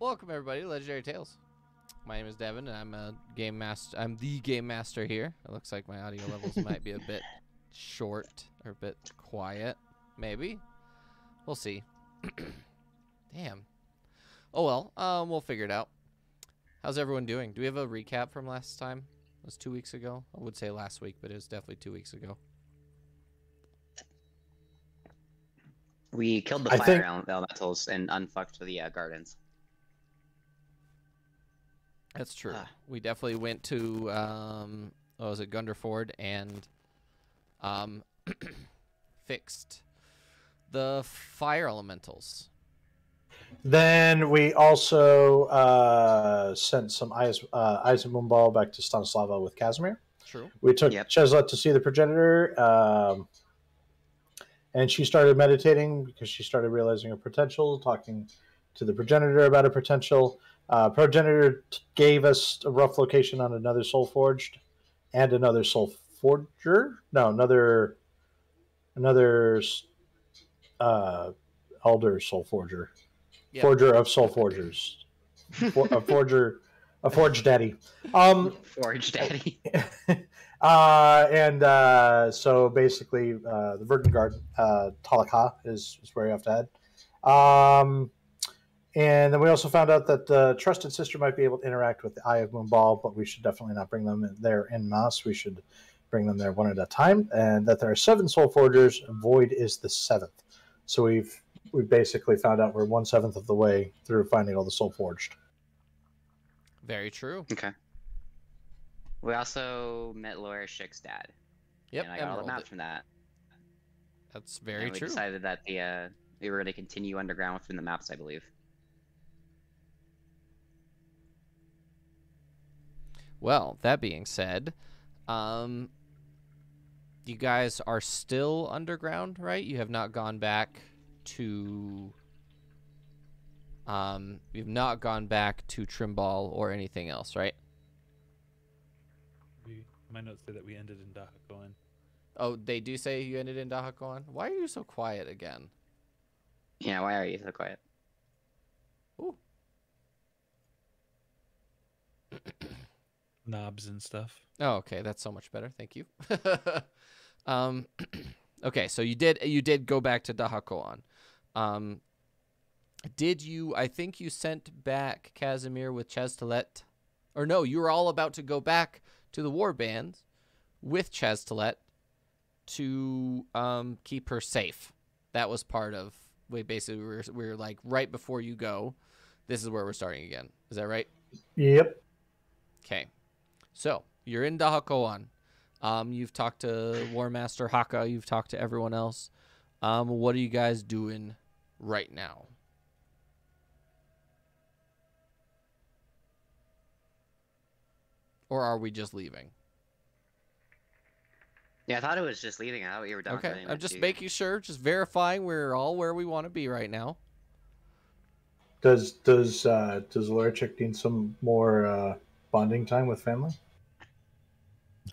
Welcome everybody to Legendary Tales. My name is Devin, and I'm a game master. I'm the game master here. It looks like my audio levels might be a bit short or a bit quiet. Maybe. We'll see. Damn. Oh well. We'll figure it out. How's everyone doing? Do we have a recap from last time? It was 2 weeks ago. I would say last week, but it was definitely 2 weeks ago. We killed the fire elementals and unfucked the gardens. That's true. We definitely went to what was it, Gunderford, and fixed the fire elementals. Then we also sent some Isaac Moomball back to Stanislava with Casimir. True. We took Cheslet to see the progenitor, and she started meditating because she started realizing her potential, talking to the progenitor about her potential. Progenitor gave us a rough location on another Soulforged and another Soulforger. No, another Elder Soulforger. Yep. Forger of Soulforgers. A Forge Daddy. Forge Daddy. So basically, the Verdant Guard, Talaka, is where you have to head. And then we also found out that the Trusted Sister might be able to interact with the Eye of Moomball, but we should definitely not bring them there en masse. We should bring them there one at a time. And that there are 7 Soul Forgers. Void is the 7th. So we basically found out we're 1/7 of the way through finding all the Soul Forged. Very true. Okay. We also met Laura Schick's dad. Yep. And I got all the maps from that. That's very true. We decided that we were going to continue underground within the maps, I believe. Well, that being said, you guys are still underground, right? You have not gone back to you've not gone back to Trimball or anything else, right? My notes say that we ended in Dahakoan. Oh, they do say you ended in Dahakoan? Why are you so quiet again? Yeah, why are you so quiet? Ooh. Knobs and stuff. Oh, okay, that's so much better. Thank you. Okay, so you did go back to Dahakoan. Did you? I think you sent back Casimir with Chestelet, or no? You were all about to go back to the warband with Chestelet to keep her safe. That was part of. We basically we were like right before you go. This is where we're starting again. Is that right? Yep. Okay. So, you're in Dahakoan. You've talked to War Master Haka. You've talked to everyone else. What are you guys doing right now? Or are we just leaving? Yeah, I thought it was just leaving. I thought we were done. Okay, I'm just making sure, just verifying we're all where we want to be right now. Does Laura Chick need some more bonding time with family?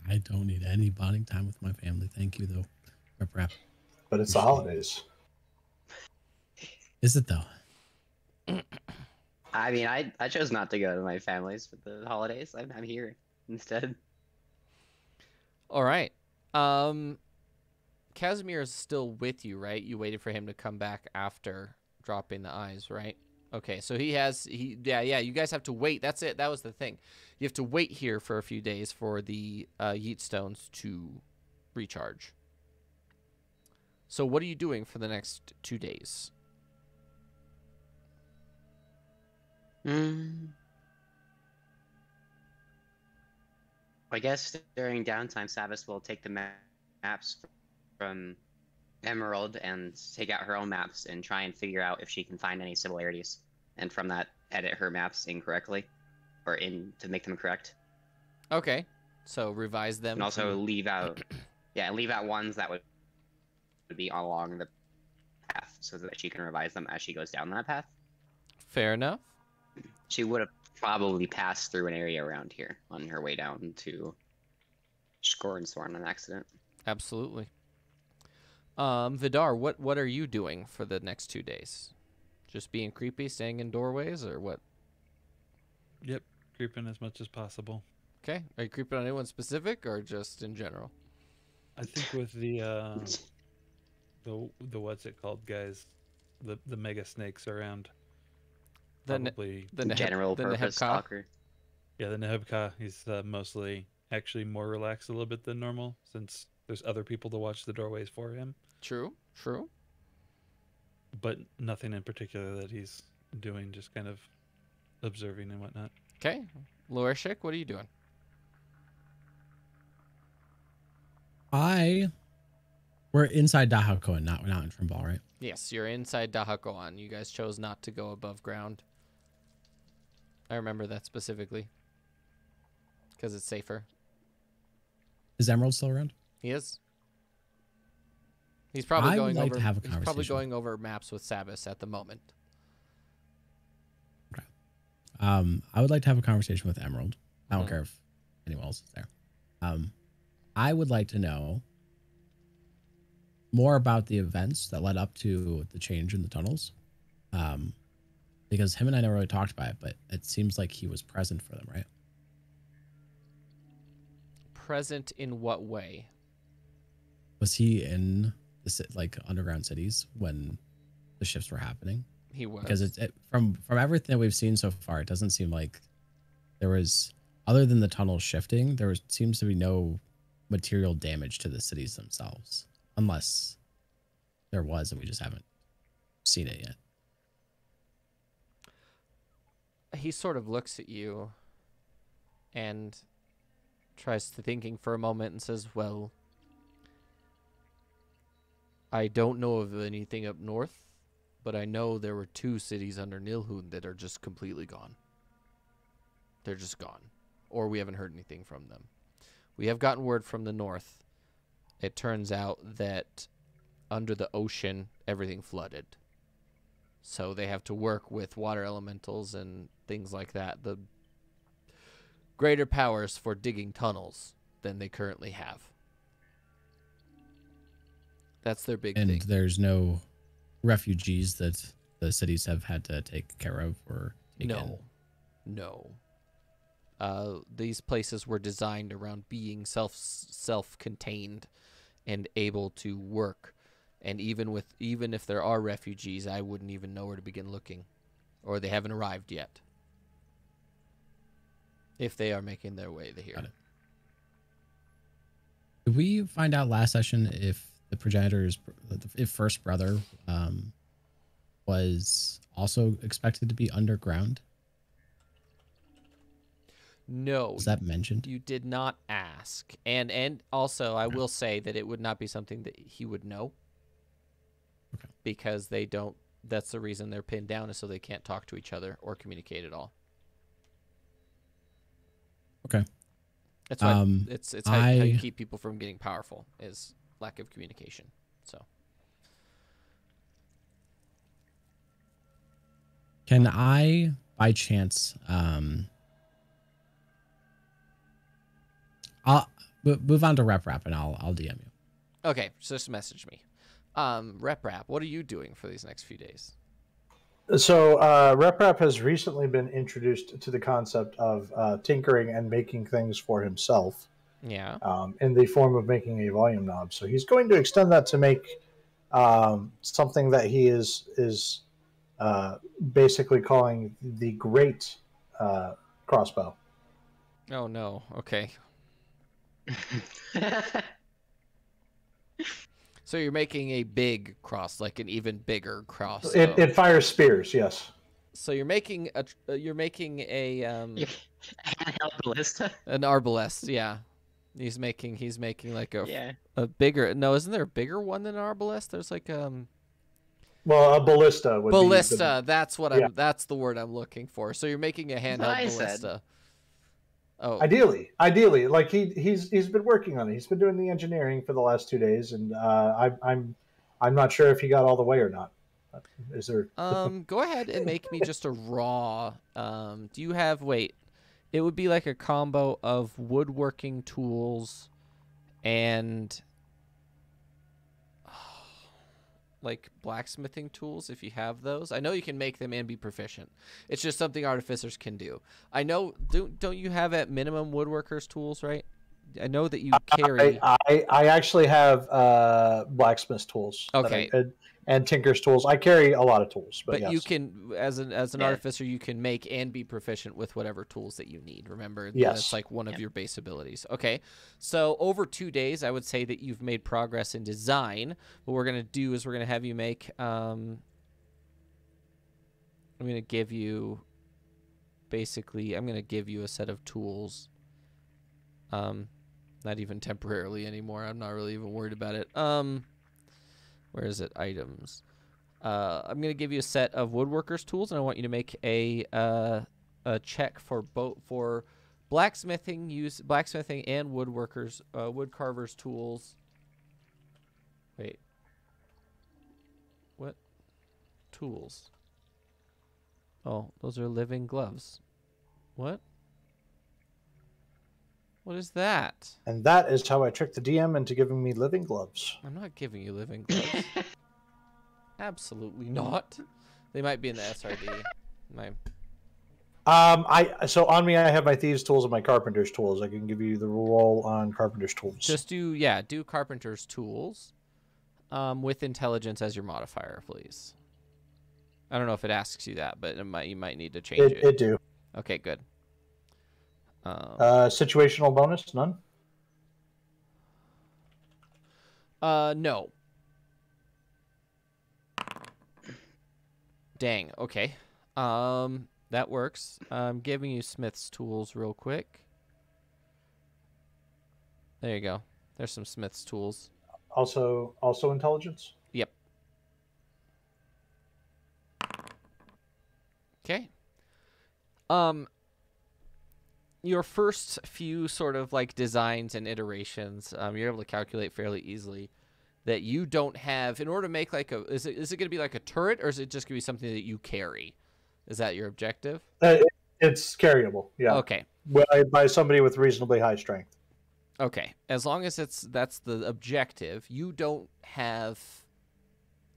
I don't need any bonding time with my family. Thank you, though. Rip rap. But it's the holidays. Is it, though? I mean, I chose not to go to my family's for the holidays. I'm here instead. All right. Casimir is still with you, right? You waited for him to come back after dropping the eyes, right? Okay, so yeah, you guys have to wait. That's it. That was the thing. You have to wait here for a few days for the Yeet Stones to recharge. So what are you doing for the next 2 days? I guess during downtime, Savas will take the maps from Emerald and take out her own maps and try and figure out if she can find any similarities, and from that edit her maps incorrectly, or to make them correct. Okay, so revise them and also leave out ones that would be along the path so that she can revise them as she goes down that path. Fair enough. She would have probably passed through an area around here on her way down to Scornthorn on accident. Absolutely. Vidar, what are you doing for the next 2 days? Just being creepy, staying in doorways, or what? Yep, creeping as much as possible. Okay. Are you creeping on anyone specific or just in general? I think with the what's it called, guys, the mega snakes around, The probably. General the purpose Nehebka? stalker. Yeah, the Nehebka, he's mostly actually more relaxed a little bit than normal since there's other people to watch the doorways for him, True. True. but nothing in particular that he's doing, just kind of observing and whatnot. Okay. Lorishik, what are you doing? We're inside Dahakoan, not in Trimball, right? Yes, you're inside Dahakoan. You guys chose not to go above ground. I remember that specifically. Because it's safer. Is Emerald still around? He is. He's probably I would going like over. to have a He's probably conversation. going over maps with Sabas at the moment. I would like to have a conversation with Emerald. I don't Mhm. care if anyone else is there. I would like to know more about the events that led up to the change in the tunnels. Because him and I never really talked about it, but it seems like he was present for them, right? Present in what way? Was he in the underground cities when the shifts were happening? He was. Because from everything that we've seen so far, it doesn't seem like there was, other than the tunnels shifting, seems to be no material damage to the cities themselves, unless there was and we just haven't seen it yet. He sort of looks at you and tries to thinking for a moment and says, well, I don't know of anything up north, but I know there were 2 cities under Nilhun that are just completely gone. They're just gone. Or we haven't heard anything from them. We have gotten word from the north. It turns out that under the ocean, everything flooded. So they have to work with water elementals and things like that. The greater powers for digging tunnels than they currently have. That's their big And thing. there's no refugees that the cities have had to take care of or take in. No. These places were designed around being self-contained and able to work. And even if there are refugees, I wouldn't even know where to begin looking, or they haven't arrived yet. If they are making their way here. Got it. Did we find out last session if the progenitor's, if first brother, was also expected to be underground? No. Was that mentioned? You did not ask. And also, I will say that it would not be something that he would know. Okay. Because they don't, that's the reason they're pinned down, is so they can't talk to each other or communicate at all. Okay. That's why it's how you keep people from getting powerful, is lack of communication. So can I, by chance, I'll move on to Rep and I'll DM you. okay, so just message me. Rep, what are you doing for these next few days? So RepRap has recently been introduced to the concept of tinkering and making things for himself. Yeah. In the form of making a volume knob. So he's going to extend that to make something that he is basically calling the Great Crossbow. Oh no. Okay. So you're making a big cross, like an even bigger cross. It fires spears, yes. So you're making a Handheld ballista. an arbalest, yeah. He's making like Yeah. a bigger. No, isn't there a bigger one than an arbalest? There's like Well, a ballista would ballista. be That's what that's the word I'm looking for. So you're making a handheld what I said. ballista. Oh, ideally, like he's been working on it. He's been doing the engineering for the last 2 days, and I'm not sure if he got all the way or not. Is there? go ahead and make me just a raw. Do you have? Wait, it would be like a combo of woodworking tools and like blacksmithing tools if you have those. I know you can make them and be proficient. It's just something artificers can do. I know. Don't you have at minimum woodworkers tools, right? I know that you carry. I actually have blacksmith tools. Okay. And tinker's tools. I carry a lot of tools, but yes. You can, as an Yeah. artificer, you can make and be proficient with whatever tools that you need. Remember, Yes. that's like one of your base abilities. Okay, so over 2 days, I would say that you've made progress in design. What we're gonna do is we're gonna have you make. I'm gonna give you. Basically, I'm gonna give you a set of tools. Not even temporarily anymore. I'm not really even worried about it. Where is it? Items. I'm gonna give you a set of woodworkers tools, and I want you to make a check for blacksmithing and woodworkers, wood carvers tools. Wait. What? Tools. Oh, those are living gloves. What? What is that? And that is how I tricked the DM into giving me living gloves. I'm not giving you living gloves. Absolutely not. They might be in the SRD. So on me I have my thieves tools and my carpenter's tools. I can give you the roll on carpenter's tools. Just do carpenter's tools, with intelligence as your modifier, please. I don't know if it asks you that, but you might need to change it. It do. Okay, good. Situational bonus, none. No. Dang. Okay. That works. I'm giving you Smith's tools real quick. There you go. There's some Smith's tools. Also intelligence. Yep. Okay. Your first few sort of like designs and iterations, you're able to calculate fairly easily that you don't have in order to make like is it going to be like a turret, or is it just going to be something that you carry? Is that your objective? It's carryable. Yeah. Okay. By somebody with reasonably high strength. Okay. As long as that's the objective, you don't have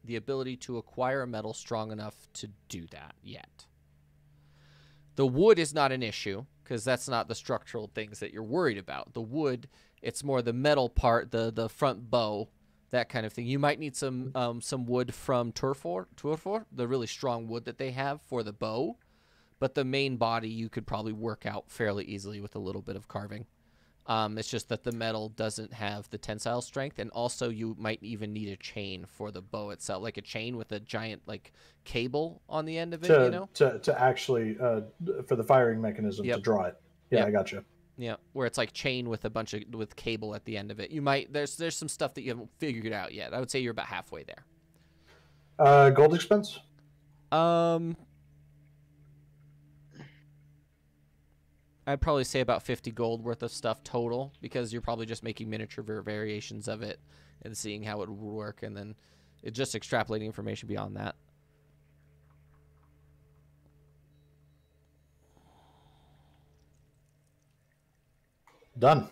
the ability to acquire a metal strong enough to do that yet. The wood is not an issue because that's not the structural things that you're worried about. The wood, it's more the metal part, the front bow, that kind of thing. You might need some wood from Turfor, the really strong wood that they have for the bow, but the main body you could probably work out fairly easily with a little bit of carving. It's just that the metal doesn't have the tensile strength, and also you might even need a chain for the bow itself, like a chain with a giant like cable on the end of it. To actually for the firing mechanism to draw it. Yeah, Yep. I got you. Yeah, where it's like chain with a bunch of cable at the end of it. You might there's some stuff that you haven't figured out yet. I would say you're about halfway there. Gold expense. I'd probably say about 50 gold worth of stuff total, because you're probably just making miniature variations of it and seeing how it would work, and then it's just extrapolating information beyond that. Done.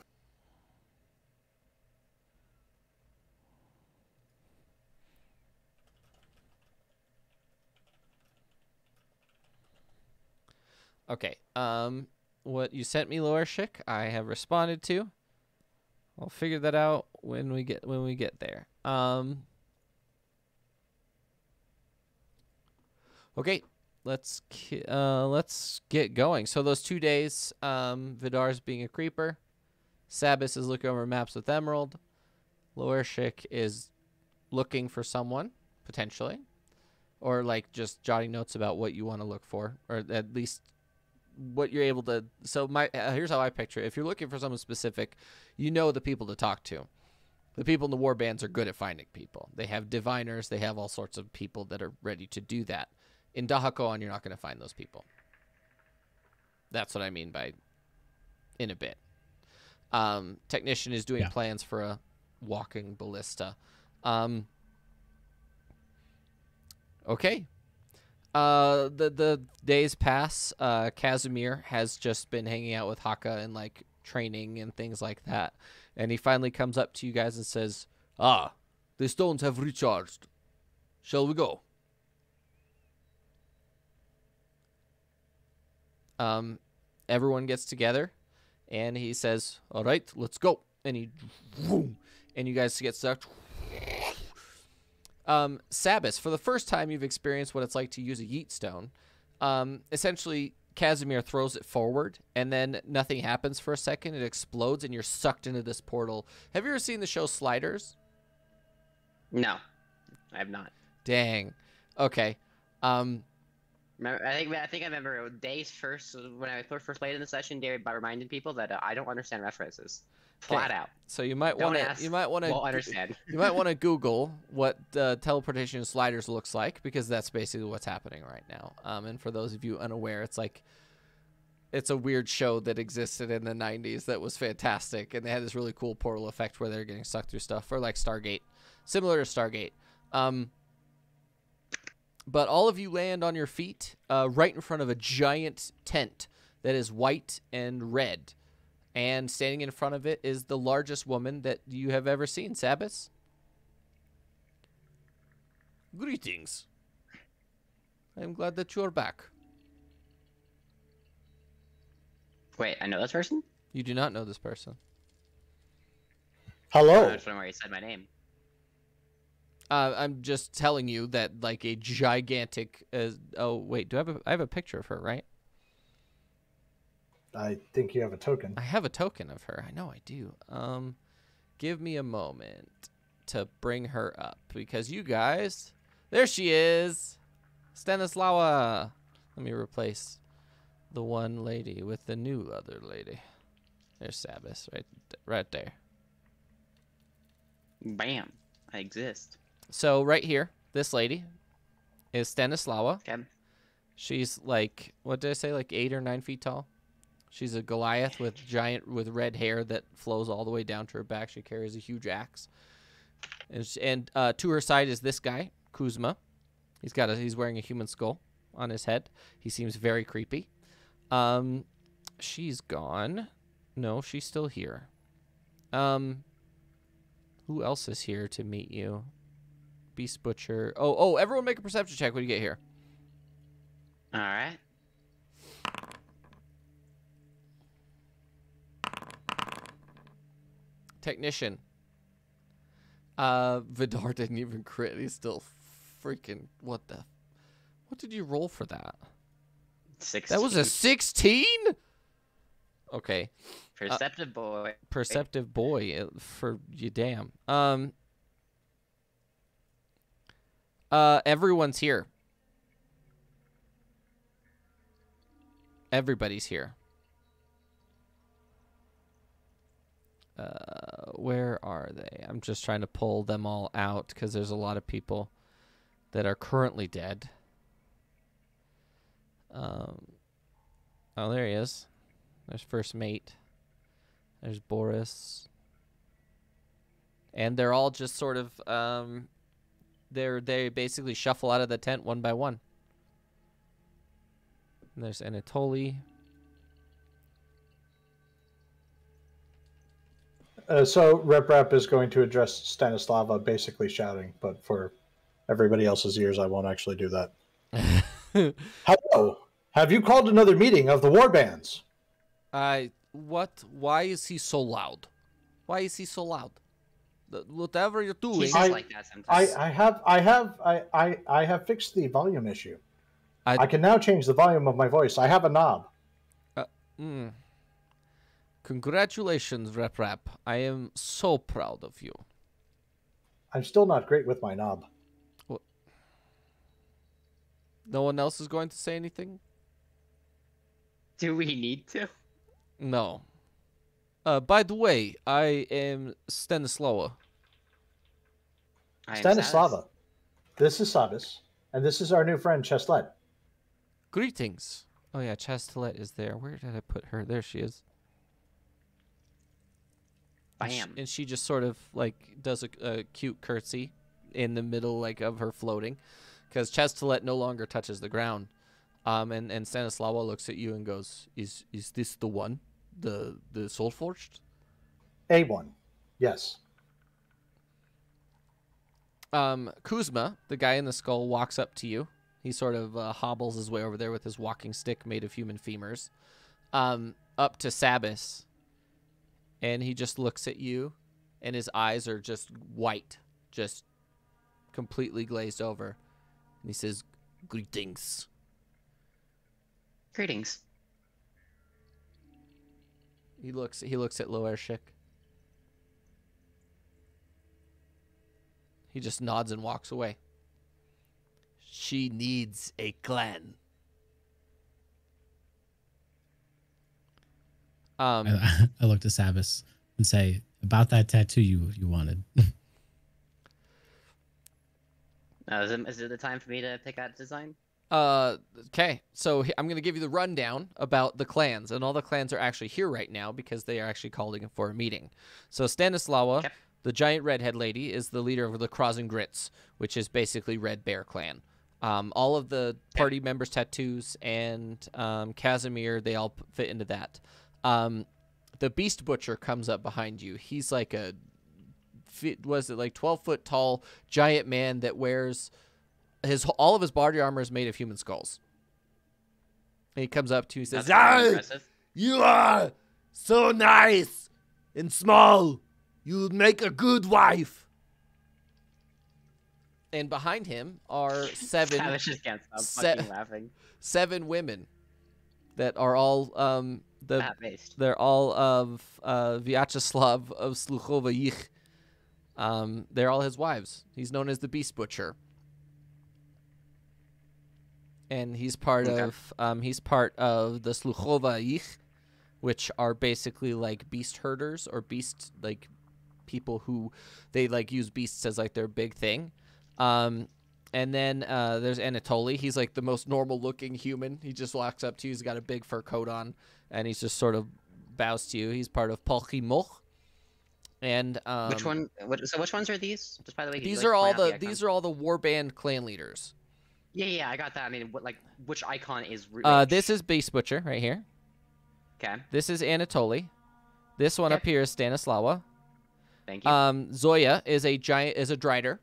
Okay. What you sent me, Lorshik, I have responded to. I'll figure that out when we get there. Okay, let's get going. So those 2 days, Vidar's being a creeper. Sabis is looking over maps with Emerald. Lorshik is looking for someone, potentially. Or like just jotting notes about what you want to look for, or at least what you're able to. So here's how I picture it. If you're looking for someone specific, you know the people to talk to. The people in the war bands are good at finding people. They have diviners. They have all sorts of people that are ready to do that. In Dahakoan, you're not going to find those people. That's what I mean by in a bit. Technician is doing plans for a walking ballista. Okay. The days pass. Casimir has just been hanging out with Haka and like training and things like that. And he finally comes up to you guys and says, "Ah, the stones have recharged. Shall we go? Everyone gets together, and he says, "All right, let's go." And and you guys get stuck. Sabas, for the first time, you've experienced what it's like to use a yeet stone. Essentially, Casimir throws it forward, and then nothing happens for a second. It explodes, and you're sucked into this portal. Have you ever seen the show Sliders? No, I have not. Dang. Okay. I think I remember Dave's first when I first played in the session. Dave reminded people that I don't understand references, flat out. So you might Don't want to ask, won't understand. you might want to Google what teleportation in Sliders looks like, because that's basically what's happening right now. And for those of you unaware, it's a weird show that existed in the 90s that was fantastic, and they had this really cool portal effect where they're getting sucked through stuff, or like Stargate, similar to Stargate. But all of you land on your feet right in front of a giant tent that is white and red. And standing in front of it is the largest woman that you have ever seen, Sabas. Greetings. I am glad that you're back. Wait, I know this person? You do not know this person. Hello. I just wondering where he said my name. I'm just telling you that, like, a gigantic... oh, wait, I have a picture of her, right? I think you have a token. I have a token of her. I know I do. Give me a moment to bring her up, because you guys... There she is! Stanislawa! Let me replace the one lady with the new other lady. There's Sabas, right there. Bam. I exist. So right here, this lady is Stanislawa. Okay. She's like, what did I say, like 8 or 9 feet tall? She's a Goliath with red hair that flows all the way down to her back. She carries a huge axe. And to her side is this guy, Kuzma. He's wearing a human skull on his head. He seems very creepy. She's gone. No, she's still here. Who else is here to meet you? Beast Butcher. Oh, everyone make a perception check when you get here. All right. Technician. Vidar didn't even crit. He's still freaking... What did you roll for that? 16. That was a 16? Okay. Perceptive boy. Perceptive boy, for you damn. Everyone's here. Everybody's here. Where are they? I'm just trying to pull them all out because there's a lot of people that are currently dead. Oh, there he is. There's First Mate. There's Boris. And they're all just sort of, they basically shuffle out of the tent one by one. And there's Anatoly. So Rep is going to address Stanislava, basically shouting, but for everybody else's ears, I won't actually do that. Hello. Have you called another meeting of the war bands? What? Why is he so loud? Why is he so loud? Whatever you're doing. He's just like that sometimes. I have fixed the volume issue. I can now change the volume of my voice. I have a knob. Congratulations, Rep. I am so proud of you. I'm still not great with my knob. What? No one else is going to say anything? Do we need to? No. By the way, I am Stanislawa. Stanislava. This is Sabas, and this is our new friend Chestlet. Greetings. Oh yeah, Chastelet is there. Where did I put her? There she is. Bam. And she just sort of like does a cute curtsy in the middle like of her floating, because Chastelet no longer touches the ground. And Stanislawa looks at you and goes, "Is this the one, the Soulforged?" A1, yes. Kuzma, the guy in the skull, walks up to you. He sort of hobbles his way over there with his walking stick made of human femurs, up to Sabas, and he just looks at you, and his eyes are just white, just completely glazed over. And he says, "Greetings." Greetings. He looks at Loershik. He just nods and walks away. She needs a clan. I look to Sabas and say, about that tattoo you wanted. Is it the time for me to pick out design? Okay, so I'm going to give you the rundown about the clans, and all the clans are actually here right now because they are actually calling for a meeting. So Stanislawa, Okay. the giant redhead lady, is the leader of the Cross and Grits, which is basically Red Bear clan. All of the party members' tattoos and Casimir, they all fit into that. The Beast Butcher comes up behind you. He's like a, 12-foot tall giant man that wears all of his body armor is made of human skulls. And he comes up to you and says, That's pretty "Ah, impressive. you are so nice and small. You would make a good wife." And behind him are Savage just can't stop fucking laughing. 7 women that are all Based. they're all of Vyacheslav of Sluchova Yich. They're all his wives. He's known as the Beast Butcher. And he's part Okay. of the Sluchova Yich, which are basically like beast herders or beast like people who they like use beasts as like their big thing. And then there's Anatoly. He's like the most normal looking human. He just walks up to you. He's got a big fur coat on, and he's just sort of bows to you. He's part of Polchi Moch. And Which one? Which ones are these? Just by the way, these could you, are all point out the icons? these are all the warband clan leaders. Yeah, I got that. I mean, which icon is? This is Beast Butcher right here. Okay. This is Anatoly. This one up Okay. here is Stanislawa. Thank you. Zoya is a Drider.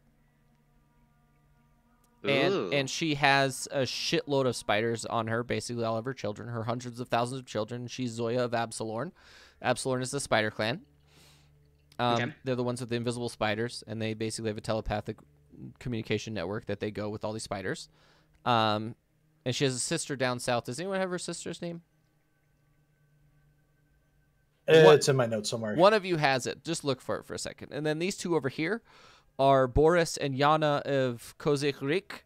Ooh. And she has a shitload of spiders on her, basically all of her children, her hundreds of thousands of children. She's Zoya of Absalorn. Absalorn is the spider clan. Okay. They're the ones with the invisible spiders, and they basically have a telepathic communication network that they go with all these spiders. And she has a sister down south. Does anyone have her sister's name? It's in my notes somewhere. One of you has it. Just look for it for a second. And then these two over here are Boris and Yana of Kozekrik,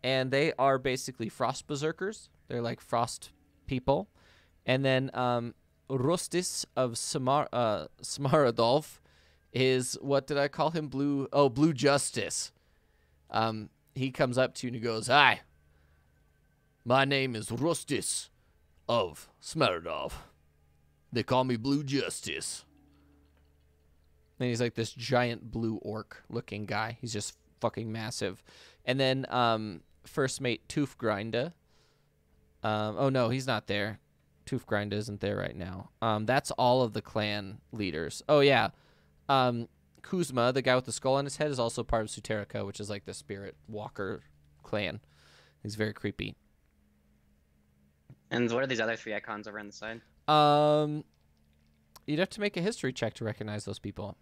and they are basically frost berserkers. They're like frost people. And then Rustis of Smaradov is, what did I call him? Blue Justice. He comes up to you and he goes, "Hi, my name is Rustis of Smaradov. They call me Blue Justice." And he's like this giant blue orc looking guy. He's just fucking massive. And then first mate Toofgrinda. Oh no, he's not there. Toofgrinda isn't there right now. That's all of the clan leaders. Oh yeah. Kuzma, the guy with the skull on his head, is also part of Suterica, which is like the spirit walker clan. He's very creepy. And what are these other 3 icons over on the side? You'd have to make a history check to recognize those people.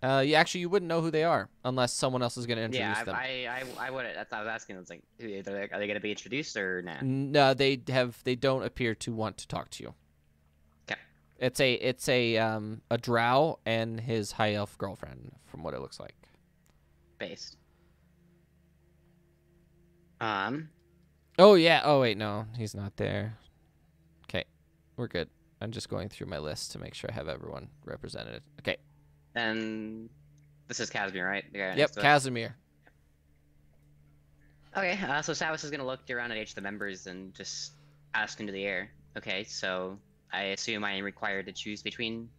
You wouldn't know who they are unless someone else is going to introduce them. I wouldn't. That's what I was asking. I was like, are they going to be introduced or nah? No, they don't appear to want to talk to you. Okay. It's a drow and his high elf girlfriend, from what it looks like. Based. Oh yeah. Oh wait, no, he's not there. Okay, we're good. I'm just going through my list to make sure I have everyone represented. Okay. And this is Casimir, right? The guy Yep, next to it? Casimir. Okay, so Savas is gonna look around at each of the members and just ask into the air. Okay, so I assume I am required to choose between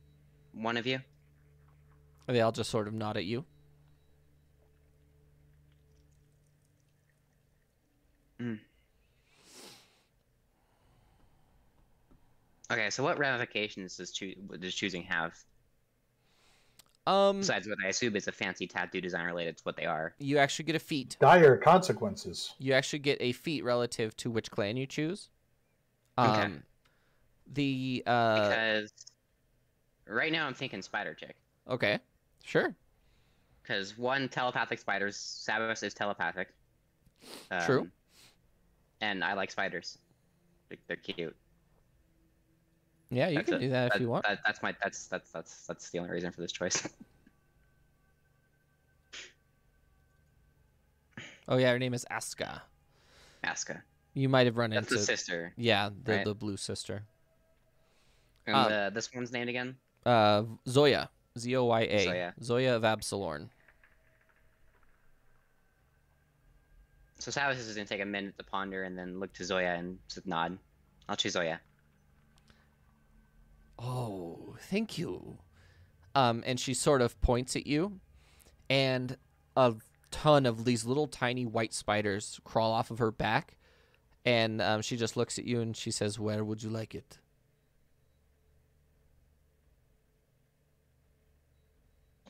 one of you. They all just sort of nod at you. Okay, so what ramifications does choosing have? Besides what I assume is a fancy tattoo design related to what they are. You actually get a feat. Dire consequences. You actually get a feat relative to which clan you choose. Okay. The Because right now I'm thinking spider chick. okay, sure, Because one, telepathic spiders. Sabas is telepathic. True. And I like spiders. They're cute. yeah, you That's can it. do that if you want. That's the only reason for this choice. Oh yeah, her name is Aska. Aska. You might have run That's the into sister. yeah, right? the blue sister. And this one's named again? Zoya, Zoya, Zoya. Zoya of Absalorn. So Sabas is gonna take a minute to ponder and then look to Zoya and just nod. I'll choose Zoya. Oh, thank you. And she sort of points at you, and a ton of these little tiny white spiders crawl off of her back, and she just looks at you and she says, "Where would you like it?"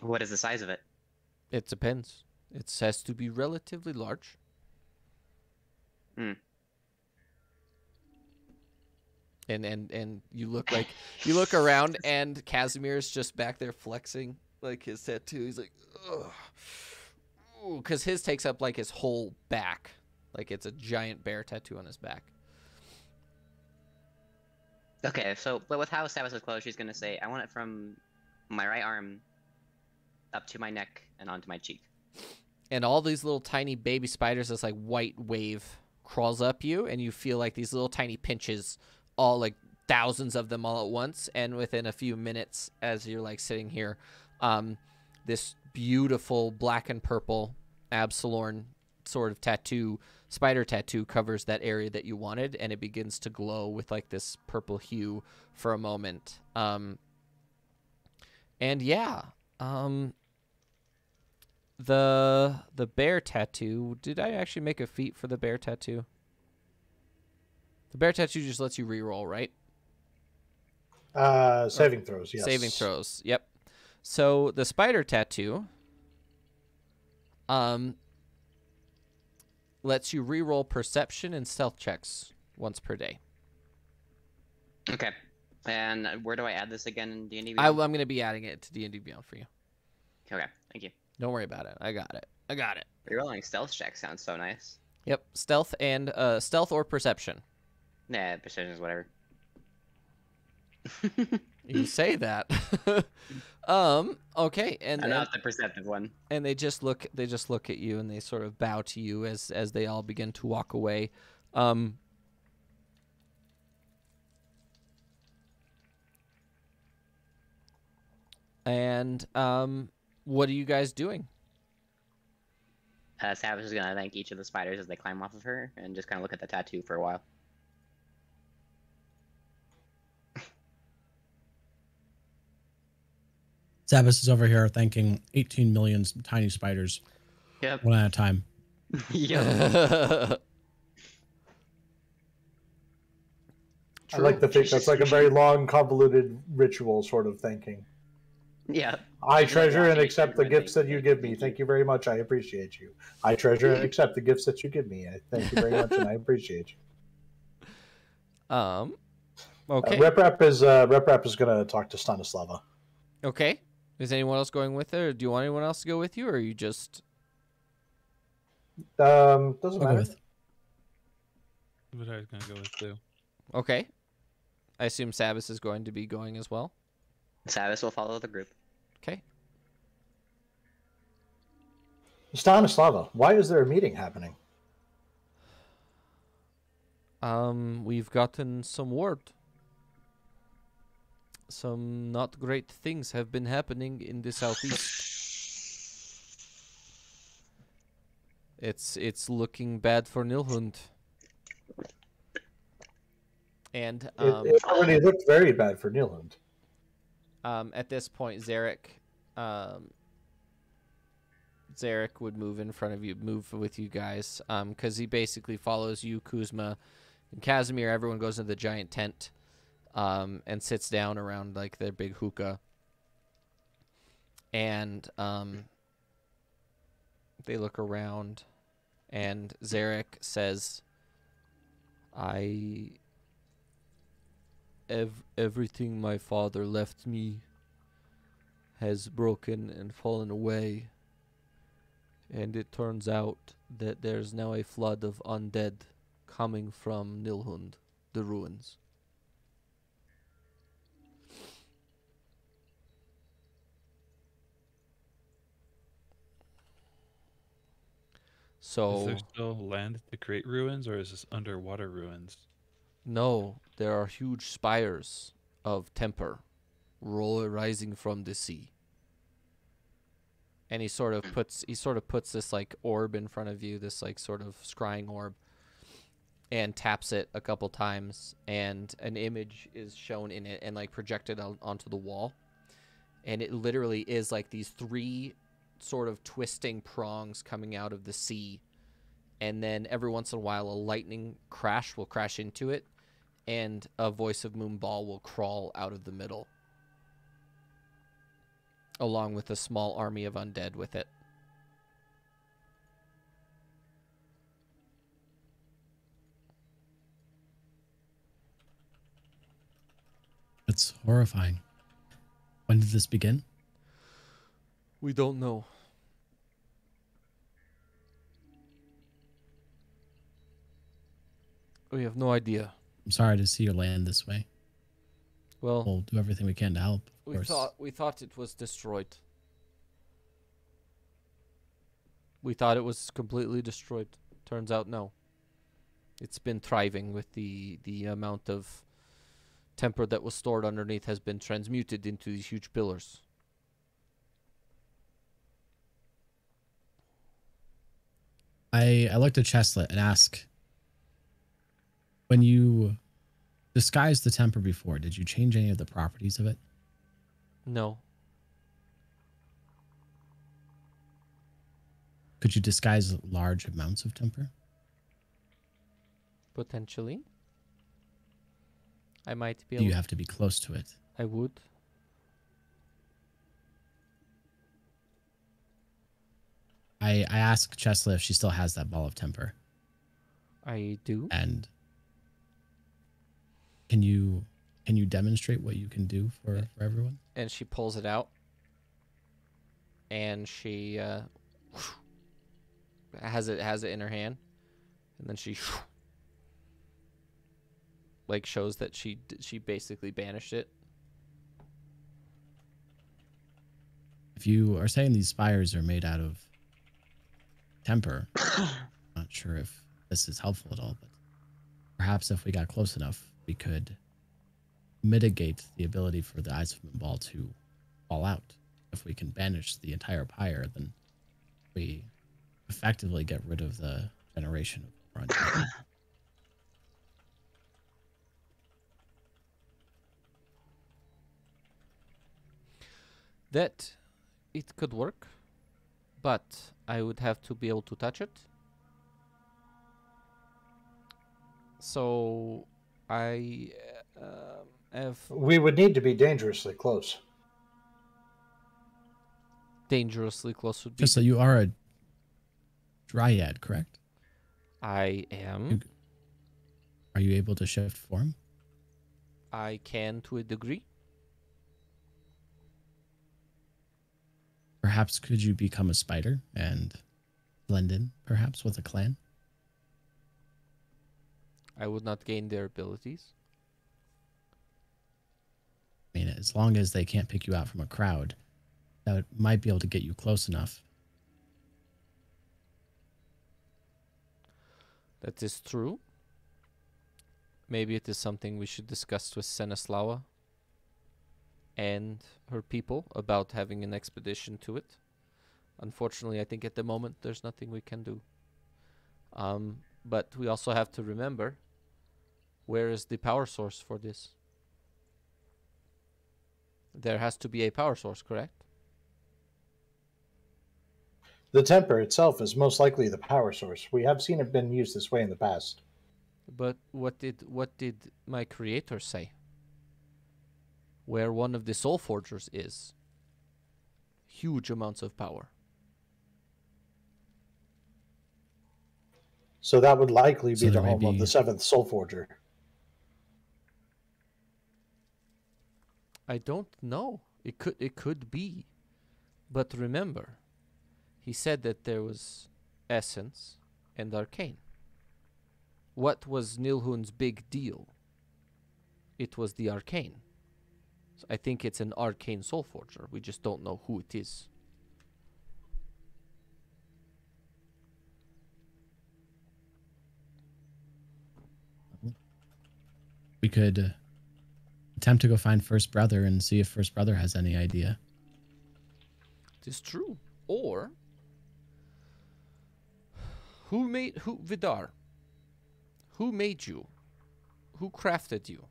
What is the size of it? It depends. It has to be relatively large. Hmm. And you look around, and Casimir's just back there flexing like his tattoo. He's like, ugh, because his takes up like his whole back, like it's a giant bear tattoo on his back. Okay, so but with how Sabas is closed, she's gonna say, I want it from my right arm up to my neck and onto my cheek. And all these little tiny baby spiders, this like white wave crawls up you, and you feel like these little tiny pinches, all like thousands of them all at once. And within a few minutes, as you're like sitting here, this beautiful black and purple Absalorn sort of tattoo, spider tattoo, covers that area that you wanted, and it begins to glow with like this purple hue for a moment. And yeah, the bear tattoo, did I actually make a feat for the bear tattoo? The bear tattoo just lets you reroll, right? Saving throws, yes. Saving throws, yep. So the spider tattoo lets you reroll perception and stealth checks once per day. Okay. And where do I add this again in D&D? I'm going to be adding it to D&D Beyond for you. Okay, thank you. Don't worry about it. I got it. Rerolling stealth check sounds so nice. Yep, stealth and stealth or perception. Nah, precision is whatever. You say that. Okay, and I'm not the perceptive one. and they just look at you, and they sort of bow to you as they all begin to walk away. And what are you guys doing? Savage is gonna thank each of the spiders as they climb off of her and just kind of look at the tattoo for a while. Sabas is over here thanking 18 million tiny spiders Yep. one at a time. Yep. I like the think that's like a very long, convoluted ritual sort of thinking. Yeah. I treasure and watching accept the everyone gifts that think, you thank give you, me. thank Thank you very much. I appreciate you. I treasure and accept the gifts that you give me. I thank you very much, and I appreciate you. Okay. Rep Rap is going to talk to Stanislava. Okay. Is anyone else going with her? Or do you want anyone else to go with you, or are you just? Doesn't I'll go matter. with. What I was gonna go with too. Okay. I assume Sabas is going to be going as well. Savas will follow the group. Okay. Stanislava, why is there a meeting happening? We've gotten some word. Some not great things have been happening in the southeast. It's looking bad for Nilhund. And It already looked very bad for Nilhund. at this point, Zarek would move in front of you, move with you guys, because he basically follows you, Kuzma, and Casimir. Everyone goes into the giant tent, and sits down around like their big hookah. And they look around, and Zarek says, everything my father left me has broken and fallen away, and it turns out that there's now a flood of undead coming from Nilhund, the ruins. Is So, there still land to create ruins, or is this underwater ruins? no, there are huge spires of temper rising from the sea. And he sort of puts this like orb in front of you, this like sort of scrying orb, and taps it a couple times, and an image is shown in it and like projected onto the wall. And it literally is like these three sort of twisting prongs coming out of the sea, and then every once in a while a lightning crash will crash into it, and a voice of Moonball will crawl out of the middle, along with a small army of undead with it. It's horrifying. When did this begin? We don't know. We have no idea. I'm sorry to see your land this way. Well, We'll do everything we can to help. Of course. we thought it was destroyed. We thought it was completely destroyed. Turns out no. It's been thriving with the amount of temper that was stored underneath has been transmuted into these huge pillars. I looked at Chestlet and ask, when you disguised the temper before, did you change any of the properties of it? No. Could you disguise large amounts of temper? Potentially. I might be Do able you have to be close to it? I would. I asked Chestlet if she still has that ball of temper. I do. And can you demonstrate what you can do for everyone? And she pulls it out. And she has it in her hand. And then she like shows that she basically banished it. If you are saying these spires are made out of temper, I'm not sure if this is helpful at all, but perhaps if we got close enough, we could mitigate the ability for the Eyes of Moonball to fall out. If we can banish the entire pyre, then we effectively get rid of the generation of run. That it could work, but I would have to be able to touch it. So I have We would need to be dangerously close. dangerously close would be. Just so you are a dryad, correct? I am. Are you able to shift form? I can to a degree. Perhaps could you become a spider and blend in, perhaps, with a clan? I would not gain their abilities. I mean, as long as they can't pick you out from a crowd, that might be able to get you close enough. That is true. Maybe it is something we should discuss with Seneslawa and her people about having an expedition to it. Unfortunately, I think at the moment there's nothing we can do. But we also have to remember, where is the power source for this? There has to be a power source, correct? The temper itself is most likely the power source. We have seen it been used this way in the past. But what did my creator say? Where one of the Soulforgers is, huge amounts of power. So that would likely So be there the may home of be- the seventh Soulforger. I don't know. It could be. But remember, he said that there was essence and arcane. What was Nilhund's big deal? It was the arcane. So I think it's an arcane soul forger. We just don't know who it is. We could attempt to go find First Brother and see if First Brother has any idea. It is true. Or who Vidar? Who made you? Who crafted you?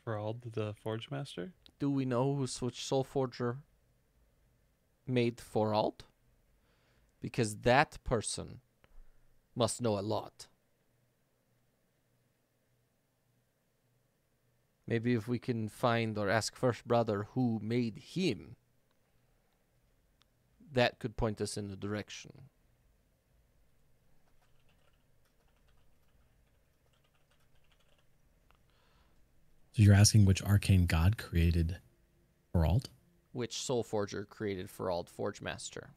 Ferald, the Forge Master? Do we know which soul forger made Forald? Because that person must know a lot. Maybe if we can find or ask First Brother who made him, that could point us in the direction. So you're asking which arcane god created Geralt? Which soul forger created Ferald Forge Master?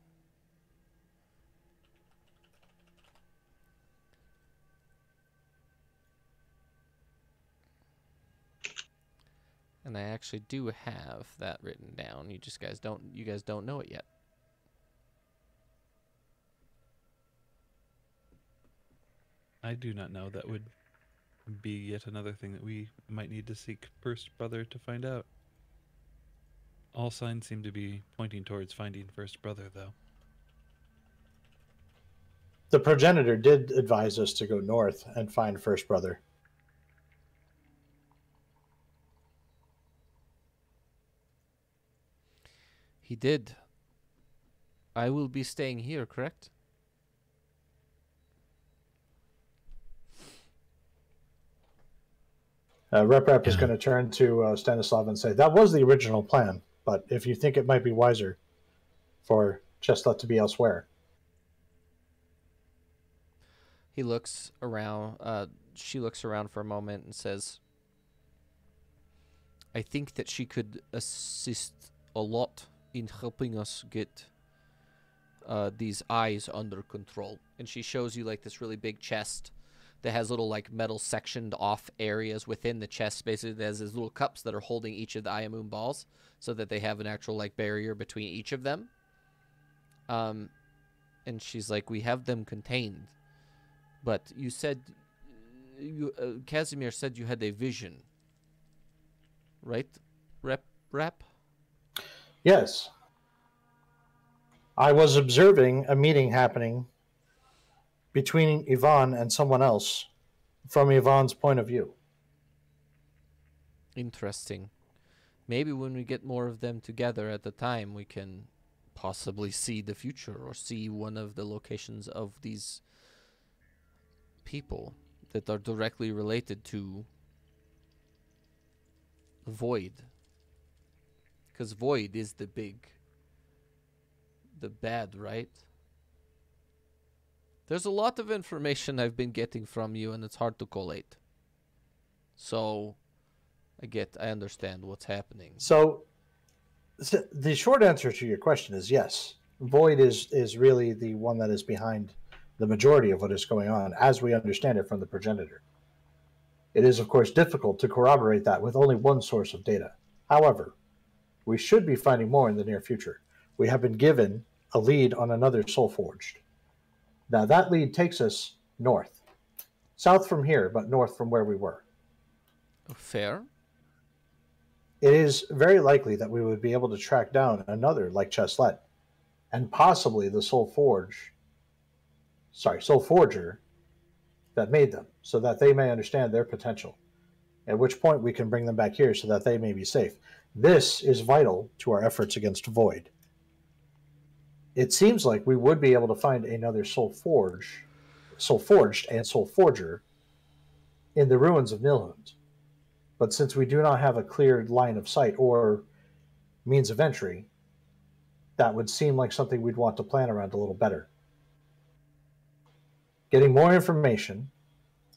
And I actually do have that written down. You guys don't know it yet. I do not know. That would be yet another thing that we might need to seek First Brother to find out. All signs seem to be pointing towards finding First Brother, though. The progenitor did advise us to go north and find First Brother. He did. I will be staying here, correct? Rep is Yeah. going to turn to Stanislav and say, that was the original plan, but if you think it might be wiser for Chestnut to be elsewhere. He looks around. She looks around for a moment and says, I think that she could assist a lot in helping us get these eyes under control. And she shows you like this really big chest that has little like metal sectioned off areas within the chest. Basically, there's these little cups that are holding each of the Ayamoon balls so that they have an actual like barrier between each of them. And she's like, we have them contained. But you said, Casimir said you had a vision, right? Rep? Yes. I was observing a meeting happening between Yvonne and someone else from Yvonne's point of view. Interesting. Maybe when we get more of them together at the time, we can possibly see the future or see one of the locations of these people that are directly related to Void. Because Void is the bad, right? There's a lot of information I've been getting from you, and it's hard to collate. So, I understand what's happening. So the short answer to your question is yes. Void is really the one that is behind the majority of what is going on, as we understand it from the progenitor. It is, of course, difficult to corroborate that with only one source of data. However, we should be finding more in the near future. We have been given a lead on another Soulforged. Now, that lead takes us north. South from here, but north from where we were. Fair. It is very likely that we would be able to track down another like Cheslet, and possibly the Soulforger that made them, so that they may understand their potential, at which point we can bring them back here so that they may be safe. This is vital to our efforts against Void. It seems like we would be able to find another Soulforged and Soulforger in the ruins of Nilhund. But since we do not have a clear line of sight or means of entry, that would seem like something we'd want to plan around a little better. Getting more information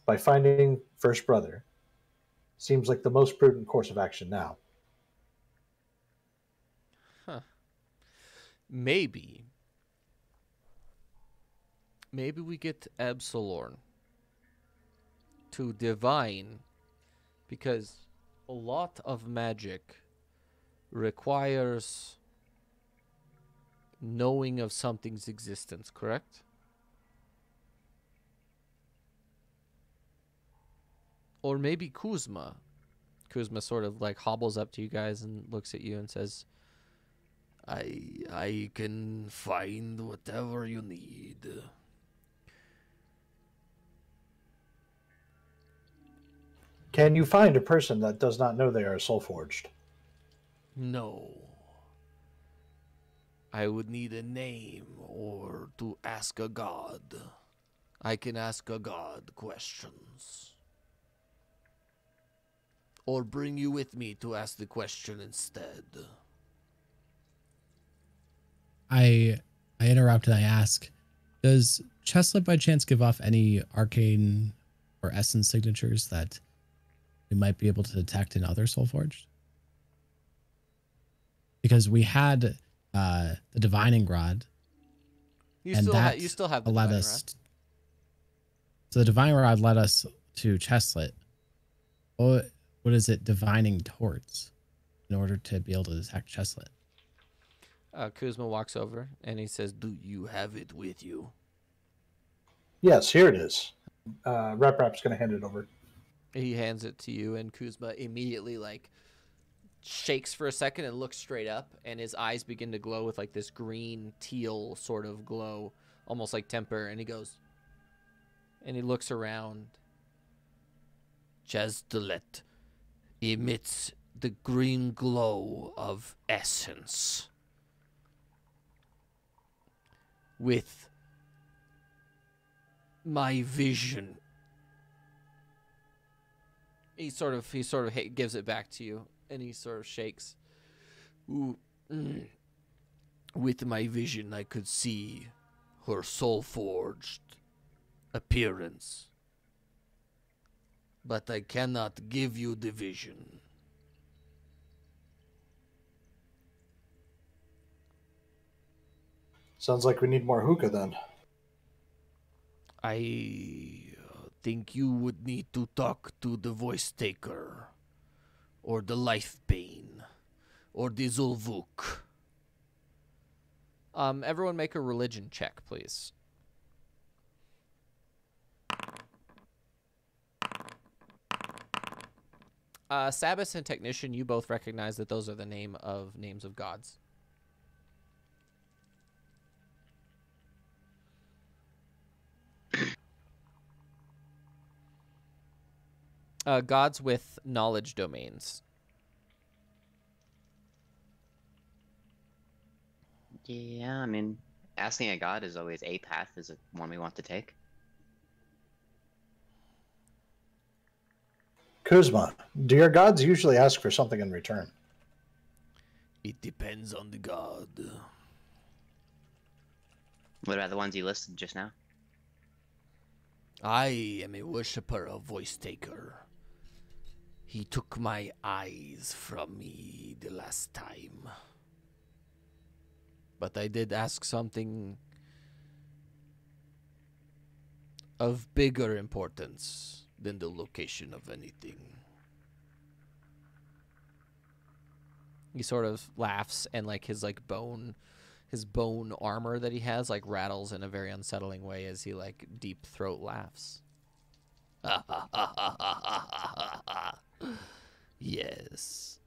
by finding First Brother seems like the most prudent course of action now. Huh. Maybe we get Absolorn to divine, because a lot of magic requires knowing of something's existence, correct? Or maybe Kuzma. Kuzma sort of like hobbles up to you guys and looks at you and says, I can find whatever you need. Can you find a person that does not know they are Soulforged? No. I would need a name or to ask a god. I can ask a god questions. Or bring you with me to ask the question instead. I interrupt and I ask, does Cheslet by chance give off any arcane or essence signatures that we might be able to detect in other Soulforged? Because we had the Divining Rod, You and still have the led Divine us. Rod. So the Divining Rod led us to Cheslet. What is it divining towards in order to be able to detect Cheslet? Kuzma walks over and he says, "Do you have it with you?" Yes, here it is. Rap's going to hand it over. He hands it to you, and Kuzma immediately like shakes for a second and looks straight up, and his eyes begin to glow with like this green teal sort of glow, almost like temper. And he goes, and he looks around. Cheslet emits the green glow of essence with my vision. He sort of gives it back to you, and he sort of shakes. Ooh, with my vision, I could see her soul-forged appearance, but I cannot give you the vision. Sounds like we need more hookah then. I think you would need to talk to the voice taker, or the life bane, or the Zulvuk. Everyone make a religion check, please. Sabbath and Technician, you both recognize that those are the names of gods. Gods with knowledge domains. Yeah, I mean, asking a god is always a path, is it one we want to take? Kuzma, do your gods usually ask for something in return? It depends on the god. What about the ones you listed just now? I am a worshipper of voice taker. He took my eyes from me the last time. But I did ask something of bigger importance than the location of anything. He sort of laughs, and like his bone armor that he has like rattles in a very unsettling way as he like deep throat laughs. Yes.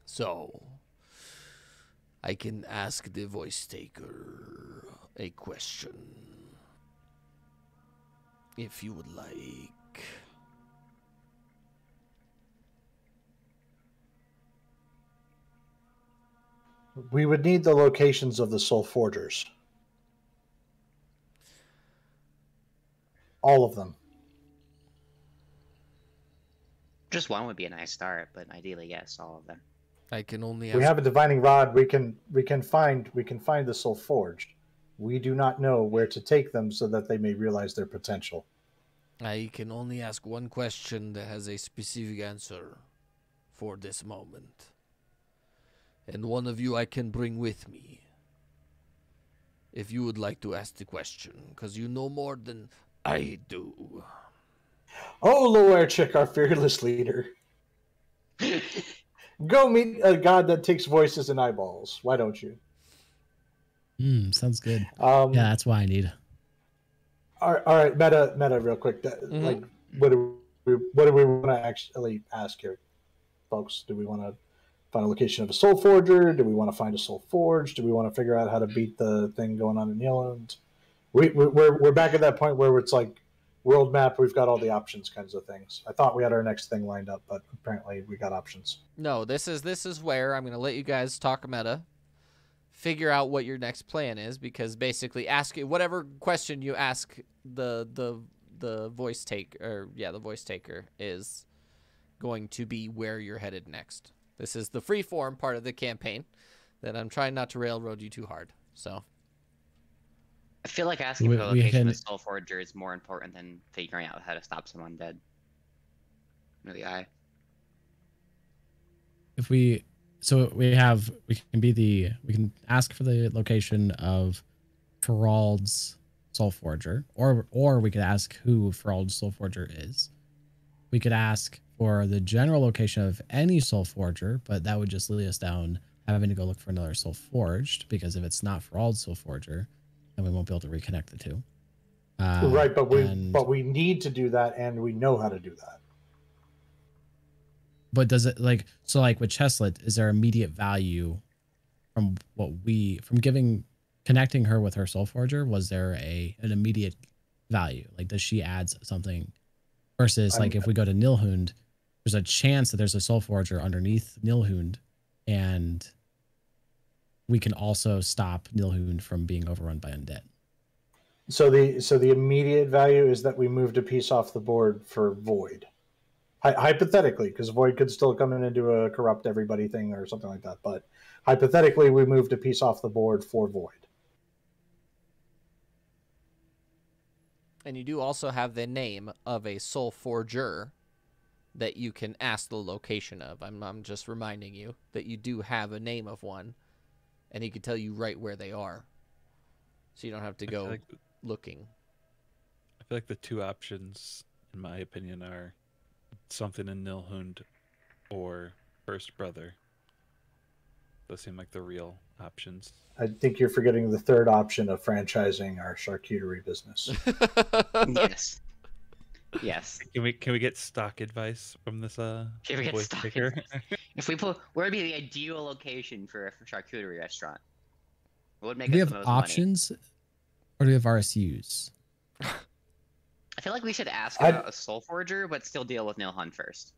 So, I can ask the voice taker a question, if you would like. We would need the locations of the Soul Forgers. All of them. Just one would be a nice start, but ideally, yes, all of them. I can only We ask. have a divining rod. We can find the Soulforged. We do not know where to take them so that they may realize their potential. I can only ask one question that has a specific answer for this moment. And one of you I can bring with me. If you would like to ask the question, because you know more than I do. Oh, Loerchik, our fearless leader. Go meet a god that takes voices and eyeballs. Why don't you? Sounds good. Yeah, that's why I need. All right, meta, real quick. Like, what do we want to actually ask here, folks? Do we want to find a location of a soul forger? Do we want to find a soul forge? Do we want to figure out how to beat the thing going on in Nilland? We're back at that point where it's like world map. We've got all the options, kinds of things. I thought we had our next thing lined up, but apparently we got options. No, this is where I'm going to let you guys talk meta. Figure out what your next plan is, because basically ask whatever question you ask the voice taker, the voice taker is going to be where you're headed next. This is the free form part of the campaign that I'm trying not to railroad you too hard. So I feel like asking for the location of Soul Forger is more important than figuring out how to stop someone dead. Really, we can ask for the location of Ferald's Soul Forger, or we could ask who Ferald's Soul Forger is. We could ask for the general location of any Soul Forger, but that would just lead us down having to go look for another Soul Forged, because if it's not Ferald's Soul Forger, then we won't be able to reconnect the two. Right, but we need to do that, and we know how to do that. But does it like with Cheslet, is there immediate value from connecting her with her Soul Forger? Was there an immediate value? Like, does she add something versus if we go to Nilhund, there's a chance that there's a Soul Forger underneath Nilhund, and we can also stop Nilhund from being overrun by undead. So the immediate value is that we moved a piece off the board for Void. Hypothetically, because Void could still come in and do a corrupt everybody thing or something like that. But hypothetically, we moved a piece off the board for Void. And you do also have the name of a Soul Forger that you can ask the location of. I'm just reminding you that you do have a name of one, and he could tell you right where they are. So you don't have to go looking. I feel like the two options, in my opinion, are something in Nilhund or First Brother. Those seem like the real options. I think you're forgetting the third option of franchising our charcuterie business. Yes. Can we get stock advice from this Can we get stock advice? If we where would be the ideal location for a charcuterie restaurant? What would make do we us have the most options money? Or do we have RSUs? I feel like we should ask about a Soul Forger, but still deal with Nilhund first.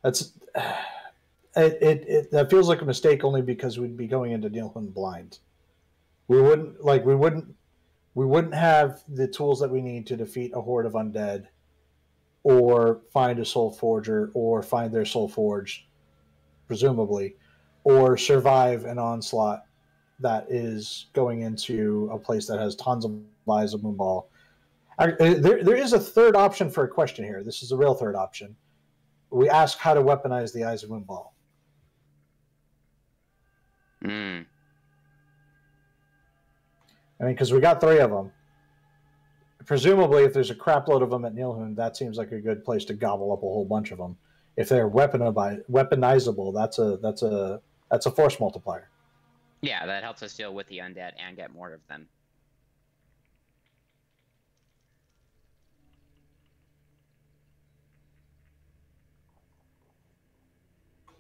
That's that feels like a mistake only because we'd be going into Nilhund blind. We wouldn't have the tools that we need to defeat a horde of undead, or find a Soul Forger, or find their Soul Forged, presumably, or survive an onslaught that is going into a place that has tons of Eyes of Moonball. There is a third option for a question here. This is a real third option. We ask how to weaponize the Eyes of Moonball. Hmm. I mean, because we got 3 of them. Presumably, if there's a crap load of them at Nilhund, that seems like a good place to gobble up a whole bunch of them. If they're weaponizable, that's a force multiplier. Yeah, that helps us deal with the undead and get more of them.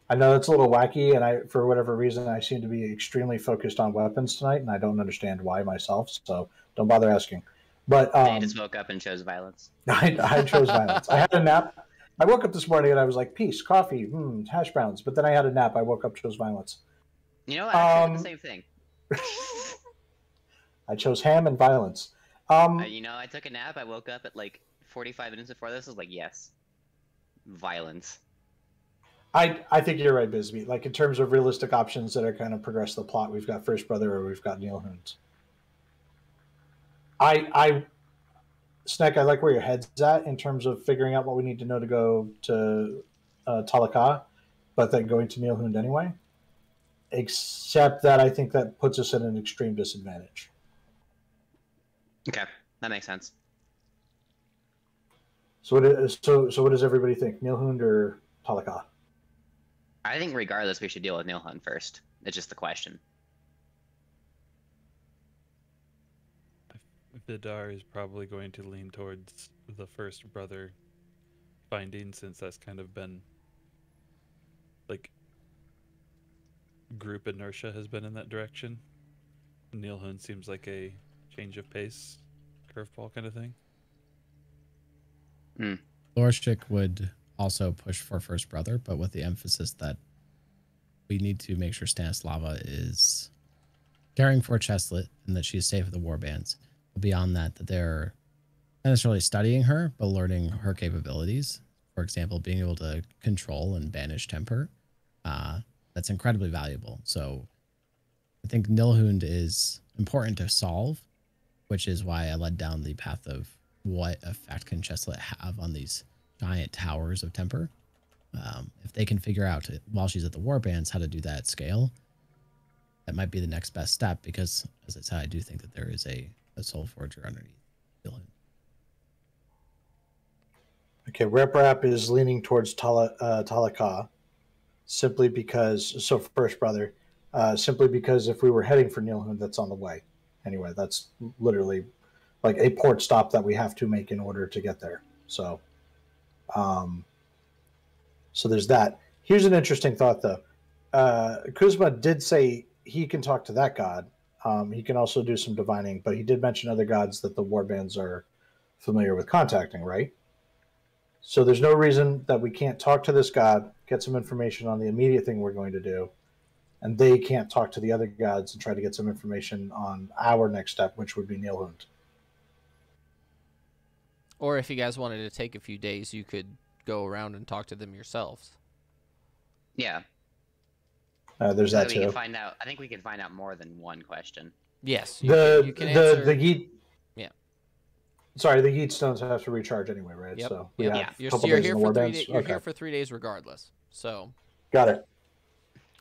I know that's a little wacky, and for whatever reason, I seem to be extremely focused on weapons tonight, and I don't understand why myself, so don't bother asking. But I just woke up and chose violence. I chose violence. I had a nap. I woke up this morning and I was like, peace, coffee, hash browns. But then I had a nap. I woke up, chose violence. You know, I actually did the same thing. I chose ham and violence. You know, I took a nap. I woke up at like 45 minutes before this. I was like, yes, violence. I think you're right, Bisbee. Like in terms of realistic options that are kind of progress the plot, we've got First Brother or we've got Neil Hunt. Snack, I like where your head's at in terms of figuring out what we need to know to go to Talaka, but then going to Neil Hund anyway. Except that I think that puts us at an extreme disadvantage. Okay, that makes sense. So what does everybody think? Neil Hund or Talaka? I think regardless, we should deal with Neil Hunt first. It's just the question. Vidar is probably going to lean towards the First Brother finding, since that's kind of been like group inertia has been in that direction. Neil Hunt seems like a change of pace, curveball kind of thing. Lorshik would also push for First Brother, but with the emphasis that we need to make sure Stanislava is caring for Cheslet and that she is safe at the warbands. But beyond that, that they're not necessarily studying her, but learning her capabilities. For example, being able to control and banish temper. That's incredibly valuable. So I think Nilhund is important to solve, which is why I led down the path of what effect can Cheslet have on these giant towers of temper. If they can figure out while she's at the warbands how to do that at scale, that might be the next best step, because as I said, I do think that there is a Soulforger underneath Nilhund. Okay, Reprap is leaning towards Talaka, simply because, so First Brother, simply because if we were heading for Nilhund, that's on the way. Anyway, that's literally like a port stop that we have to make in order to get there. So, so there's that. Here's an interesting thought, though. Kuzma did say he can talk to that god. He can also do some divining, but he did mention other gods that the warbands are familiar with contacting, right? So there's no reason that we can't talk to this god, get some information on the immediate thing we're going to do, and they can't talk to the other gods and try to get some information on our next step, which would be Nilhund. Or if you guys wanted to take a few days, you could go around and talk to them yourselves. Yeah. There's So that we too. can find out. I think we can find out more than one question. Yes. You can answer. the Yeet. Yeah. Sorry, the Yeet stones have to recharge anyway, right? Yep. So Yep. have Yeah. a You're, couple you're days here in the for 3 warbands. days. You're Okay. here for 3 days regardless. So. Got it.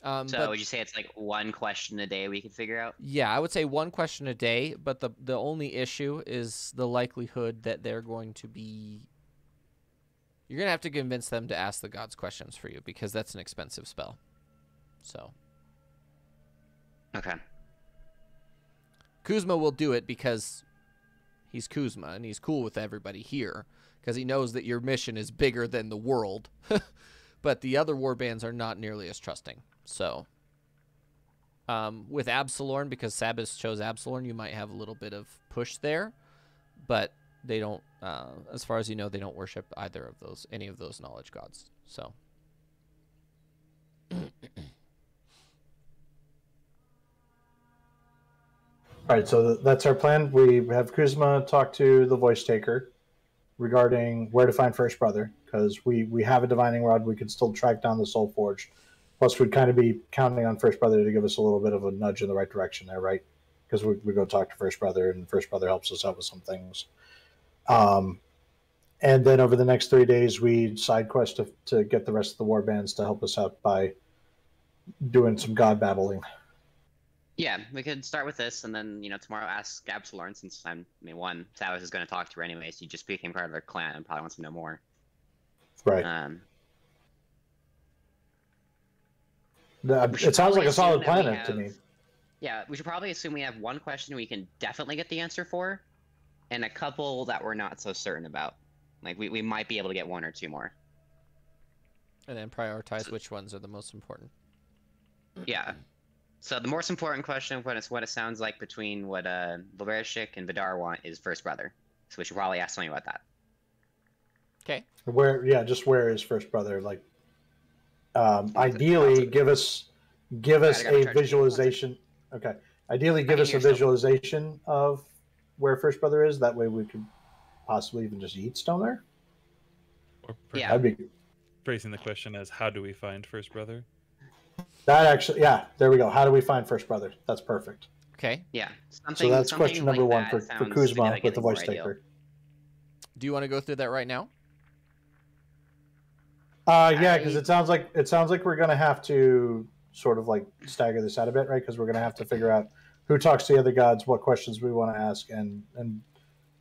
So But would you say it's like one question a day we could figure out? yeah, I would say one question a day. But the only issue is the likelihood that they're going to be. You're gonna have to convince them to ask the gods questions for you, because that's an expensive spell. So. Okay. Kuzma will do it because he's Kuzma and he's cool with everybody here, because he knows that your mission is bigger than the world. But the other warbands are not nearly as trusting. So with Absalorn, because Sabas chose Absalorn, you might have a little bit of push there, but they don't, as far as you know, they don't worship either of those, any of those knowledge gods. So. All right, so that's our plan. We have Kuzma talk to the voice taker regarding where to find First Brother, because we have a divining rod. We could still track down the Soulforged. Plus, we'd kind of be counting on First Brother to give us a little bit of a nudge in the right direction there, right? Because we go talk to First Brother, and First Brother helps us out with some things. And then over the next 3 days, we side quest to get the rest of the warbands to help us out by doing some god battling. Yeah, we could start with this, and then tomorrow ask Absalorn, since one, Savas is going to talk to her anyways. He just became part of their clan and probably wants to know more. Right. We should It sounds like probably a solid assume that plan we to me. have- Yeah, we should probably assume we have one question we can definitely get the answer for, and a couple that we're not so certain about. Like, we might be able to get one or two more. And then prioritize which ones are the most important. Yeah. So the most important question, what it sounds like between what Lobershik and Vidar want, is First Brother. So we should probably ask something about that. Okay. Where is First Brother? Like, ideally, give us I gotta a try to- visualization. Okay, Ideally, give can us a hear some- visualization of where First Brother is. That way, we could possibly even just eat stone there. Or Yeah. perhaps That'd be phrasing the question as, how do we find First Brother? that. Actually, yeah. There we go. How do we find First Brother? That's perfect. Okay. Yeah. So that's Something question number like one that for sounds Kuzma with the significantly more voice ideal. taker. Do you want to go through that right now? Yeah, because it sounds like we're gonna have to sort of like stagger this out a bit, right? Because we're gonna have to figure out who talks to the other gods, what questions we want to ask, and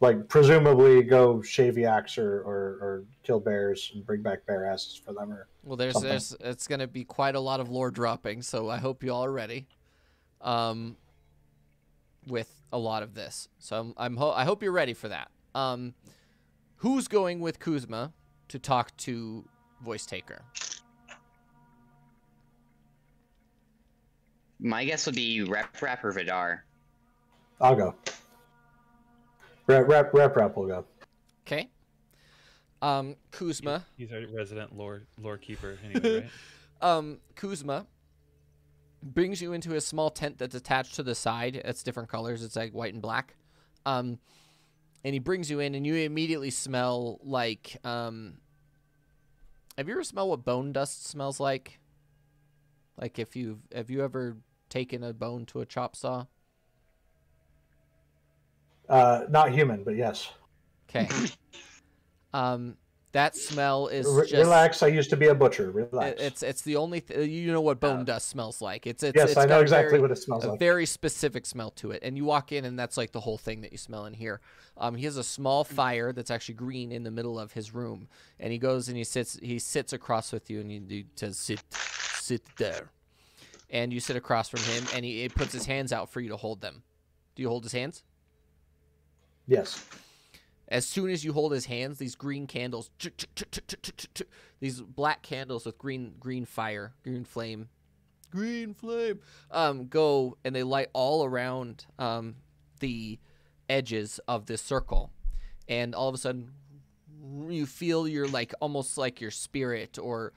like presumably go shave yaks or kill bears and bring back bear asses for them or Well, something. it's going to be quite a lot of lore dropping, so I hope you all are ready. With a lot of this, so I hope you're ready for that. Who's going with Kuzma to talk to voice taker? My guess would be Rep or Vidar. I'll go. Rep will go. Okay. Kuzma. He's our resident lore keeper anyway, right? Kuzma brings you into a small tent that's attached to the side. It's different colors. It's like white and black. And he brings you in, and you immediately smell like. Have you ever smelled what bone dust smells like? Like have you ever taken a bone to a chop saw? Not human, but yes. Okay. That smell is just Relax. I used to be a butcher. Relax. It's the only you know what bone dust smells like. It's yes, I know got exactly what it smells a like. very specific smell to it. And you walk in, and that's like the whole thing that you smell in here. He has a small fire that's actually green in the middle of his room, and he goes and he sits across with you, and he says sit there, and you sit across from him, and he puts his hands out for you to hold them. Do you hold his hands? Yes. As soon as you hold his hands, these green candles, these black candles with green fire, green flame, go, and they light all around the edges of this circle. And all of a sudden, you feel almost like your spirit, or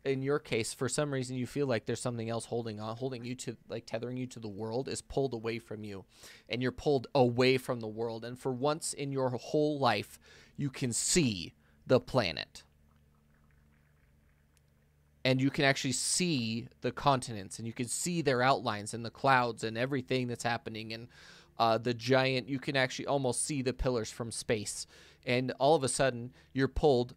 in your case, for some reason, you feel like there's something else holding you to, like tethering you to the world, is pulled away from you, and you're pulled away from the world. And for once in your whole life, you can see the planet, and you can actually see the continents, and you can see their outlines and the clouds and everything that's happening. And the giant, you can actually almost see the pillars from space. And all of a sudden, you're pulled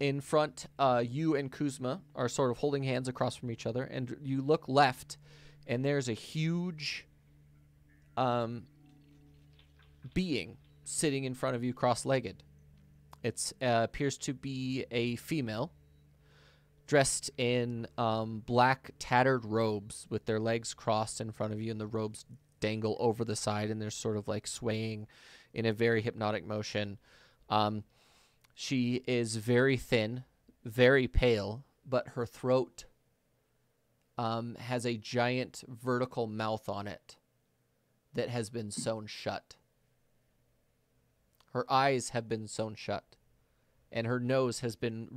in front. You and Kuzma are sort of holding hands across from each other, and you look left, and there's a huge being sitting in front of you, cross-legged. It appears to be a female, dressed in black tattered robes with their legs crossed in front of you, and the robes dangle over the side, and they're sort of like swaying in a very hypnotic motion. She is very thin, very pale, but her throat has a giant vertical mouth on it that has been sewn shut. Her eyes have been sewn shut, and her nose has been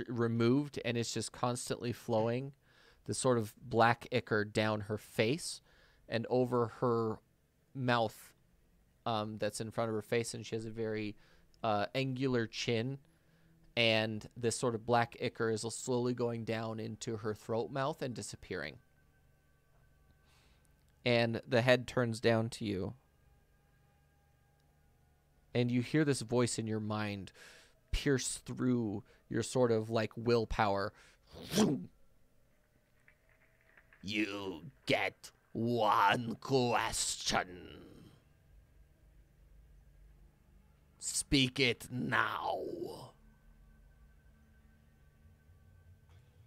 removed, and it's just constantly flowing the sort of black ichor down her face and over her mouth that's in front of her face, and she has a very angular chin, and this sort of black ichor is slowly going down into her throat mouth and disappearing. And the head turns down to you, and you hear this voice in your mind pierce through your sort of like willpower. You get one question. Speak it now.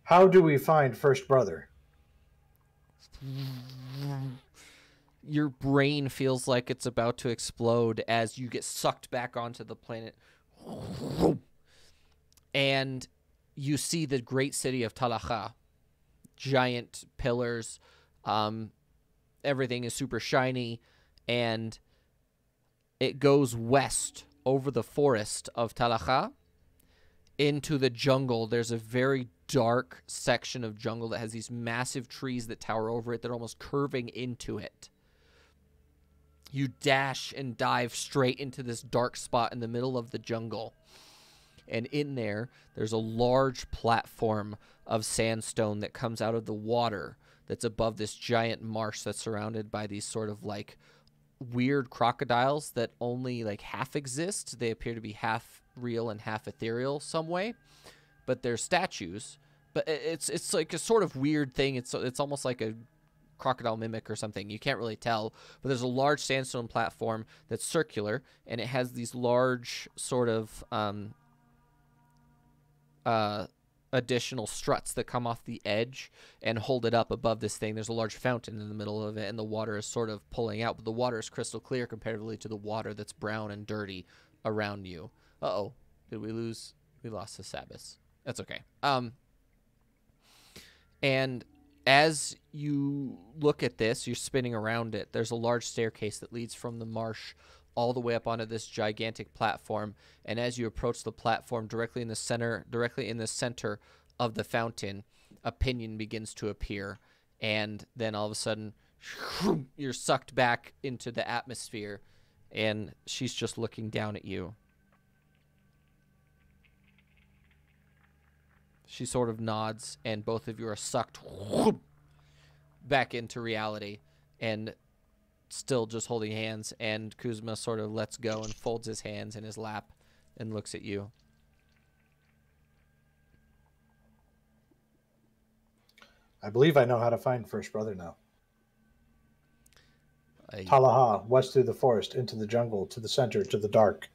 How do we find First Brother? Your brain feels like it's about to explode as you get sucked back onto the planet. And you see the great city of Talacha. Giant pillars. Everything is super shiny. And it goes west over the forest of Talacha. into the jungle. There's a very dark section of jungle that has these massive trees that tower over it that are almost curving into it. You dash and dive straight into this dark spot in the middle of the jungle. And in there's a large platform of sandstone that comes out of the water that's above this giant marsh that's surrounded by these sort of like weird crocodiles that only like half exist. They appear to be half real and half ethereal some way, but they're statues. But it's like a sort of weird thing. It's almost like a crocodile mimic or something. You can't really tell, but there's a large sandstone platform that's circular, and it has these large sort of additional struts that come off the edge and hold it up above this thing. There's a large fountain in the middle of it, and the water is sort of pulling out, but the water is crystal clear comparatively to the water that's brown and dirty around you. Uh-oh. Did we lose? We lost the Sabbath. That's okay. And as you look at this, you're spinning around it. There's a large staircase that leads from the marsh all the way up onto this gigantic platform. And as you approach the platform, directly in the center of the fountain, a pinion begins to appear. And then all of a sudden, you're sucked back into the atmosphere, and she's just looking down at you. She sort of nods, and both of you are sucked back into reality, and still just holding hands. And Kuzma sort of lets go and folds his hands in his lap and looks at you. I believe I know how to find First Brother now. Talaha, west through the forest, into the jungle, to the center, to the dark.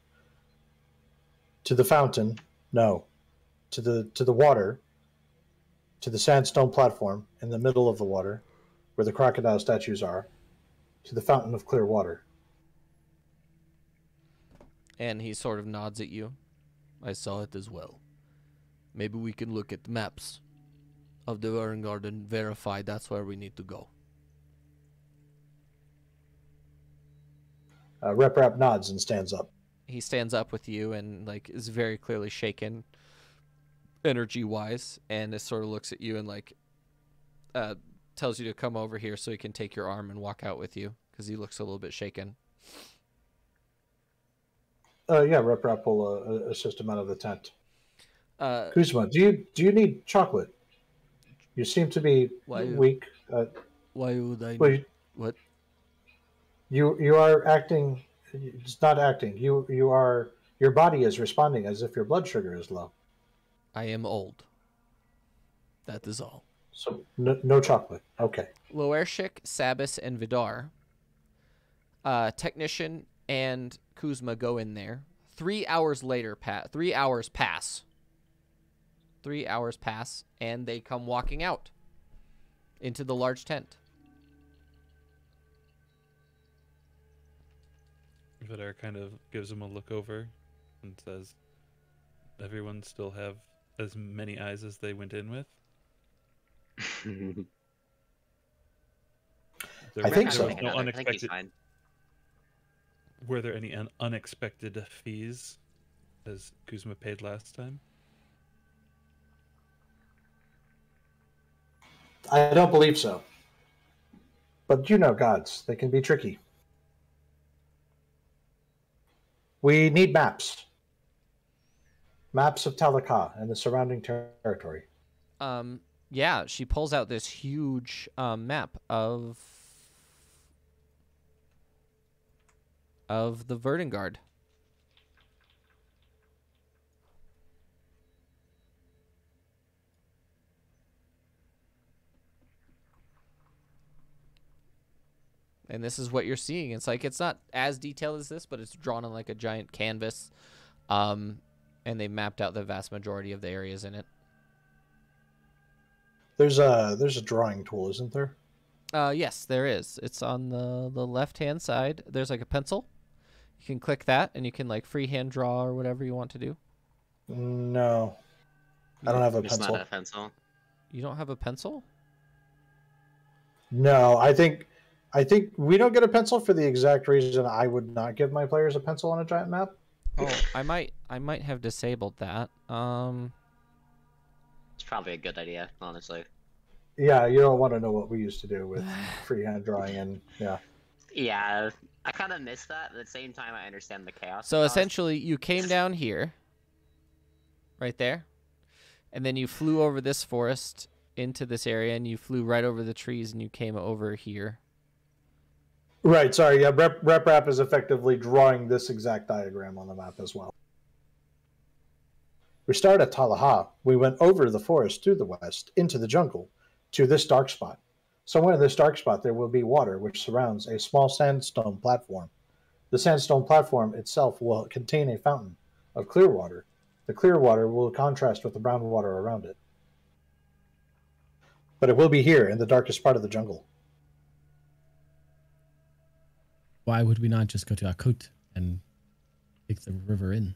To the fountain, no. To the water, to the sandstone platform in the middle of the water, where the crocodile statues are, to the fountain of clear water. And he sort of nods at you. I saw it as well. Maybe we can look at maps of the Warren Garden, verify that's where we need to go. Rep nods and stands up. He stands up with you and like is very clearly shaken energy-wise, and it sort of looks at you and like tells you to come over here so he can take your arm and walk out with you, because he looks a little bit shaken. Yeah, Rep will assist him out of the tent. Kuzma, do you need chocolate? You seem to be weak. Why would I? What? You are acting. It's not acting. You are. Your body is responding as if your blood sugar is low. I am old. That is all. So no chocolate. Okay. Loershik, Sabas, and Vidar, Technician and Kuzma go in there. 3 hours later, 3 hours pass. 3 hours pass, and they come walking out into the large tent. Vidar kind of gives him a look over and says, "Everyone still have as many eyes as they went in with?" I think so. No unexpected. Were there any unexpected fees, as Kuzma paid last time? I don't believe so. But you know gods, they can be tricky. We need maps. Maps of Talaka and the surrounding territory. Yeah, she pulls out this huge map of the Verdengard. And this is what you're seeing. It's like, it's not as detailed as this, but it's drawn on like a giant canvas. And they mapped out the vast majority of the areas in it. There's a drawing tool, isn't there? Yes, there is. It's on the left-hand side. There's like a pencil. You can click that, and you can like freehand draw or whatever you want to do. No. I don't have a pencil. It's not a pencil. You don't have a pencil? No, I think we don't get a pencil for the exact reason I would not give my players a pencil on a giant map. Oh, I might have disabled that. It's probably a good idea, honestly. Yeah, you don't want to know what we used to do with freehand drawing, and yeah. Yeah, I kind of miss that. But at the same time, I understand the chaos. So it caused. essentially, you came down here, right there, and then you flew over this forest into this area, and you flew right over the trees, and you came over here. Right, sorry, yeah, RepRap is effectively drawing this exact diagram on the map as well. We started at Talaha. We went over the forest to the west, into the jungle, to this dark spot. Somewhere in this dark spot there will be water which surrounds a small sandstone platform. The sandstone platform itself will contain a fountain of clear water. The clear water will contrast with the brown water around it. But it will be here in the darkest part of the jungle. Why would we not just go to Akut and take the river in?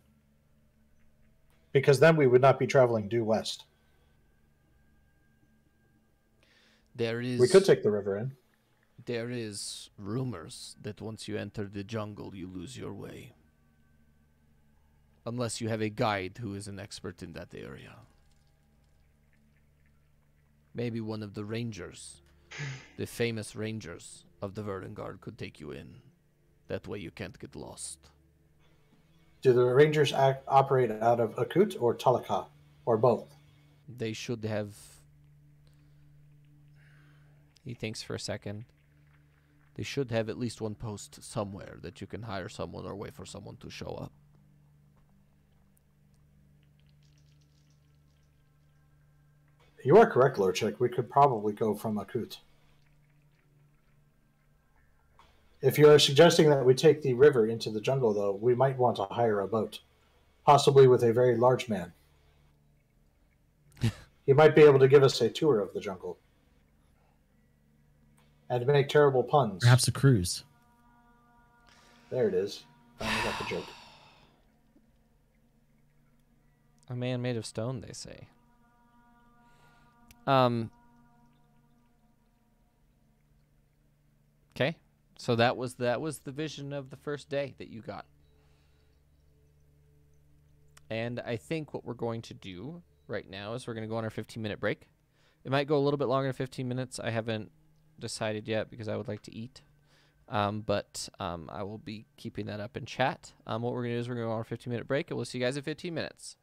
Because then we would not be traveling due west. We could take the river in. There is rumors that once you enter the jungle, you lose your way. Unless you have a guide who is an expert in that area. Maybe one of the rangers, the famous rangers of the Verdengard, could take you in. That way you can't get lost. Do the Rangers operate out of Akut or Talaka, or both? They should have... He thinks for a second. They should have at least one post somewhere that you can hire someone or wait for someone to show up. You are correct, Lorchik. We could probably go from Akut. If you are suggesting that we take the river into the jungle, though, we might want to hire a boat. Possibly with a very large man. He might be able to give us a tour of the jungle. And make terrible puns. Perhaps a cruise. There it is. Finally got the joke. A man made of stone, they say. Okay. So that was the vision of the first day that you got. And I think what we're going to do right now is we're going to go on our 15-minute break. It might go a little bit longer than 15 minutes. I haven't decided yet because I would like to eat. But I will be keeping that up in chat. What we're going to do is we're going to go on a 15-minute break, and we'll see you guys in 15 minutes.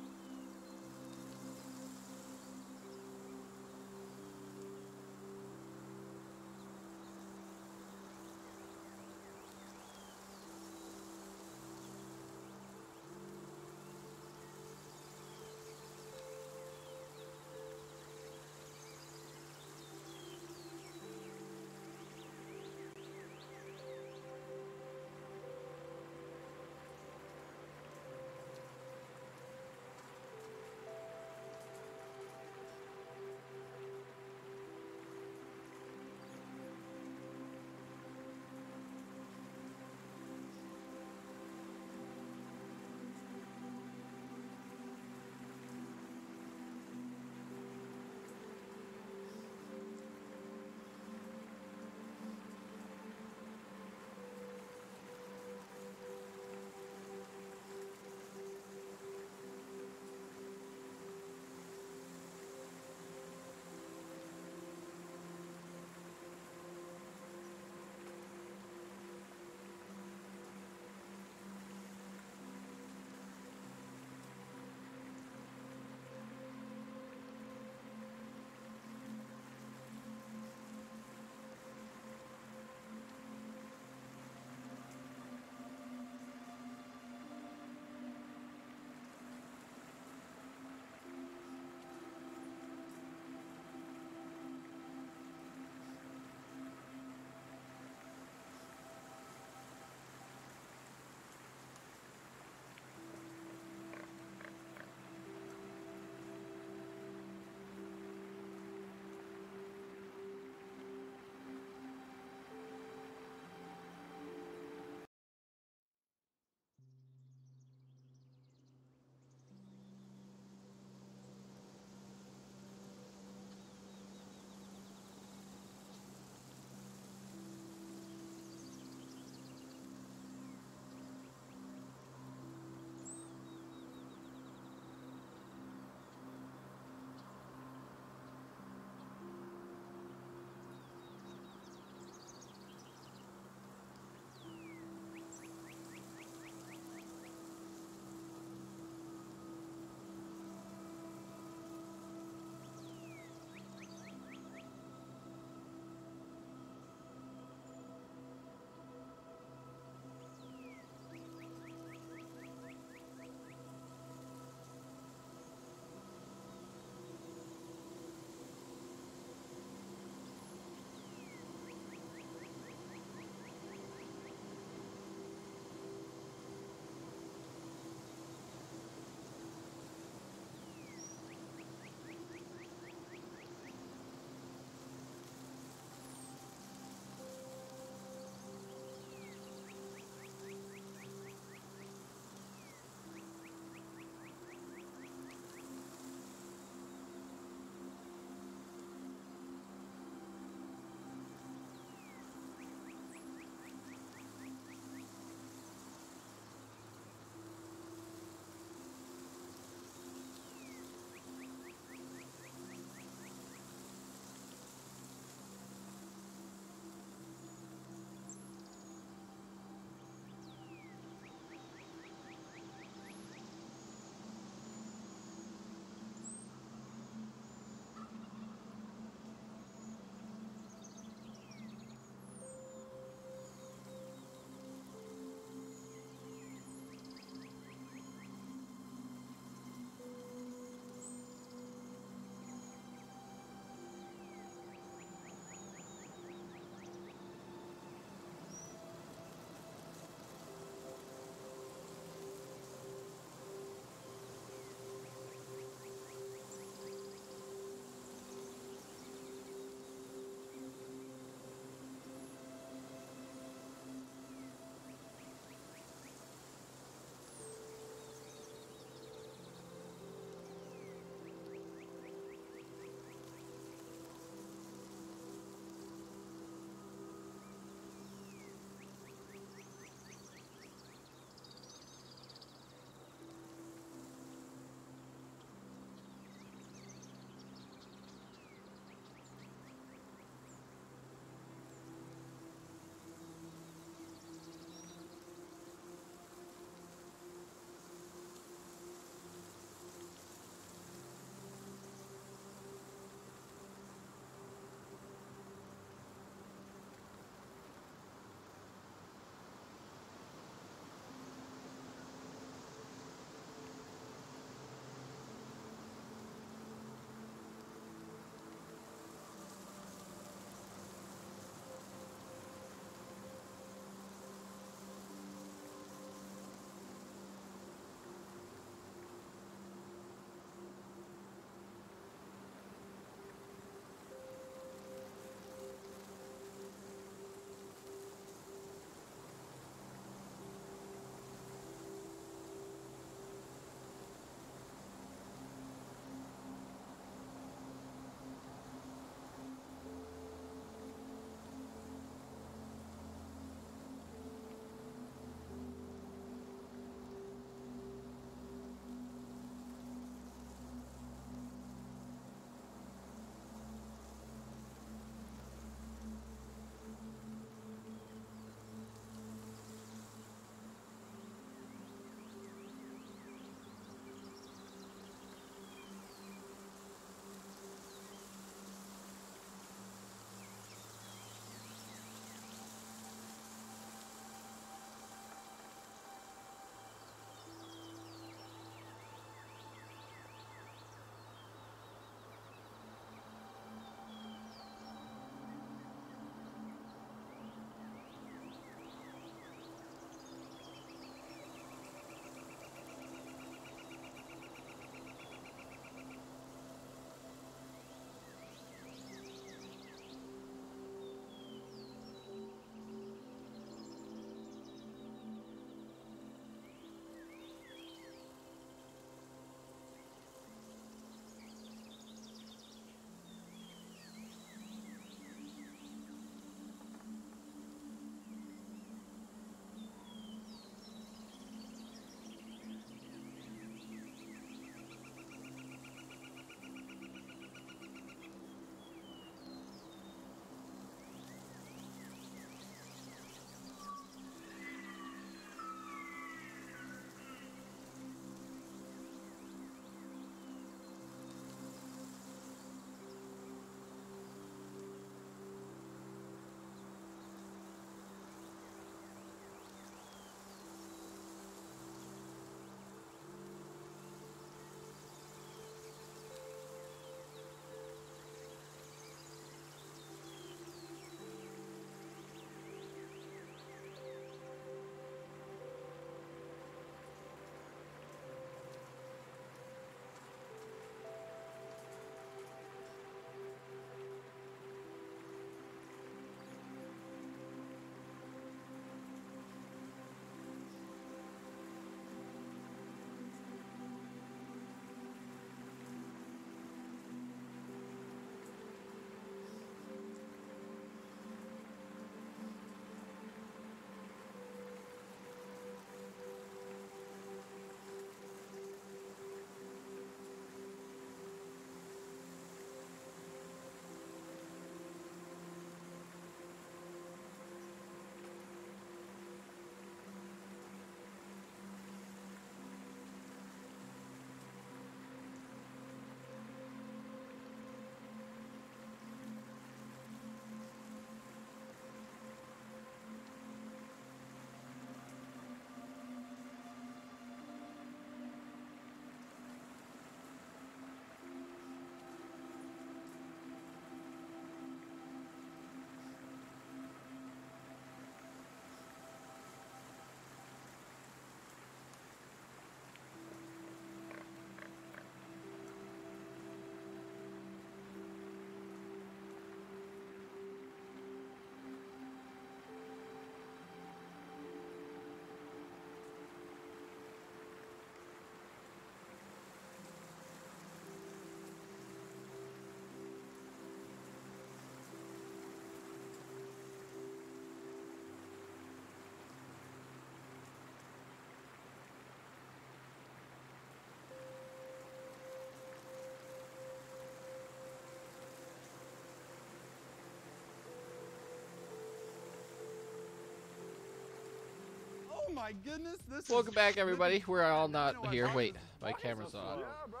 my goodness, this Welcome back, everybody. We're all not here. Wait, my camera's on. Yeah, bro.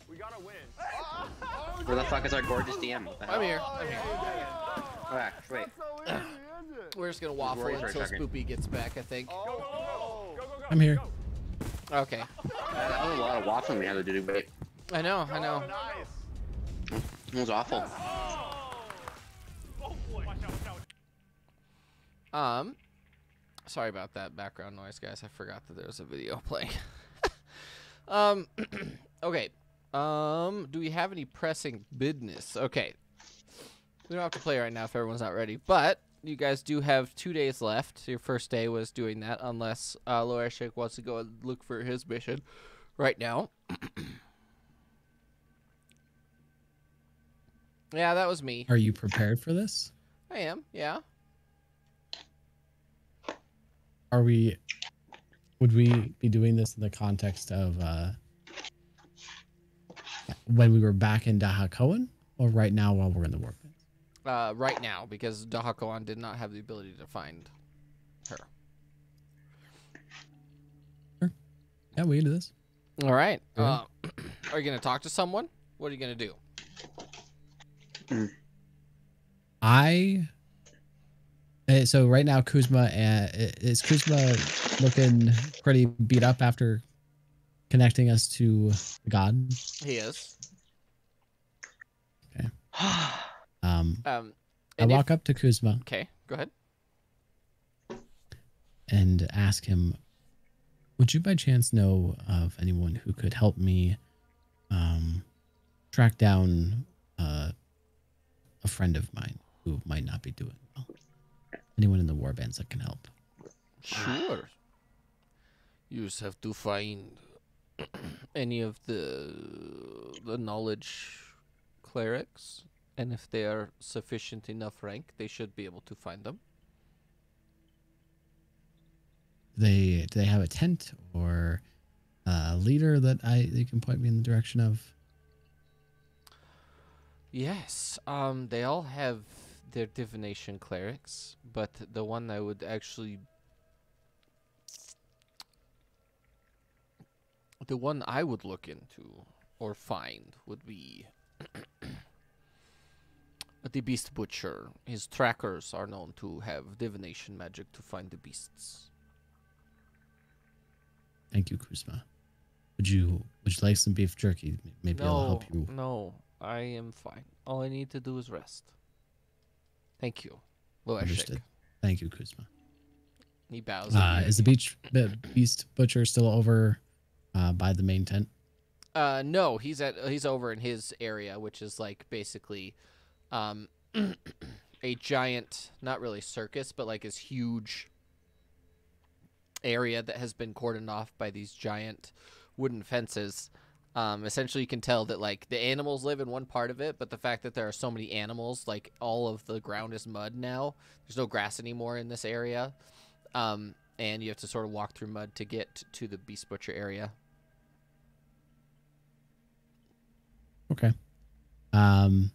We gotta win. Where the fuck is our gorgeous DM? What the hell? I'm here. I'm here. Oh, wait. Not so easy, is it? We're just gonna waffle worried for a until second. Spoopy gets back, I think. Oh. I'm here. Okay. That was a lot of waffling we had to do. Wait, I know. I know. Nice. it was awful. Oh boy. Watch out. Sorry about that background noise, guys. I forgot that there was a video playing. Okay. Do we have any pressing business? Okay. We don't have to play right now if everyone's not ready, but you guys do have 2 days left. Your first day was doing that, unless Loeshik wants to go and look for his mission right now. Yeah, that was me. Are you prepared for this? I am, yeah. Would we be doing this in the context of when we were back in Dahakoan, or right now while we're in the warbands? Right now, because Dahakoan did not have the ability to find her. Yeah, we can do this. All right. Yeah. Are you going to talk to someone? What are you going to do? So right now Kuzma is Kuzma looking pretty beat up after connecting us to the god. He is. I And walk up to Kuzma Okay, go ahead. and ask him, would you by chance know of anyone who could help me track down a friend of mine who might not be doing well? Anyone in the warbands that can help? Sure. You just have to find any of the knowledge clerics, and if they are sufficient enough rank, they should be able to find them. Do they have a tent or a leader that you can point me in the direction of? Yes. They all have their divination clerics, but the one I would actually... The one I would look into or find would be the Beast Butcher. His trackers are known to have divination magic to find the beasts. Thank you, Kuzma. Would you like some beef jerky? Maybe I'll help you. No, I am fine. All I need to do is rest. Thank you. Loeshik. Understood. Thank you, Kuzma. He bows. at you. Is the beast butcher still over by the main tent? No, he's over in his area, which is like basically a giant, not really circus, but like this huge area that has been cordoned off by these giant wooden fences. Essentially, you can tell that like the animals live in one part of it, but the fact that there are so many animals, like all of the ground is mud now. There's no grass anymore in this area, and you have to sort of walk through mud to get to the Beast Butcher area. Okay. On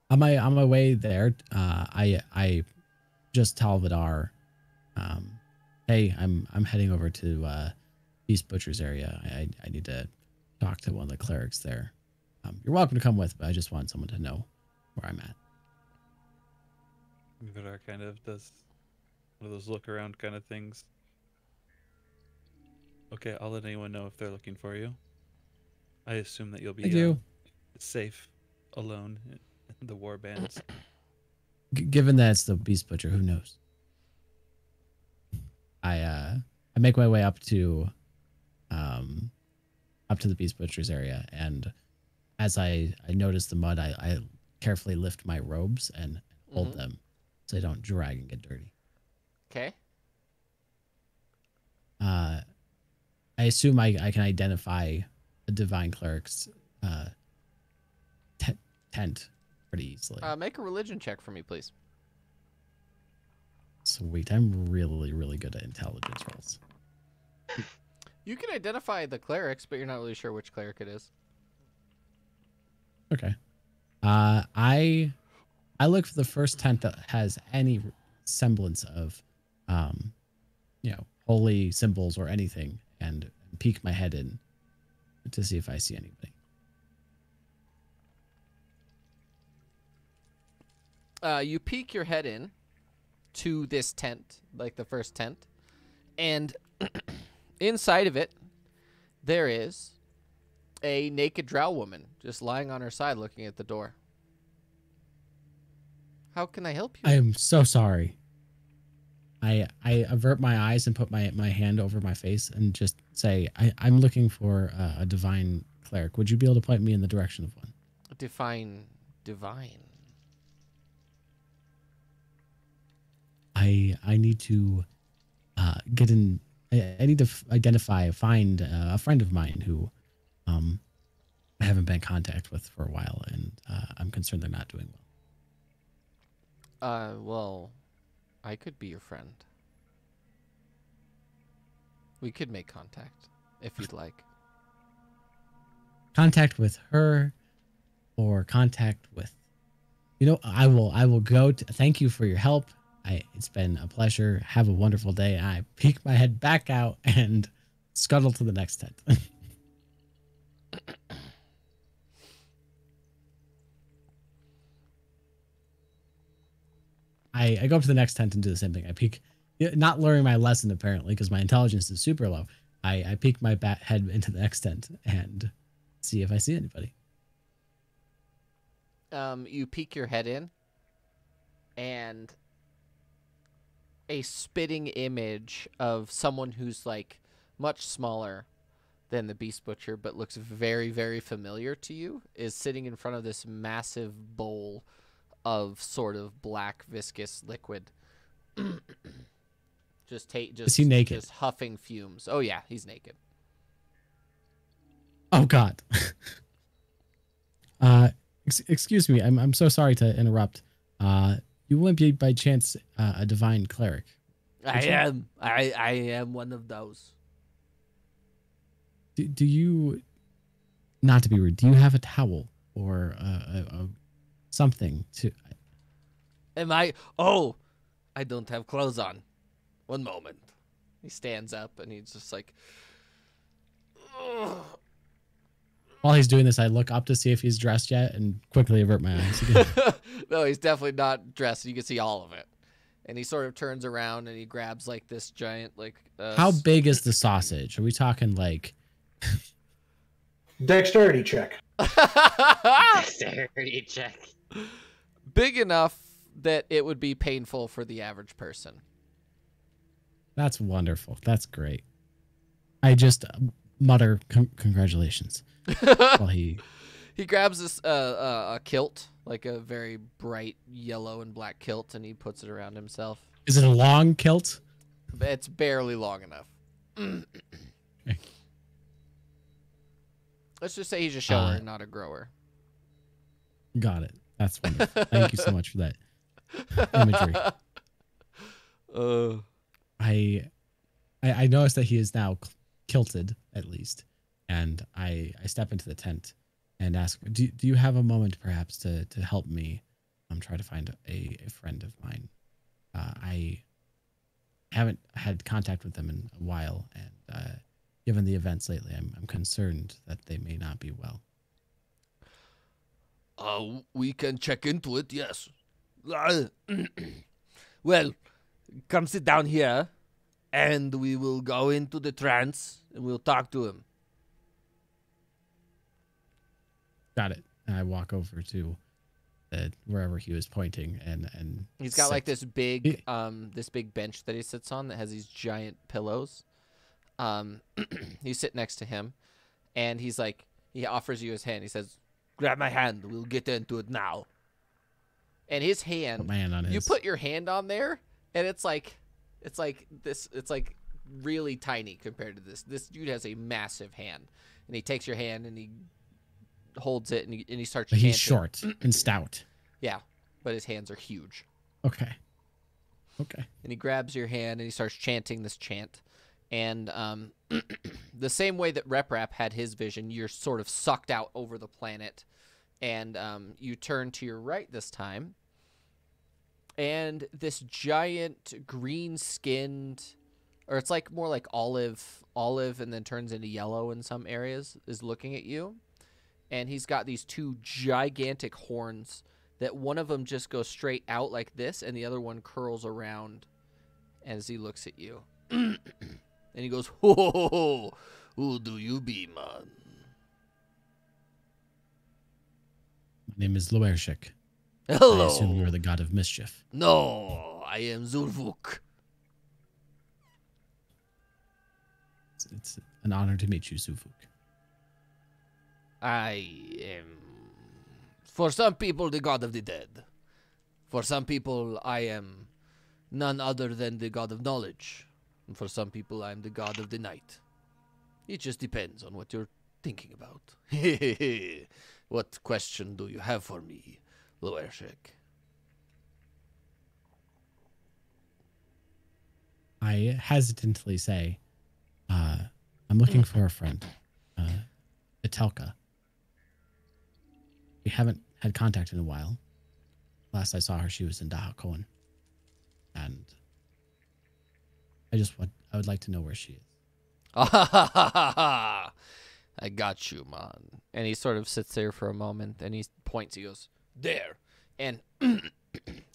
my way there, I just tell Vidar, hey, I'm heading over to Beast Butcher's area. I need to talk to one of the clerics there. You're welcome to come with, but I just want someone to know where I'm at. Vidar kind of does one of those look around kind of things. Okay, I'll let anyone know if they're looking for you. I assume that you'll be Thank you. Safe alone in the war bands. Given that it's the Beast Butcher, who knows? I make my way up to the Beast Butcher's area, and as I notice the mud, I carefully lift my robes and hold them so they don't drag and get dirty. Okay. I assume I can identify a divine cleric's tent pretty easily. Make a religion check for me, please. Sweet. I'm really, really good at intelligence rolls. You can identify the clerics, but you're not really sure which cleric it is. Okay. I I look for the first tent that has any semblance of, holy symbols or anything, and peek my head in to see if I see anybody. You peek your head in to this tent, like the first tent, and inside of it, there is a naked drow woman just lying on her side looking at the door. How can I help you? I am so sorry. I avert my eyes and put my hand over my face and just say, I'm looking for a divine cleric. Would you be able to point me in the direction of one? Divine. I need to get in. I need to find a friend of mine who I haven't been in contact with for a while, and I'm concerned they're not doing well. Well, I could be your friend. We could make contact if you'd like. Contact with her, or contact with, I will go to, thank you for your help. It's been a pleasure. Have a wonderful day. I peek my head back out and scuttle to the next tent. I go up to the next tent and do the same thing. I peek, not learning my lesson apparently because my intelligence is super low. I peek my head into the next tent and see if I see anybody. You peek your head in, and a spitting image of someone who's like much smaller than the Beast Butcher, but looks very, very familiar to you, is sitting in front of this massive bowl of sort of black viscous liquid. Is he naked? Just huffing fumes. Oh yeah, he's naked. Oh God. Excuse me. I'm so sorry to interrupt. You wouldn't be by chance a divine cleric? I am one of those. Do you, not to be rude, do you have a towel or something to? Am I? Oh, I don't have clothes on. One moment. He stands up and he's just like. Ugh. While he's doing this, I look up to see if he's dressed yet and quickly avert my eyes again. No, he's definitely not dressed. You can see all of it. And he sort of turns around and he grabs like this giant like. How big is the sausage? Are we talking like? Dexterity check. Dexterity check. Big enough that it would be painful for the average person. That's wonderful. That's great. I just mutter congratulations while he grabs this a kilt, like a very bright yellow and black kilt, and he puts it around himself. Is it a long kilt? It's barely long enough. Okay. Let's just say he's a shower, not a grower. Got it. That's wonderful. Thank you so much for that imagery. I noticed that he is now kilted, at least, and I step into the tent and ask, do you have a moment perhaps to help me try to find a friend of mine? I haven't had contact with them in a while, and given the events lately, I'm concerned that they may not be well. We can check into it, yes. Well, come sit down here, and we will go into the trance, and we'll talk to him. Got it. And I walk over to wherever he was pointing, and he's got like sit. this big bench that he sits on that has these giant pillows. You sit next to him, and he's like, he offers you his hand. He says, "Grab my hand. We'll get into it now." And his hand, Put my hand on his. you put your hand on there, and it's like really tiny compared to this. This dude has a massive hand, and he takes your hand and he holds it and he starts. But chanting. he's short and stout. Yeah, but his hands are huge. Okay. And he grabs your hand and he starts chanting this chant. And the same way that Rep Rap had his vision, you're sort of sucked out over the planet. And you turn to your right this time, And this giant green-skinned, or it's like more like olive, and then turns into yellow in some areas, is looking at you. And he's got these two gigantic horns that one of them just goes straight out like this, and the other one curls around as he looks at you. And he goes, "Ho, ho, ho, ho. Who do you be, man?" My name is Loershik. Hello. I assume you are the god of mischief. No, I am Zulfuk. It's an honor to meet you, Sufuk. I am, for some people, the god of the dead. For some people, I am none other than the god of knowledge. And for some people, I am the god of the night. It just depends on what you're thinking about. What question do you have for me, Loershik? I hesitantly say, I'm looking for a friend, Itelka. We haven't had contact in a while. Last I saw her, she was in Dahakoan. And I would like to know where she is. I got you, man. And he sort of sits there for a moment, and he points. He goes, "There." And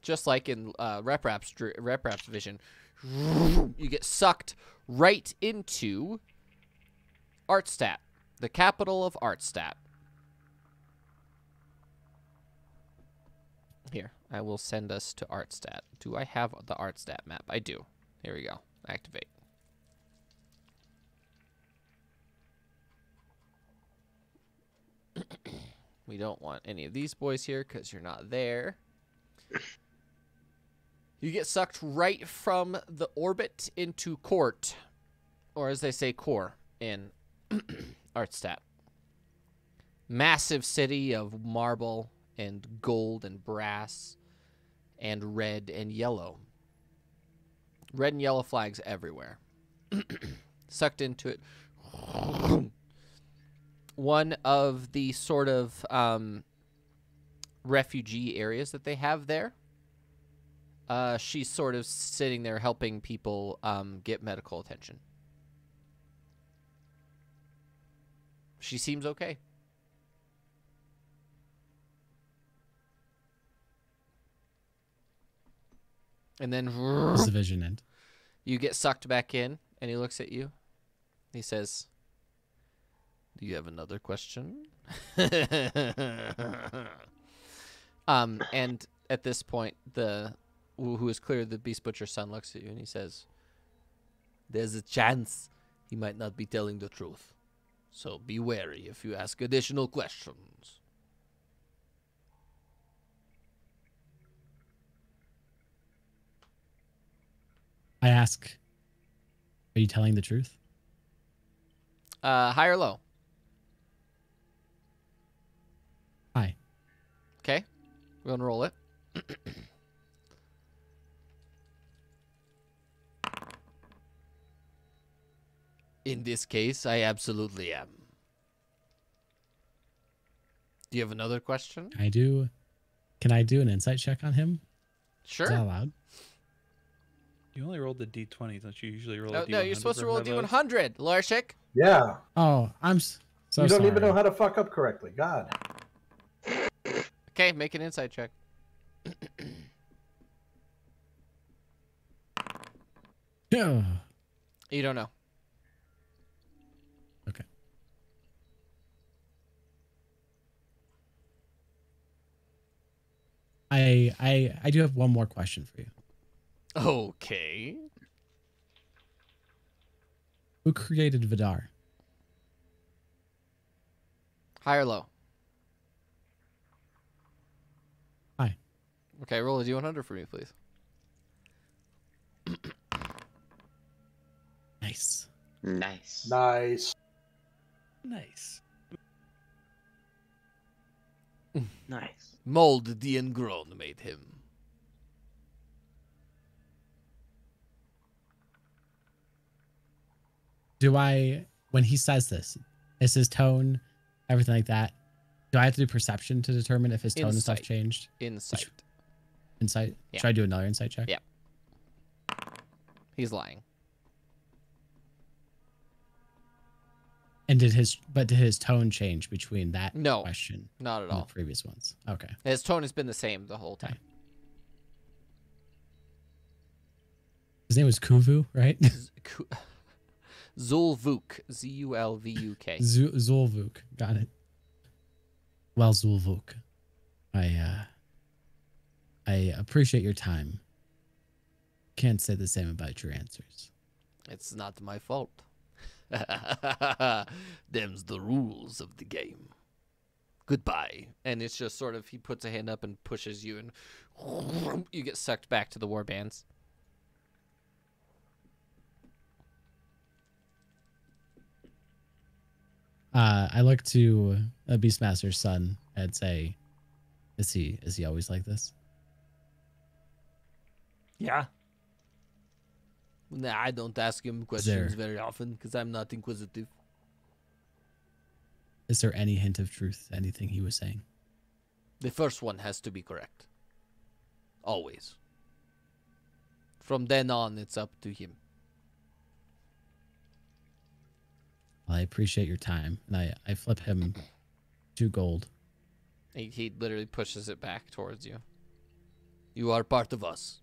just like in Reprap's vision, you get sucked right into Artstadt, the capital of Artstadt. Here, I will send us to Artstadt. Do I have the Artstadt map? I do. Here we go. Activate. We don't want any of these boys here because you're not there. You get sucked right from the orbit into court, or as they say, core in Artstadt. Massive city of marble and gold and brass and red and yellow. Red and yellow flags everywhere. Sucked into it. One of the sort of refugee areas that they have there. She's sort of sitting there helping people get medical attention. She seems okay. And then Does the vision end? you get sucked back in, and he looks at you. He says, "Do you have another question?" And at this point, who is clearly the Beast Butcher's son looks at you, and he says, "There's a chance he might not be telling the truth. So be wary if you ask additional questions." I ask, are you telling the truth? High or low? Hi. Okay. We're going to roll it. In this case, I absolutely am. Do you have another question? Can I do an insight check on him? Sure. Is that allowed? You only rolled the d20, don't you usually roll No, a d100? no, you're supposed to roll a for those? D100, Larshik. Yeah. Oh, I'm so you don't sorry. even know how to fuck up correctly. God. Okay, make an insight check. Yeah. You don't know. Okay. I do have one more question for you. Okay. Who created Vidar? High or low? Hi. Okay, roll a D100 for me, please. Nice. Nice. Nice. Nice. Nice. Mold the ingrown made him. When he says this, is his tone, everything like that, do I have to do perception to determine if his tone and stuff Insight. changed? Insight. Insight. Yeah. Should I do another insight check? Yeah. He's lying. And did his tone change between that No, question not at and the all. previous ones? Okay. His tone has been the same the whole time. His name was Kuvu, right? Zulvuk. Zulvuk. Zulvuk. Got it. Well, Zulvuk, I appreciate your time. Can't say the same about your answers. It's not my fault. Them's the rules of the game. Goodbye. And it's just sort of, he puts a hand up and pushes you, and you get sucked back to the war bands. I look to a Beastmaster's son and say, is he always like this? Yeah. Nah, I don't ask him questions very often because I'm not inquisitive. Is there any hint of truth to anything he was saying? The first one has to be correct. Always. From then on, it's up to him. Well, I appreciate your time, and I flip him 2 gold. He literally pushes it back towards you. You are part of us.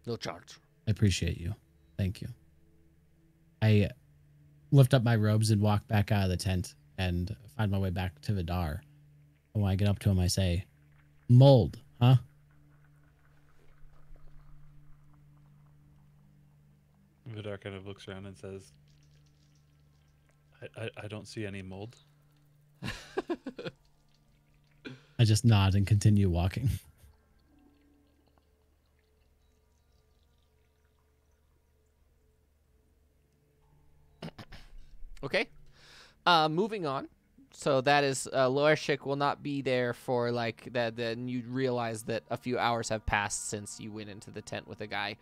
No charge. I appreciate you. Thank you. I lift up my robes and walk back out of the tent and find my way back to Vidar. And when I get up to him, I say, mold, huh? Vidar kind of looks around and says, I don't see any mold. I just nod and continue walking. Okay. Moving on. So that is, Lorshik will not be there for like that. Then you realize that a few hours have passed since you went into the tent with a guy.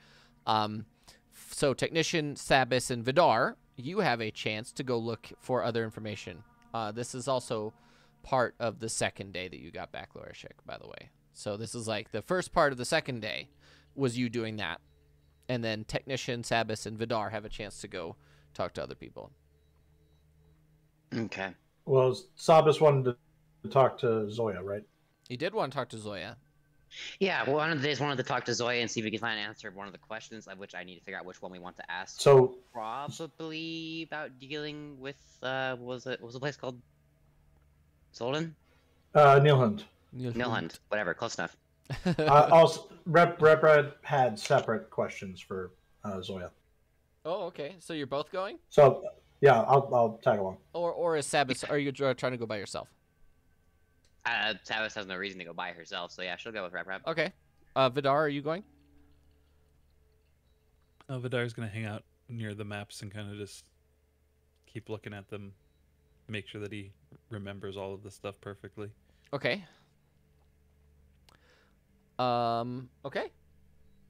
So Technician, Sabis, and Vidar, you have a chance to go look for other information. This is also part of the second day that you got back, Lorshik, by the way. So this is like the first part of the second day was you doing that. And then Technician, Sabis, and Vidar have a chance to go talk to other people. Okay. Well, Sabas wanted to talk to Zoya, right? You did want to talk to Zoya. Yeah, well, one of the days wanted to talk to Zoya and see if we could find an answer to one of the questions, of which I need to figure out which one we want to ask. So Probably about dealing with what was the place called? Solden? Nilhund. Nilhund. Whatever, close enough. Also, Rep had separate questions for Zoya. Oh, okay. So you're both going? So yeah, I'll tag along. Or is Sabas, are you trying to go by yourself? Tavis has no reason to go by herself, so yeah, she'll go with Rep. Okay. Vidar, are you going? Vidar's going to hang out near the maps and kind of just keep looking at them, make sure that he remembers all of the stuff perfectly. Okay. Okay.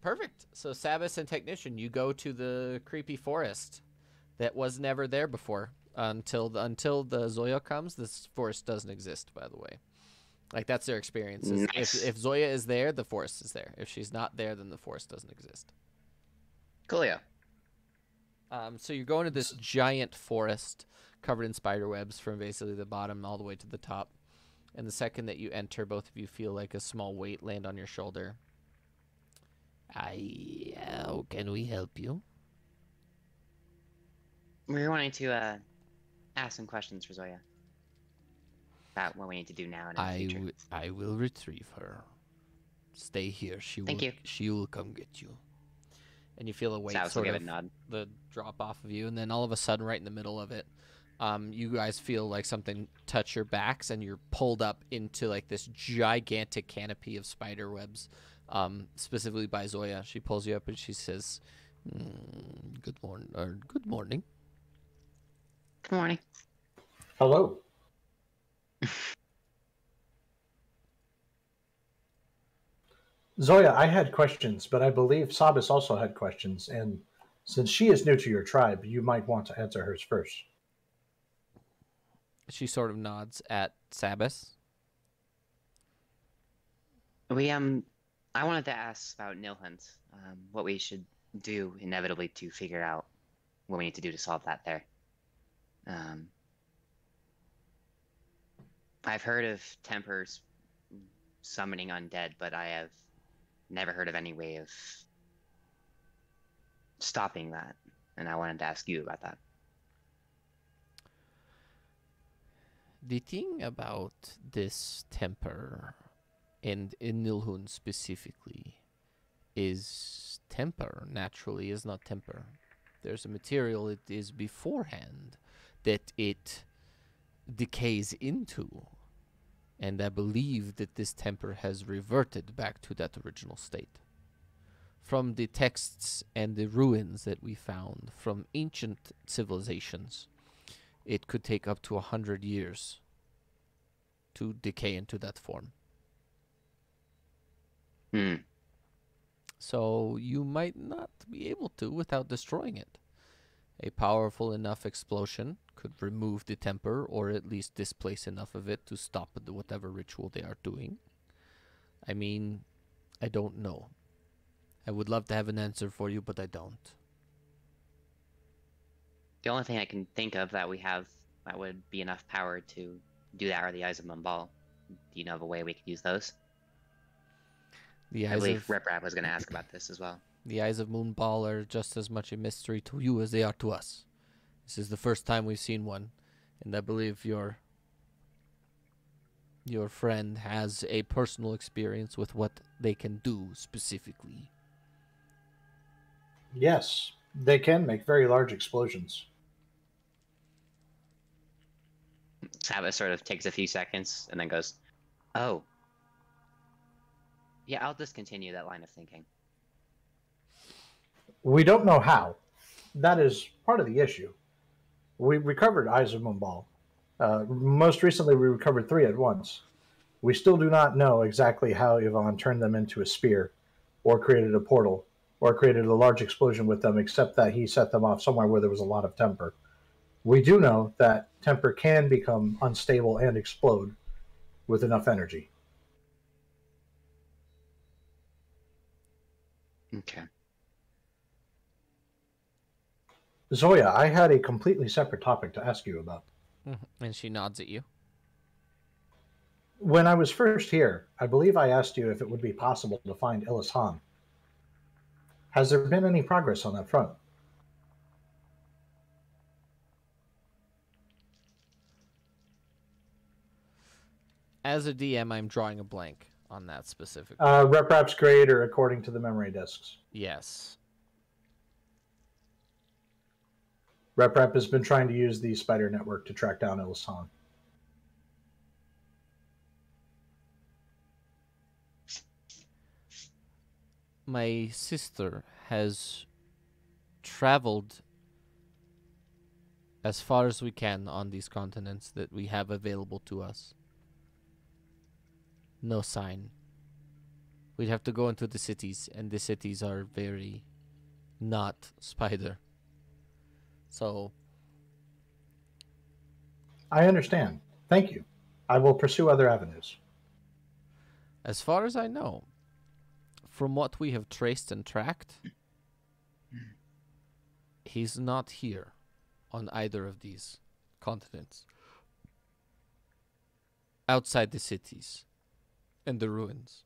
Perfect. So Sabas and Technician, you go to the creepy forest that was never there before. Until the Zoya comes, this forest doesn't exist, by the way. Like, that's their experience. Nice. If Zoya is there, the forest is there. If she's not there, then the forest doesn't exist. Coolio. So you're going to this giant forest covered in spider webs from basically the bottom all the way to the top. And the second that you enter, both of you feel like a small weight land on your shoulder. How can we help you? We were wanting to ask some questions for Zoya about what we need to do now and in the future. I will retrieve her. Stay here. Thank you. She will come get you. And you feel a weight Savis will sort give of a nod. the drop off of you, and then all of a sudden, right in the middle of it, you guys feel like something touch your backs, and you're pulled up into like this gigantic canopy of spider webs, specifically by Zoya. She pulls you up and she says, "Good morning." Good morning. Good morning. Hello. Zoya, I had questions, but I believe Sabas also had questions, and since she is new to your tribe, you might want to answer hers first. She sort of nods at Sabas. We I wanted to ask about Nilhunt. What we should do inevitably to figure out what we need to do to solve that there. Um, I've heard of tempers summoning undead, but I have never heard of any way of stopping that, and I wanted to ask you about that. The thing about this temper, and in Nilhun specifically, is temper naturally is not temper. There's a material it is beforehand that it decays into. And I believe that this temper has reverted back to that original state. From the texts and the ruins that we found from ancient civilizations, it could take up to 100 years to decay into that form. Hmm. So you might not be able to without destroying it. A powerful enough explosion could remove the temper, or at least displace enough of it to stop whatever ritual they are doing. I mean, I don't know. I would love to have an answer for you, but I don't. The only thing I can think of that we have that would be enough power to do that are the Eyes of Mumbal. Do you know of a way we could use those? The I eyes believe of Reprap was going to ask about this as well. the eyes of Moonball are just as much a mystery to you as they are to us. This is the first time we've seen one, and I believe your friend has a personal experience with what they can do specifically. Yes, they can make very large explosions. Sabbath sort of takes a few seconds and then goes, "Oh. Yeah, I'll discontinue that line of thinking." We don't know how. That is part of the issue. We recovered Eyes of Moonball. Most recently, we recovered 3 at once. We still do not know exactly how Yvonne turned them into a spear, or created a portal, or created a large explosion with them, except that he set them off somewhere where there was a lot of temper. We do know that temper can become unstable and explode with enough energy. Okay. Zoya, I had a completely separate topic to ask you about. And she nods at you. When I was first here, I believe I asked you if it would be possible to find Illis Han. Has there been any progress on that front? As a DM, I'm drawing a blank on that specific. RepRap's creator, according to the memory disks. Yes. RepRap has been trying to use the Spider Network to track down Illis Han. My sister has traveled as far as we can on these continents that we have available to us. No sign. We'd have to go into the cities, and the cities are very not spider. So, I understand. Thank you. I will pursue other avenues. as far as I know, from what we have traced and tracked, he's not here on either of these continents. Outside the cities and the ruins.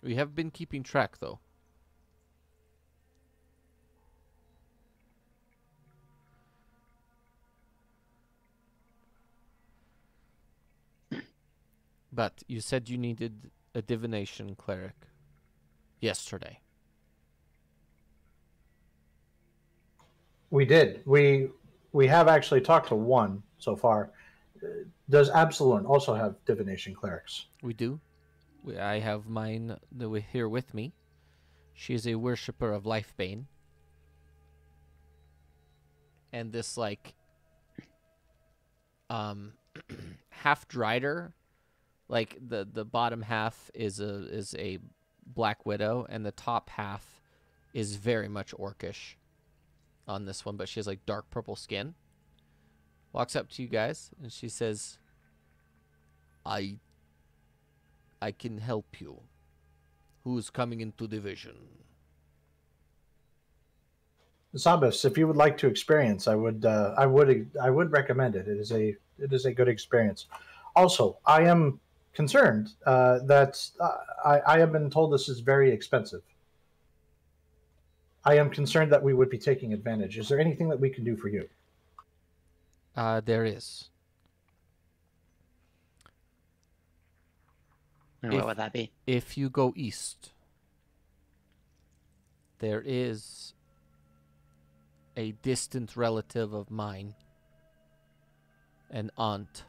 We have been keeping track, though. But you said you needed a divination cleric yesterday. We did. We have actually talked to one so far. Does Absalon also have divination clerics? We do. I have mine here with me. She is a worshipper of Lifebane. And this, like, half drider, like the bottom half is a black widow, and the top half is very much orcish on this one, but she has like dark purple skin. walks up to you guys and she says, I can help you. Who's coming into division? Zabas, if you would like to experience, I would recommend it. It is a good experience. Also, I am concerned that I have been told this is very expensive. I am concerned that we would be taking advantage. Is there anything that we can do for you? There is. And If- what would that be? If you go east, there is a distant relative of mine, an aunt.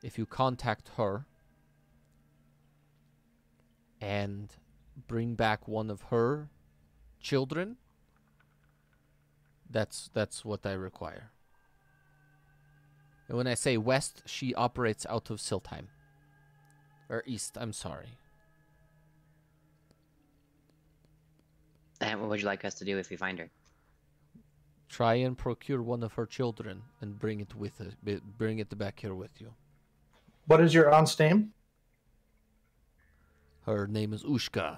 If you contact her and bring back one of her children, that's what I require. And when I say west, she operates out of Siltheim. Or east, I'm sorry. And what would you like us to do if we find her? Try and procure one of her children and bring it with us. Bring it back here with you. What is your aunt's name? Her name is Ushka.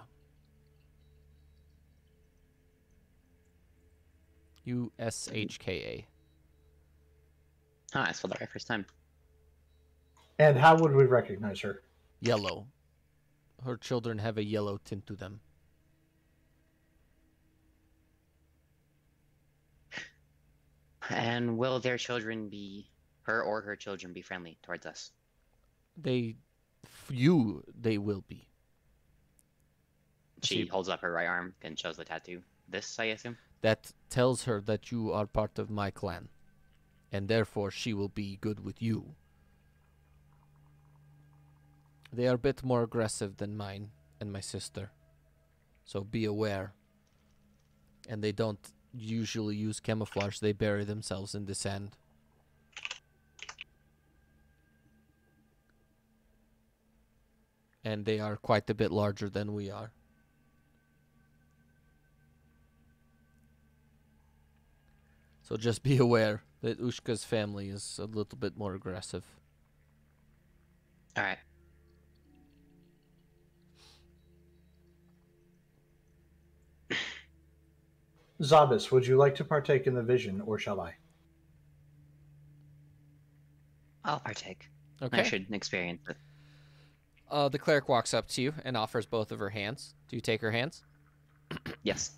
Ushka. Ah, I spelled that right first time. And how would we recognize her? Yellow. Her children have a yellow tint to them. And will their children be, her or her children be friendly towards us? They will be. She See- holds up her right arm and shows the tattoo. This, I assume? That tells her that you are part of my clan. And therefore she will be good with you. They are a bit more aggressive than mine and my sister. So be aware. And they don't usually use camouflage. They bury themselves in the sand. And they are quite a bit larger than we are. So just be aware that Ushka's family is a little bit more aggressive. All right. Zabas, would you like to partake in the vision, or shall I? I'll partake. Okay. I should experience it. The cleric walks up to you and offers both of her hands. Do you take her hands? Yes.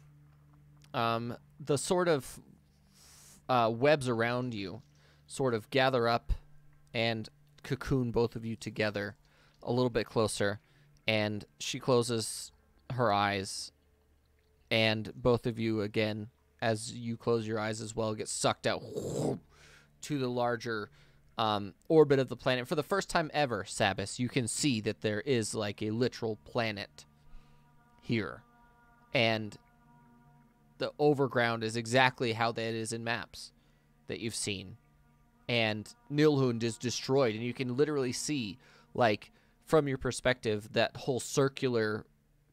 The sort of webs around you sort of gather up and cocoon both of you together a little bit closer, and she closes her eyes, and both of you, again, as you close your eyes as well, get sucked out to the larger orbit of the planet. For the first time ever, Sabas, you can see that there is like a literal planet here, and the overground is exactly how that is in maps that you've seen. And Nilhund is destroyed, and you can literally see, like, from your perspective, that whole circular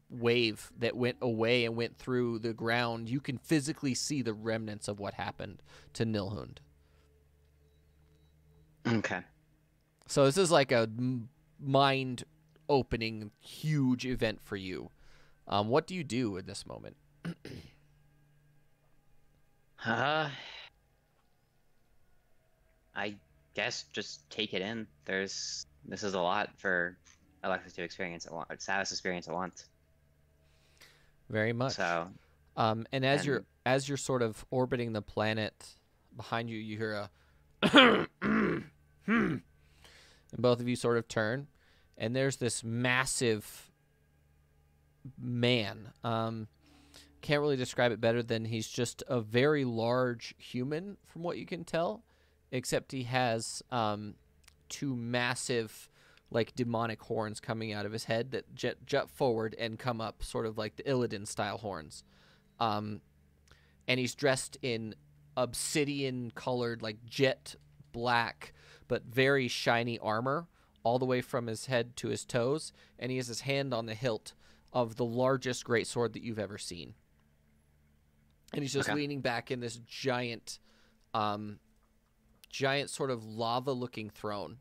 wave that went away and went through the ground. You can physically see the remnants of what happened to Nilhund. Okay. So this is like a mind-opening, huge event for you. What do you do in this moment? I guess just take it in. This is a lot for Alexis to experience at once, Savis experience at once. Very much. So, And as and- you're sort of orbiting the planet, behind you, you hear a and both of you sort of turn, and there's this massive man. Can't really describe it better than he's just a very large human, from what you can tell, except he has two massive, like, demonic horns coming out of his head that jut forward and come up, sort of like the Illidan style horns. And he's dressed in obsidian colored, like jet black, but very shiny armor all the way from his head to his toes, and he has his hand on the hilt of the largest greatsword that you've ever seen. And he's just Okay. leaning back in this giant giant sort of lava-looking throne.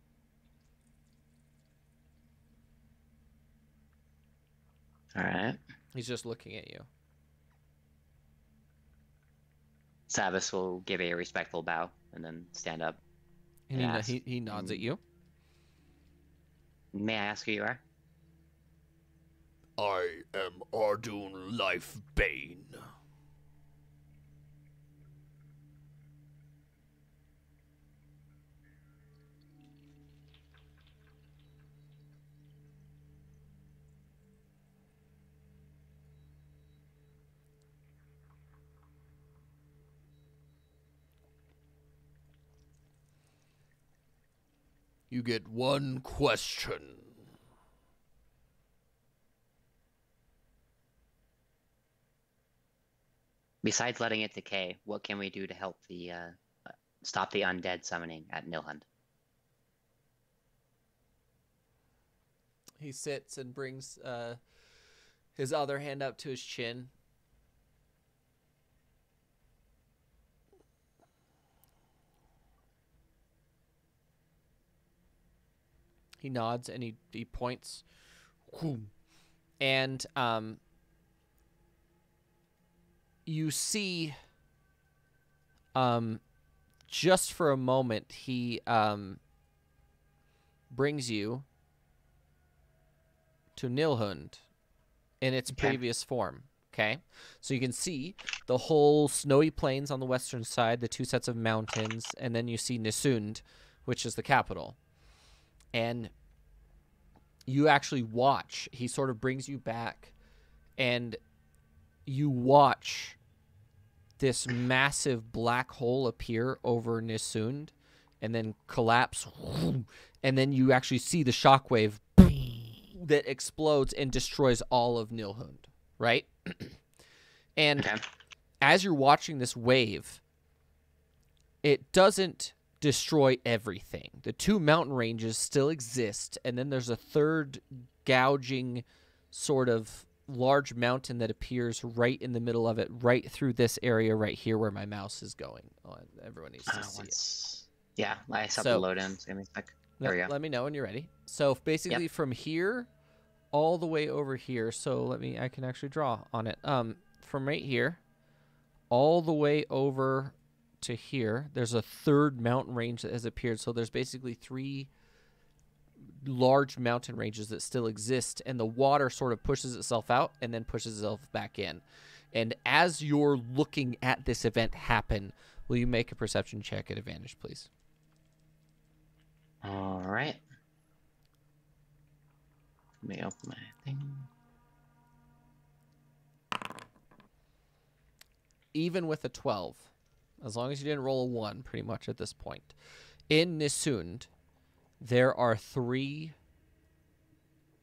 All right. He's just looking at you. Savis will give a respectful bow and then stand up. And and ask, he nods at you. May I ask who you are? I am Ardun Lifebane. You get one question. Besides letting it decay, what can we do to help the stop the undead summoning at Nilhund? He sits and brings his other hand up to his chin. He nods and he points. And you see just for a moment he brings you to Nilhund in its previous form. Okay, so you can see the whole snowy plains on the western side, the two sets of mountains, and then you see Nisund, which is the capital. And you actually watch. He sort of brings you back, and you watch this massive black hole appear over Nisund and then collapse. And then you actually see the shockwave that explodes and destroys all of Nilhund, right? And as you're watching this wave, it doesn't destroy everything. The two mountain ranges still exist, and then there's a third gouging sort of large mountain that appears right in the middle of it, right through this area right here where my mouse is going. Oh, everyone needs to see it. Yeah, I saw the load in. Give me a sec. There we go. Let me know when you're ready. So basically from here all the way over here, so I can actually draw on it. From right here all the way over to here, there's a third mountain range that has appeared. So there's basically three large mountain ranges that still exist, and the water sort of pushes itself out and then pushes itself back in. And as you're looking at this event happen, will you make a perception check at advantage, please? All right. Let me open my thing. Even with a 12, as long as you didn't roll a 1 pretty much at this point, in Nisund, there are 3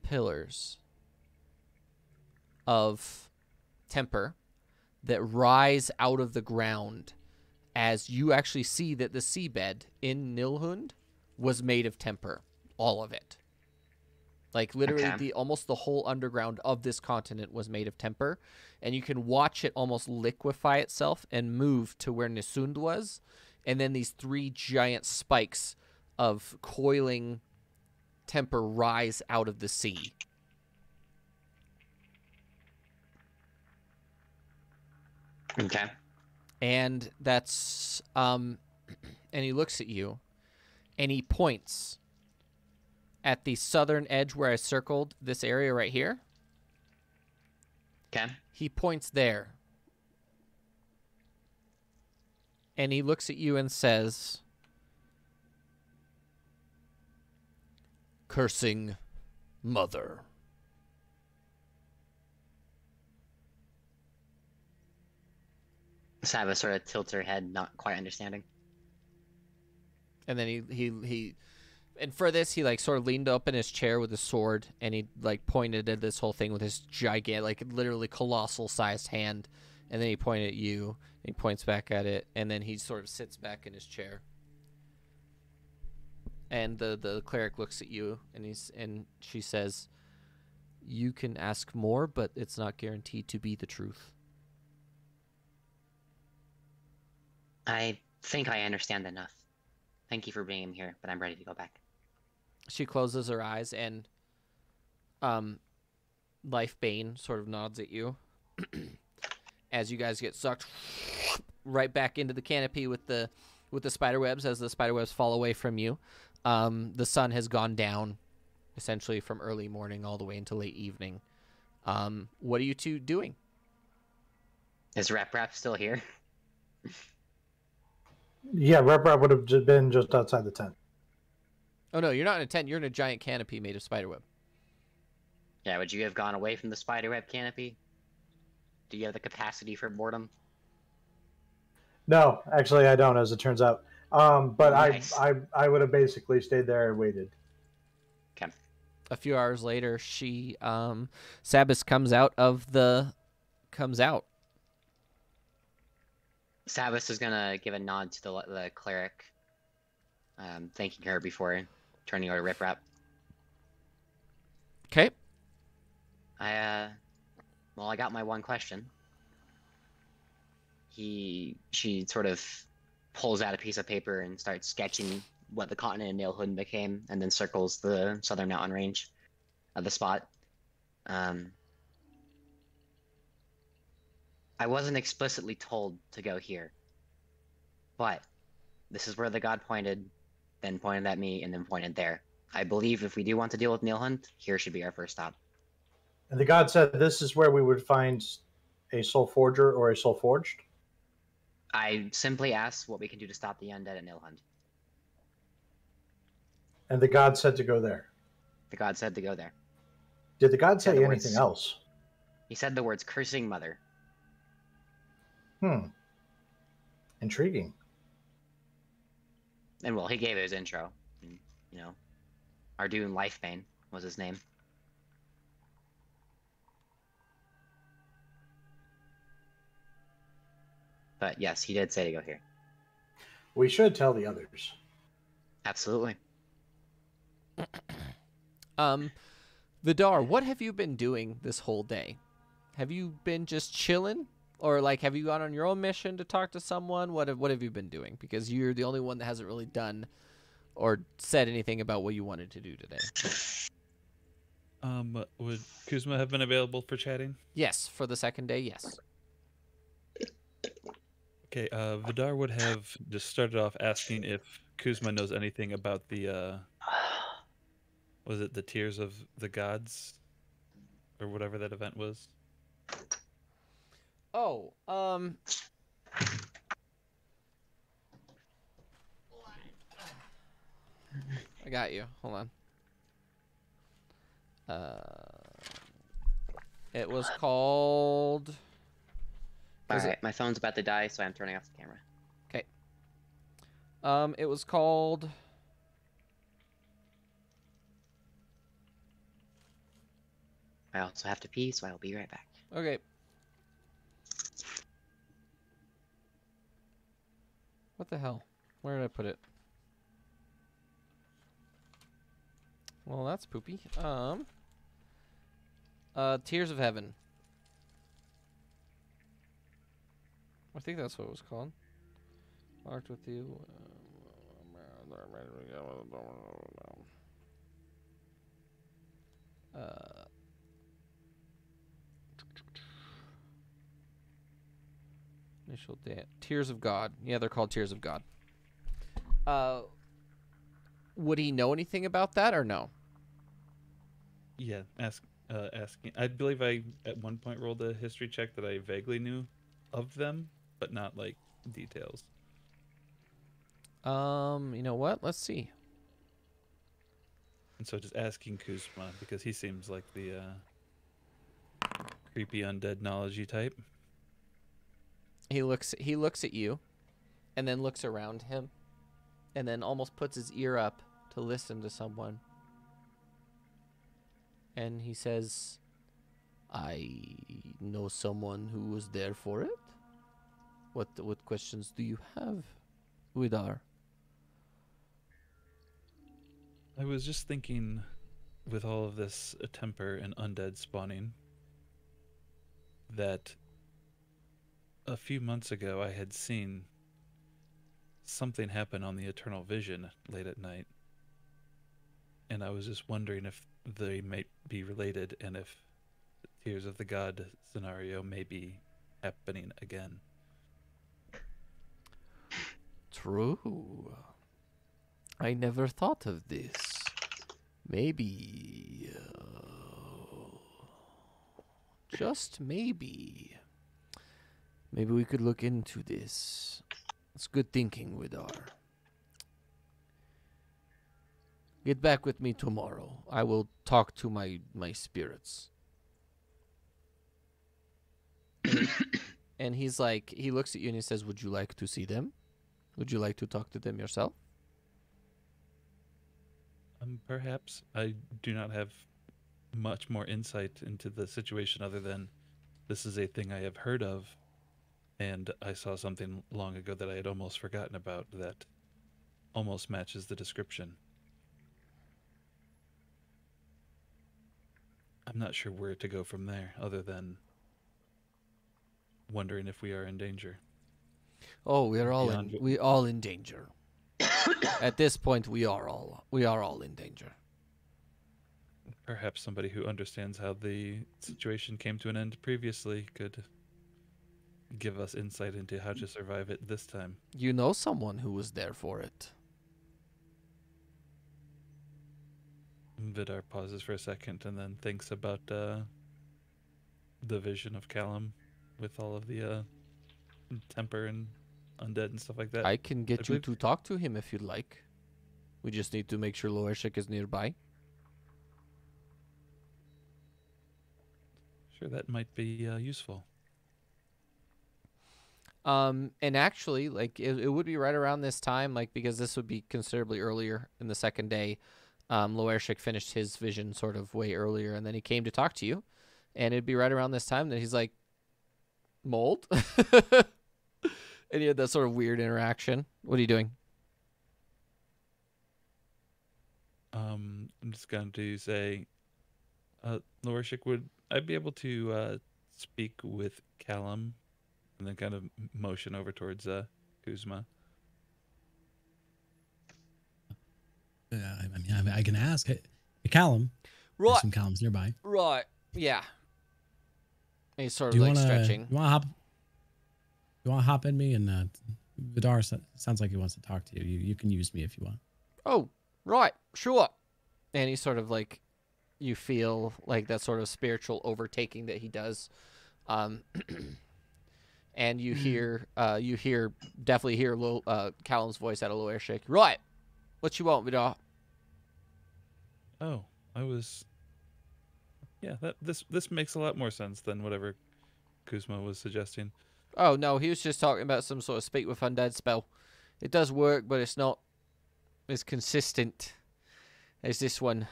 pillars of temper that rise out of the ground as you actually see that the seabed in Nilhund was made of temper, all of it. Like literally almost the whole underground of this continent was made of temper, and you can watch it almost liquefy itself and move to where Nisund was, and then these 3 giant spikes of coiling temper rise out of the sea. Okay. And that's and he looks at you and he points at the southern edge where I circled this area right here. Okay. He points there. And he looks at you and says, "Cursing mother." Sava sort of tilts her head, not quite understanding. And then he and for this he like sort of leaned up in his chair with his sword, and he like pointed at this whole thing with his gigantic, like literally colossal sized hand, and then he pointed at you, and he points back at it, and then he sort of sits back in his chair. And the cleric looks at you, and she says, "You can ask more, but it's not guaranteed to be the truth." I think I understand enough. Thank you for bringing him here, but I'm ready to go back. She closes her eyes and Life Bane sort of nods at you as you guys get sucked right back into the canopy with the spider webs as the spider webs fall away from you. The sun has gone down essentially from early morning all the way into late evening. What are you two doing? Is Rap still here? Yeah, Rep would have been just outside the tent. Oh no, you're not in a tent. You're in a giant canopy made of spiderweb. Yeah, would you have gone away from the spiderweb canopy? Do you have the capacity for boredom? No, actually, I don't, as it turns out. But Nice. I would have basically stayed there and waited. Okay. A few hours later, Sabas comes out. Sabas is gonna give a nod to the cleric, thanking her before turning over to Rip Rap. Okay. Well, I got my one question. She sort of pulls out a piece of paper and starts sketching what the continent of Nailhood became, and then circles the southern mountain range of the spot. I wasn't explicitly told to go here, but this is where the god pointed, then pointed at me, and then pointed there. I believe if we do want to deal with Nailhunt, here should be our first stop. And the god said this is where we would find a soul forger or a soul forged. I simply asked what we can do to stop the undead at Nailhunt. And the god said to go there. The god said to go there. Did the god Said say the anything words. else? He said the words cursing mother. Intriguing. And well, he gave his intro. And, Ardoon Lifebane was his name. But yes, he did say to go here. We should tell the others. Absolutely. Vidar, what have you been doing this whole day? Have you been just chilling? Or, have you gone on your own mission to talk to someone? What have you been doing? Because you're the only one that hasn't really done or said anything about what you wanted to do today. Would Kuzma have been available for chatting? Yes, for the second day, yes. Okay, Vidar would have just started off asking if Kuzma knows anything about the, was it the Tears of the Gods? Or whatever that event was? Oh, I got you. Hold on. It was called... Alright, my phone's about to die, so I'm turning off the camera. It was called... I also have to pee, so I'll be right back. Okay. What the hell? Where did I put it? Well, that's poopy. Tears of Heaven. I think that's what it was called. Marked with you. Initial dance. Tears of God. Yeah, they're called Tears of God. Would he know anything about that or no? Yeah, asking. I believe I at one point rolled a history check that I vaguely knew of them, but not details. You know what? Let's see. And so just asking Kuzma because he seems like the creepy undead knowledge-y type. He looks at you and then looks around him and then almost puts his ear up to listen to someone. And he says, I know someone who was there for it. What questions do you have, Widar? I was just thinking, with all of this temper and undead spawning, that a few months ago I had seen something happened on the Eternal Vision late at night, and I was just wondering if they might be related and if the Tears of the God scenario may be happening again. True. I never thought of this. Maybe. Just maybe. Maybe we could look into this. It's good thinking, Widar. Get back with me tomorrow. I will talk to my spirits. And he's like, he looks at you and he says, would you like to see them? Would you like to talk to them yourself? Perhaps. I do not have much more insight into the situation other than this is a thing I have heard of, and I saw something long ago that I had almost forgotten about that almost matches the description. I'm not sure where to go from there other than wondering if we are in danger. Oh, we Beyond what- all in danger. At this point, we are all in danger. Perhaps somebody who understands how the situation came to an end previously could give us insight into how to survive it this time. You know someone who was there for it. Vidar pauses for a second and then thinks about the vision of Callum with all of the temper and undead and stuff like that. I can get you believe- to talk to him if you'd like. We just need to make sure Loershik is nearby. Sure, that might be useful. And actually, like it would be right around this time, like because this would be considerably earlier in the second day. Loershik finished his vision sort of way earlier, and then he came to talk to you, and it'd be right around this time that he's like, mold, and he had that sort of weird interaction. What are you doing? I'm just going to say, Lorishik, would I be able to speak with Callum and then kind of motion over towards Kuzma? I mean, I can ask. Hey, Callum. There's Right, some Callums nearby. right, yeah. He's sort Do of you like want to stretching. You want to hop? You want to hop in me? And Vidar sounds like he wants to talk to you. You can use me if you want. Oh, right, sure. And he's sort of like, you feel like that sort of spiritual overtaking that he does. And you definitely hear Callum's voice out of Loershik. Right, what you want, Vidar? Oh, I was. Yeah, this makes a lot more sense than whatever Kuzma was suggesting. Oh, no, he was just talking about some sort of speak with undead spell. It does work, but it's not as consistent as this one.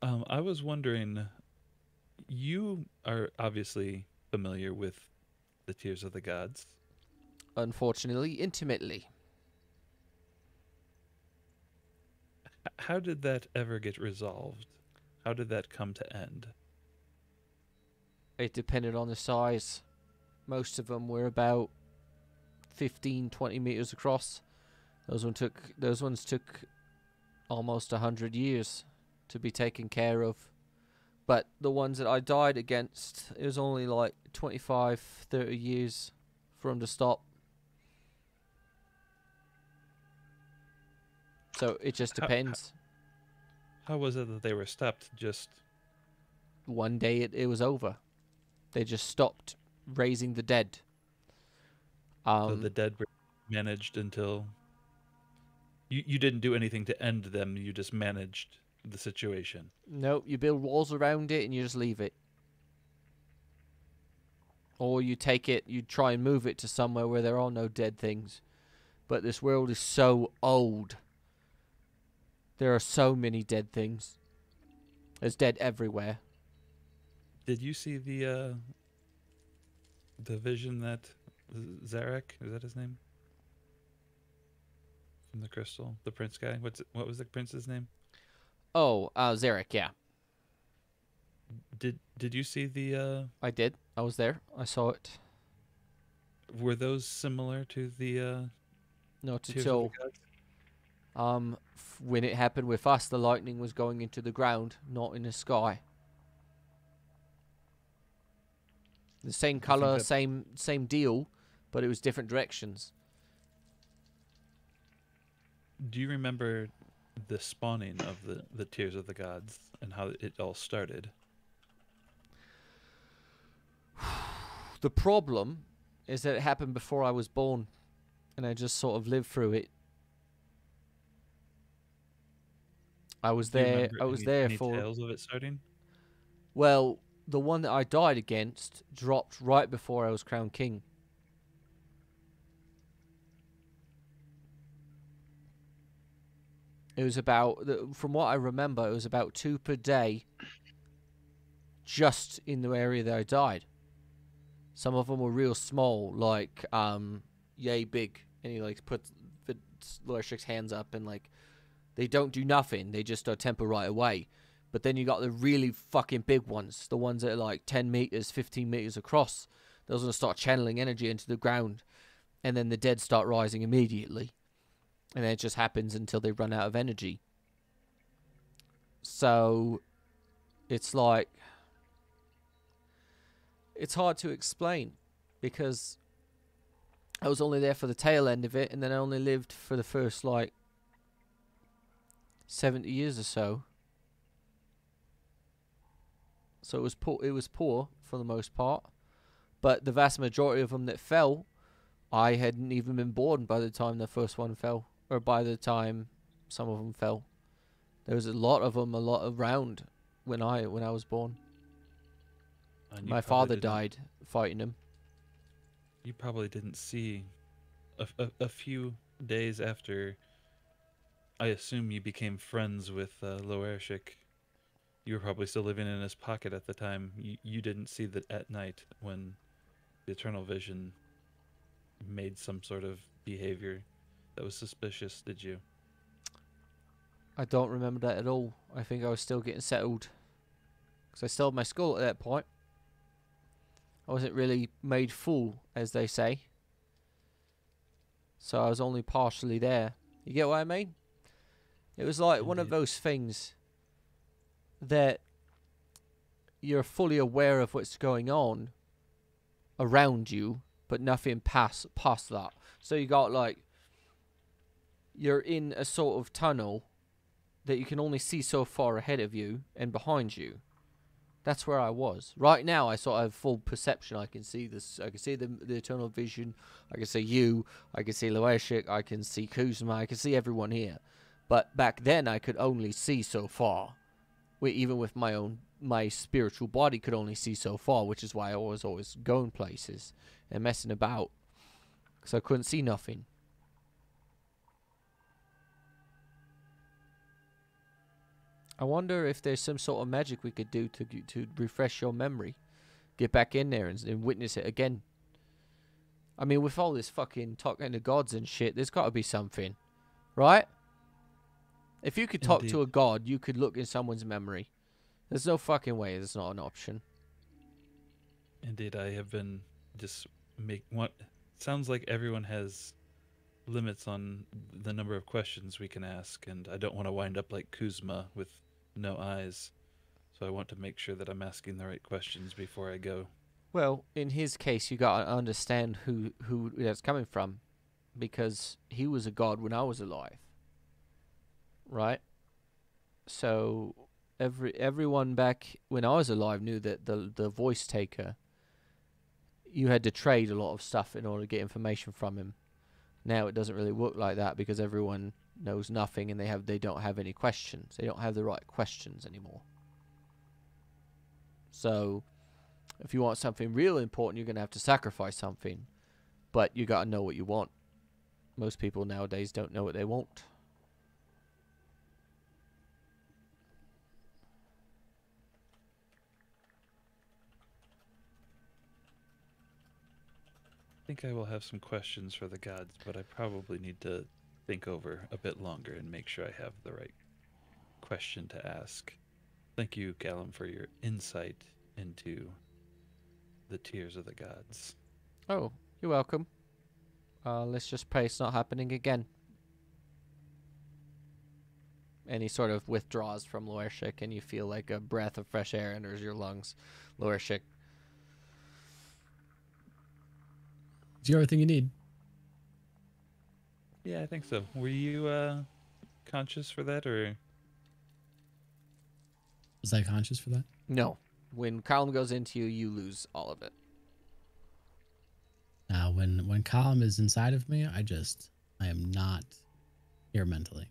I was wondering, you are obviously familiar with the Tears of the Gods. Unfortunately, intimately. How did that ever get resolved? How did that come to end? It depended on the size. Most of them were about 15, 20 meters across. Those ones took almost 100 years to be taken care of. But the ones that I died against, it was only like 25, 30 years for them to stop. So it just depends. How was it that they were stopped? Just One day it was over. They just stopped raising the dead. so the dead were managed until you didn't do anything to end them. You just managed the situation. Nope, you build walls around it and you just leave it. Or you take it, you try and move it to somewhere where there are no dead things. But this world is so old. There are so many dead things. There's dead everywhere. Did you see the vision that Zarek, is that his name? From the crystal, the prince guy. What was the prince's name? Oh, Zarek, yeah. Did you see the I did. I was there. I saw it. were those similar to the Not Tears at of all. the Gods? When it happened with us, the lightning was going into the ground, not in the sky. The same you think color, that- same deal, but it was different directions. Do you remember the spawning of the Tears of the Gods and how it all started? The problem is that it happened before I was born, and I just sort of lived through it. I was Do you there. remember I was any, there any for. tales of it starting? Well, the one that I died against dropped right before I was crowned king. It was about, from what I remember, it was about 2 per day. Just in the area that I died. Some of them were real small, like yay big, and he like puts Lorshik's hands up, and like they don't do nothing. They just temper right away. But then you got the really fucking big ones, the ones that are like 10 meters, 15 meters across. Those will start channeling energy into the ground, and then the dead start rising immediately. And then it just happens until they run out of energy. So it's like, it's hard to explain because I was only there for the tail end of it, and then I only lived for the first like 70 years or so. So it was poor. It was poor for the most part, but the vast majority of them that fell, I hadn't even been born by the time the first one fell, or by the time some of them fell. There was a lot of them, a lot around when I was born. And you My probably father didn't- died fighting him. You probably didn't see a few days after. I assume you became friends with Loershik. You were probably still living in his pocket at the time. You didn't see that at night when the Eternal Vision made some sort of behavior that was suspicious, did you? I don't remember that at all. I think I was still getting settled. Because I still had my skull at that point. I wasn't really made full, as they say. So I was only partially there. You get what I mean? It was like one of Indeed. those things that you're fully aware of what's going on around you, but nothing past that. So you got like, you're in a sort of tunnel that you can only see so far ahead of you and behind you. That's where I was. Right now, I sort of have full perception. I can see this. I can see the Eternal Vision. I can see you. I can see Loeshik. I can see Kuzma. I can see everyone here. But back then, I could only see so far. Even with my spiritual body could only see so far, which is why I was always going places and messing about. Because I couldn't see nothing. I wonder if there's some sort of magic we could do to refresh your memory. Get back in there and witness it again. I mean, with all this fucking talking to gods and shit, there's got to be something. Right? If you could talk to Indeed. a god, you could look in someone's memory. There's no fucking way there's not an option. Indeed, I have been just what sounds like everyone has limits on the number of questions we can ask, and I don't want to wind up like Kuzma with no eyes. So I want to make sure that I'm asking the right questions before I go. Well, in his case, you got to understand who that's coming from, because he was a god when I was alive. Right? So everyone back when I was alive knew that the voice taker, you had to trade a lot of stuff in order to get information from him. Now it doesn't really work like that because everyone knows nothing and they don't have any questions. They don't have the right questions anymore. So if you want something real important, you're going to have to sacrifice something. But you got to know what you want. Most people nowadays don't know what they want. I think I will have some questions for the gods, but I probably need to think over a bit longer and make sure I have the right question to ask. Thank you, Callum, for your insight into the Tears of the Gods. Oh, you're welcome. Let's just pray it's not happening again. And he sort of withdraws from Loershik, and you feel like a breath of fresh air enters your lungs. Loershik. Do you have everything you need? Yeah, I think so. Were you conscious for that, or? Was I conscious for that? No. When Column goes into you, you lose all of it. When Column is inside of me, I am not here mentally.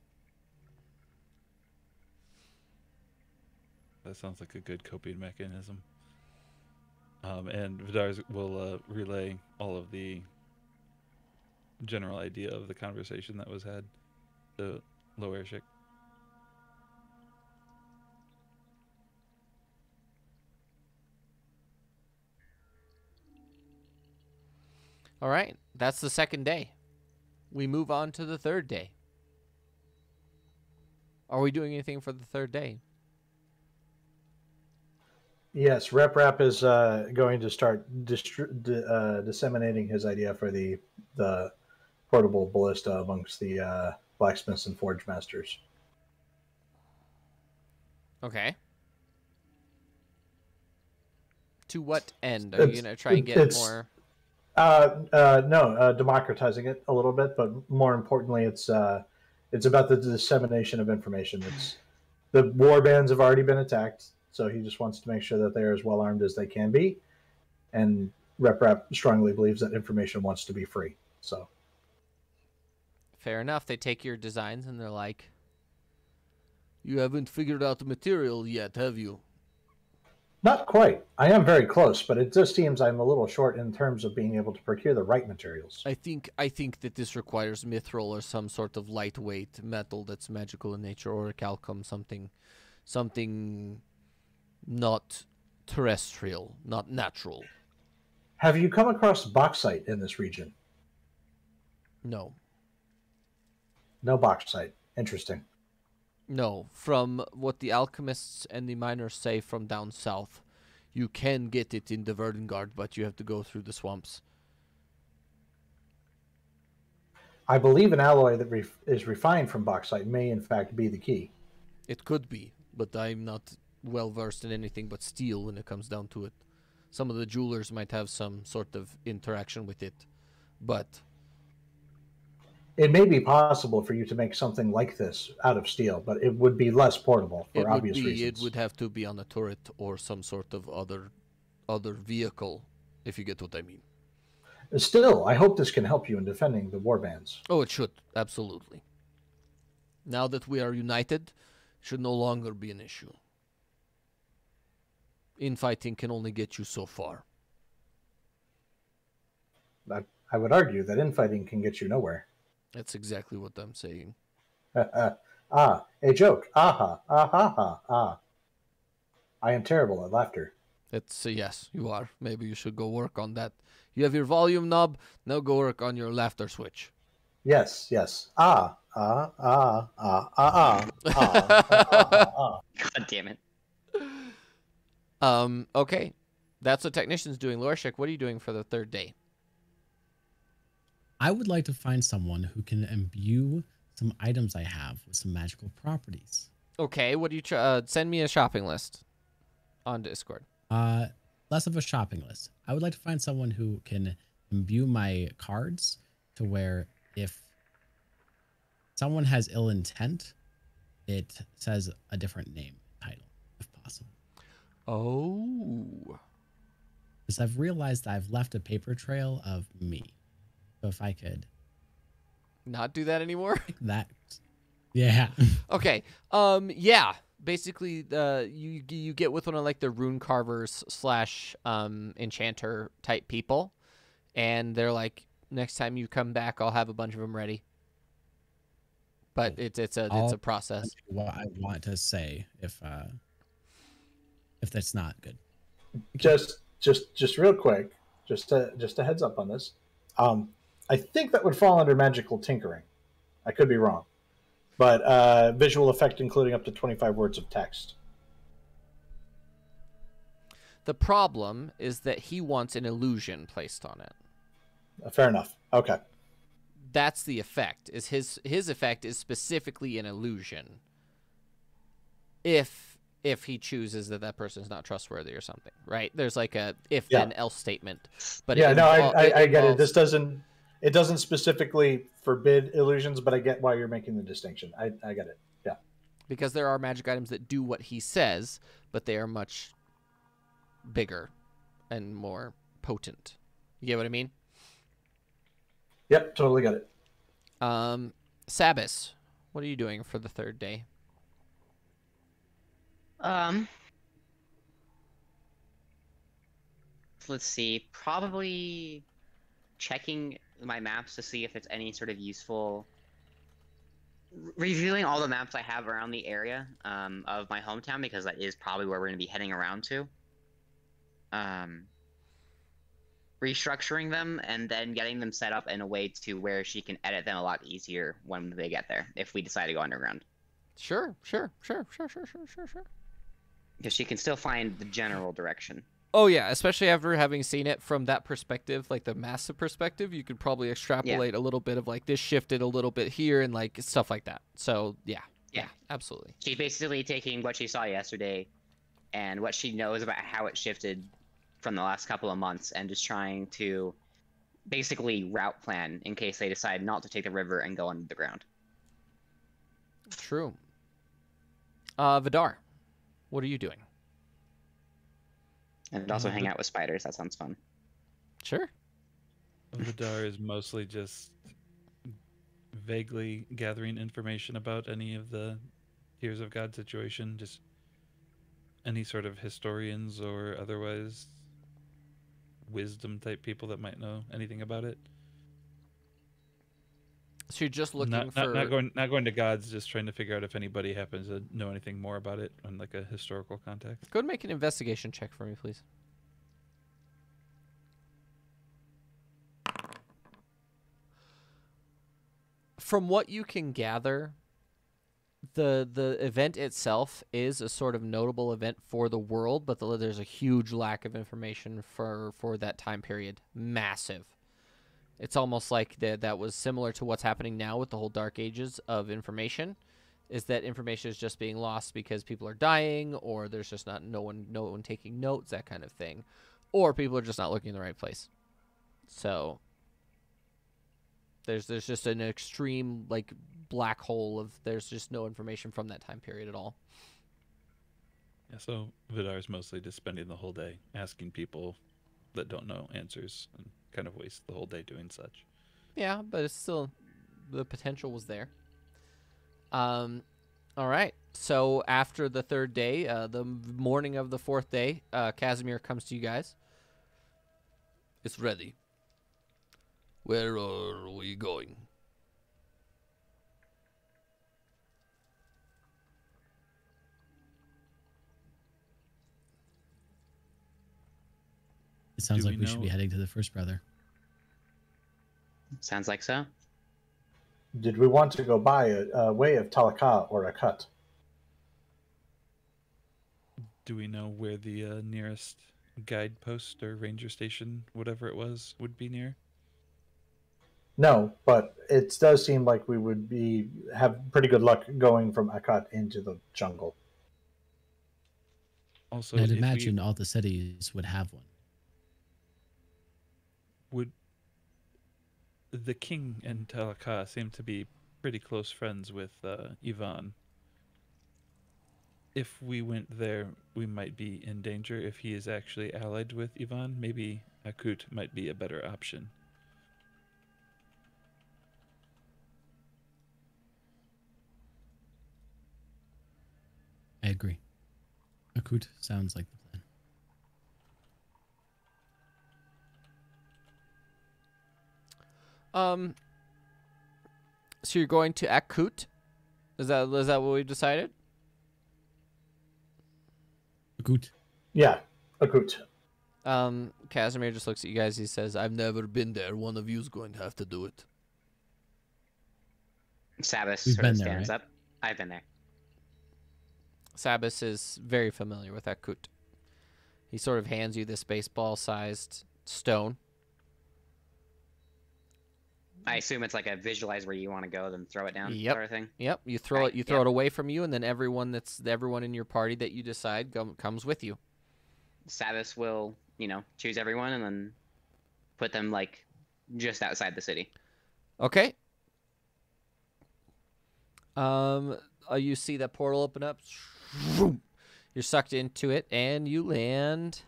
That sounds like a good coping mechanism. And Vidar will relay all of the general idea of the conversation that was had to Loershik. All right. That's the second day. We move on to the third day. Are we doing anything for the third day? Yes, Rep is going to start disseminating his idea for the portable ballista amongst the blacksmiths and forge masters. Okay. To what end? Are you going to try and get more? No, democratizing it a little bit, but more importantly, it's about the dissemination of information. The war bands have already been attacked, so he just wants to make sure that they're as well armed as they can be. And Rep strongly believes that information wants to be free. So Fair enough. They take your designs and they're like, "You haven't figured out the material yet, have you?" not quite. I am very close, but it just seems I'm a little short in terms of being able to procure the right materials. I think that this requires mithril or some sort of lightweight metal that's magical in nature, or a calcum, something not terrestrial, not natural. Have you come across bauxite in this region? No. No bauxite. Interesting. No. From what the alchemists and the miners say from down south, you can get it in the Verdengard, but you have to go through the swamps. I believe an alloy that is refined from bauxite may in fact be the key. It could be, but I'm not well versed in anything but steel when it comes down to it. Some of the jewelers might have some sort of interaction with it, but it may be possible for you to make something like this out of steel, but it would be less portable for obvious reasons. It would have to be on a turret or some sort of other vehicle, if you get what I mean. Still, I hope this can help you in defending the warbands. Oh, it should, absolutely. Now that we are united, it should no longer be an issue. Infighting can only get you so far. I would argue that infighting can get you nowhere. That's exactly what I'm saying. A joke. Aha, aha, ha, ah. I am terrible at laughter. It's yes, you are. Maybe you should go work on that. You have your volume knob. Now go work on your laughter switch. Yes. Ah. God damn it. Okay. That's what technician's doing. Loershik, what are you doing for the third day? I would like to find someone who can imbue some items I have with some magical properties. Okay, what do you send me a shopping list on Discord. Less of a shopping list. I would like to find someone who can imbue my cards to where if someone has ill intent, it says a different name title, if possible. Oh. Because I've realized I've left a paper trail of me. So if I could not do that anymore? That. Yeah. Okay. Yeah. Basically, you get with one of like the rune carvers / enchanter type people, and they're like, next time you come back, I'll have a bunch of them ready. But it's a process. What I want to say if that's not good. Just real quick, just a heads up on this. I think that would fall under magical tinkering. I could be wrong. But visual effect including up to 25 words of text. The problem is that he wants an illusion placed on it. Fair enough. Okay. That's the effect. Is his effect is specifically an illusion. If he chooses that person is not trustworthy or something, right? There's like a if then else statement. But yeah, no, I get it. involves- This doesn't specifically forbid illusions, but I get why you're making the distinction. I get it. Yeah. because there are magic items that do what he says, but they are much bigger and more potent. You get what I mean? Yep, totally got it. Sabas, what are you doing for the third day? Let's see. Probably checking my maps to see if it's any sort of useful. Reviewing all the maps I have around the area of my hometown, because that is probably where we're going to be heading around to. Restructuring them and then getting them set up in a way to where she can edit them a lot easier when they get there, if we decide to go underground. Sure. Because she can still find the general direction. Oh yeah, especially after having seen it from that perspective, like the massive perspective, you could probably extrapolate a little bit of like this shifted a little bit here and like stuff like that. So yeah, absolutely. She's basically taking what she saw yesterday and what she knows about how it shifted from the last couple of months and just trying to basically route plan in case they decide not to take the river and go under the ground. True. Vidar, what are you doing? And also hang out with spiders. That sounds fun. Sure. Vidar is mostly just vaguely gathering information about any of the Tears of God situation, just any sort of historians or otherwise wisdom type people that might know anything about it. So you're just looking not, for not going to gods, just trying to figure out if anybody happens to know anything more about it on like a historical context. Go ahead and make an investigation check for me, please. From what you can gather, the event itself is a sort of notable event for the world, but there's a huge lack of information for that time period. Massive. It's almost like that was similar to what's happening now with the whole Dark Ages of information, is that information is just being lost because people are dying, or there's just no one taking notes, that kind of thing, or people are just not looking in the right place. So there's just an extreme like black hole of there's just no information from that time period at all. Yeah, so Vidar's mostly just spending the whole day asking people that don't know answers and kind of waste the whole day doing such. Yeah, but it's still, the potential was there. All right. So after the third day, the morning of the fourth day, Casimir comes to you guys. It's ready. Where are we going? It sounds Do like we we should be know- heading to the First Brother. Sounds like so. Did we want to go by a way of Talaka or a cut? Do we know where the nearest guidepost or ranger station, whatever it was, would be near? No, but it does seem like we would have pretty good luck going from Akat into the jungle. Also, I'd if we imagine all the cities would have one. would the king and Talaka seem to be pretty close friends with Ivan. If we went there, we might be in danger. If he is actually allied with Ivan, maybe Akut might be a better option. I agree. Akut sounds like the plan. So you're going to Akut? Is that what we've decided? Akut. Yeah, Akut. Casimir just looks at you guys. He says, "I've never been there. One of you's going to have to do it." Sabas We've sort been of there, stands right? up. I've been there. Sabas is very familiar with Akut. He sort of hands you this baseball-sized stone. I assume it's like a visualize where you want to go, then throw it down Yep. sort of thing. Yep, you throw Right, it. You throw yep. it away from you, and then everyone in your party that you decide comes with you. Savis will, choose everyone and then put them like just outside the city. Okay. You see that portal open up. You're sucked into it, and you land.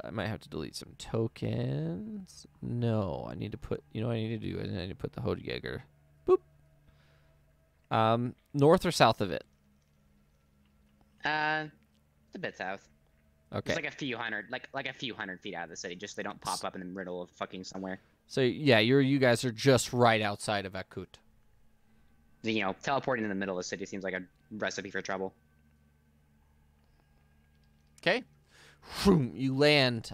I might have to delete some tokens. No, I need to put. You know what I need to do? I need to put the Hodjäger. Boop. North or south of it? It's a bit south. Okay. It's like a few hundred, like a few hundred feet out of the city, just so they don't pop up in the middle of fucking somewhere. So yeah, you guys are just right outside of Akut. Teleporting in the middle of the city seems like a recipe for trouble. Okay. You land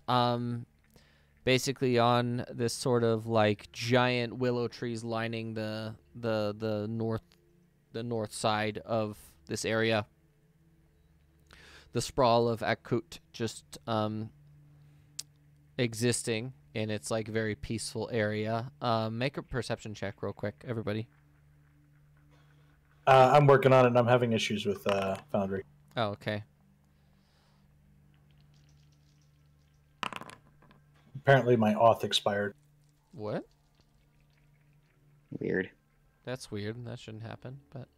basically on this sort of like giant willow trees lining the north side of this area. The sprawl of Akut just existing in its like very peaceful area. Make a perception check real quick, everybody. I'm working on it, and I'm having issues with Foundry. Oh, okay. Apparently, my auth expired. What? Weird. That's weird. That shouldn't happen, but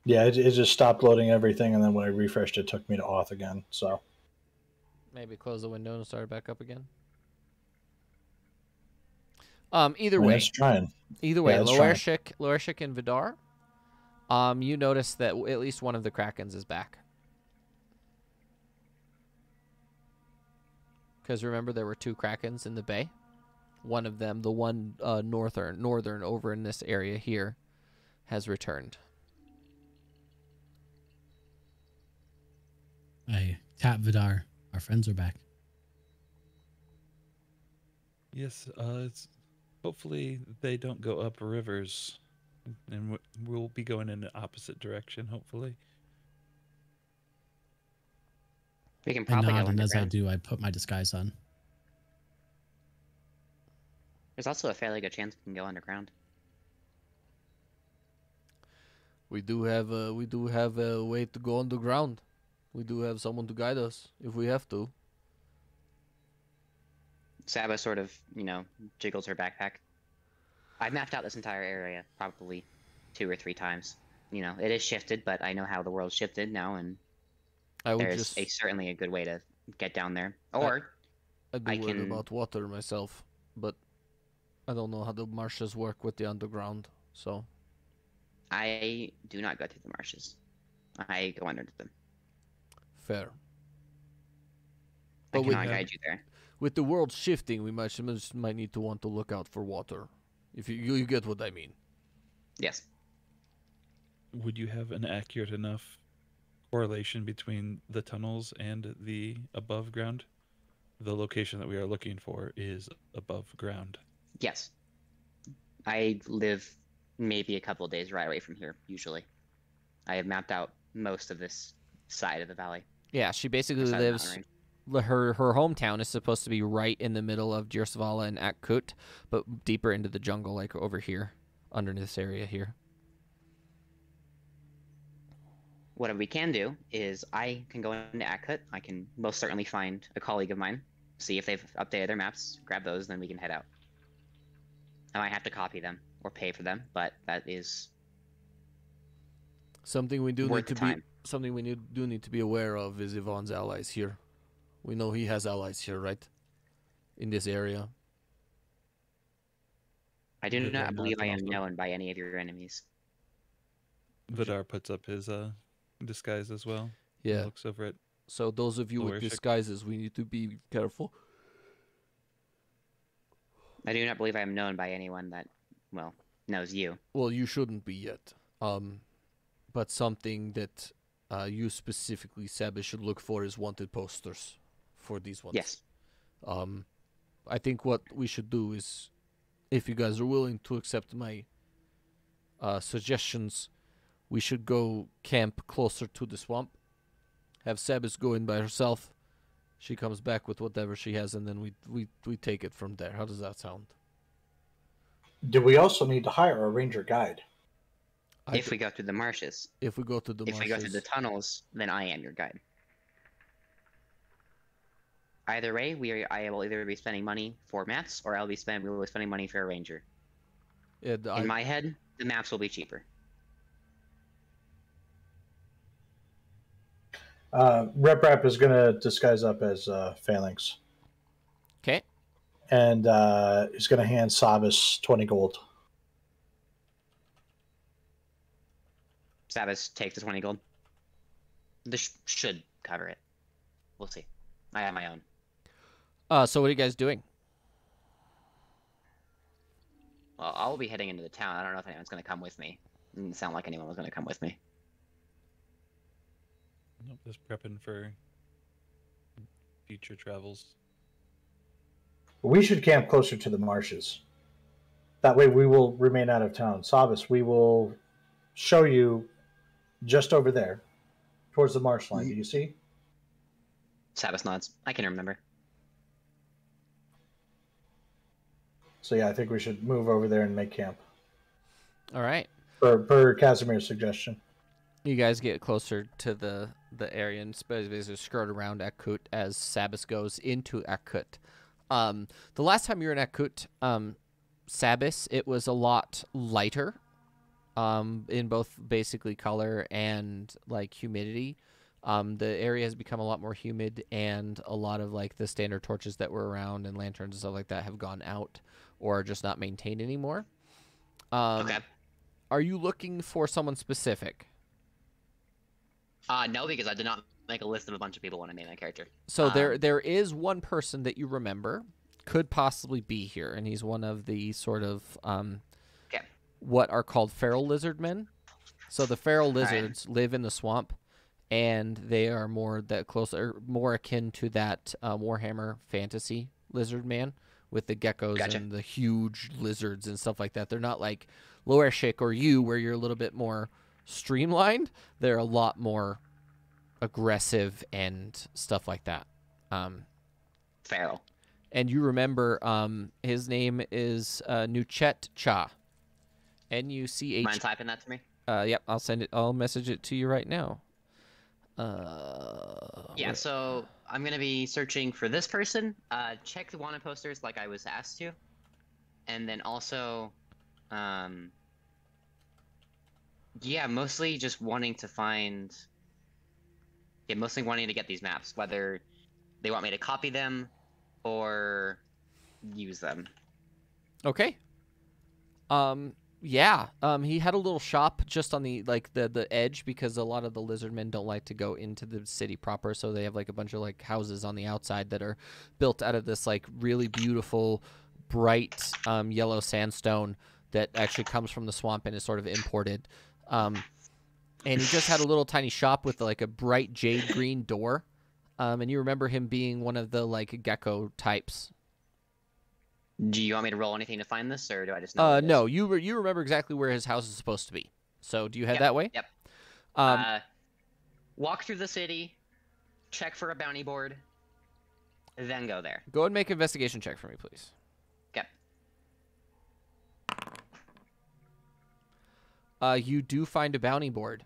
Yeah, it just stopped loading everything, and then when I refreshed, it took me to auth again. So maybe close the window and start it back up again. Either I mean, way, it's trying. Either way, Yeah, it's trying. Loershik and Vidar, you notice that at least one of the Krakens is back. Because remember, there were 2 Krakens in the bay. One of them, the one northern over in this area here, has returned. I tap Vidar. Our friends are back. Yes, hopefully they don't go up rivers, and we'll be going in the opposite direction, hopefully. We can I probably nod, go and as I underground. do, I put my disguise on. There's also a fairly good chance we can go underground. We do have a way to go underground. We do have someone to guide us if we have to. Saba sort of, jiggles her backpack. I've mapped out this entire area probably 2 or 3 times. It is shifted, but I know how the world's shifted now, and I would there's just certainly a good way to get down there. Or I do I worry can- about water myself, but I don't know how the marshes work with the underground. So I do not go through the marshes. I go under them. fair. I But we cannot have- guide you there. With the world shifting, we might need to want to look out for water. If you get what I mean. Yes. Would you have an accurate enough correlation between the tunnels and the above ground? The location that we are looking for is above ground. Yes. I live maybe a couple of days right away from here, usually. I have mapped out most of this side of the valley. Yeah, she basically side of the lives. mountain range. Her hometown is supposed to be right in the middle of Jirsvala and Akkut, but deeper into the jungle, like over here, under this area here. What we can do is I can go into Akkut. I can most certainly find a colleague of mine, see if they've updated their maps, grab those, then we can head out. I might have to copy them or pay for them, but that is Something we do worth need to the time. do need to be aware of is Yvonne's allies here. We know he has allies here, right? In this area. I do Vidar not believe I am also- known by any of your enemies. Vidar puts up his disguise as well. Yeah. Looks over it. So those of you with Loershik. disguises, we need to be careful. I do not believe I am known by anyone that, knows you. Well, you shouldn't be yet. But something that you specifically, Seba, should look for is wanted posters for these ones. Yes. I think what we should do is, if you guys are willing to accept my suggestions, we should go camp closer to the swamp. Have Sebas go in by herself. She comes back with whatever she has, and then we take it from there. How does that sound? Do we also need to hire a ranger guide? If we go through the marshes. If we go through the If we go through the marshes. tunnels, then I am your guide. Either way, I will either be spending money for maps, or we will be spending money for a ranger. Yeah, In my head, the maps will be cheaper. Rep Rap is going to disguise up as Phalanx. Okay. And he's going to hand Sabas 20 gold. Sabas takes the 20 gold. This should cover it. We'll see. I have my own. So what are you guys doing? Well, I'll be heading into the town. I don't know if anyone's going to come with me. It didn't sound like anyone was going to come with me. Nope, just prepping for future travels. We should camp closer to the marshes. That way we will remain out of town. Sabas, we will show you just over there, towards the marshline. Do you see? Sabas nods. I can remember. So yeah, I think we should move over there and make camp. All right. Per Casimir's suggestion. You guys get closer to the area and basically skirt around Akut as Sabas goes into Akut. The last time you were in Akut, Sabas, it was a lot lighter in both basically color and like humidity. The area has become a lot more humid, and a lot of like the standard torches that were around and lanterns and stuff like that have gone out or are just not maintained anymore. Okay. Are you looking for someone specific? No, because I did not make a list of a bunch of people when I made my character. So there is one person that you remember could possibly be here, and he's one of the sort of Okay. what are called feral lizard men. So the feral lizards live in the swamp, and they are more akin to that Warhammer fantasy lizard man with the geckos Gotcha. and the huge lizards and stuff like that. They're not like Loershik or you, where you're a little bit more streamlined. They're a lot more aggressive and stuff like that. Feral. And you remember his name is Nuchet Cha. N-U-C-H. Mind typing that to me? Yep, I'll send it. I'll message it to you right now. Yeah, so I'm going to be searching for this person. Check the wanted posters like I was asked to. And then also, yeah, mostly just wanting to find... Yeah, mostly wanting to get these maps, whether they want me to copy them or use them. Okay. Yeah. He had a little shop just on the the edge, because a lot of the lizard men don't like to go into the city proper, so they have like a bunch of like houses on the outside that are built out of this like really beautiful bright yellow sandstone that actually comes from the swamp and is sort of imported. And he just had a little tiny shop with like a bright jade green door. And you remember him being one of the like gecko types. Do you want me to roll anything to find this, or do I just know? What it No, is? you remember exactly where his house is supposed to be. So do you head Yep, that way? Yep. Walk through the city, check for a bounty board, then go there. Go ahead and make an investigation check for me, please. Okay. You do find a bounty board.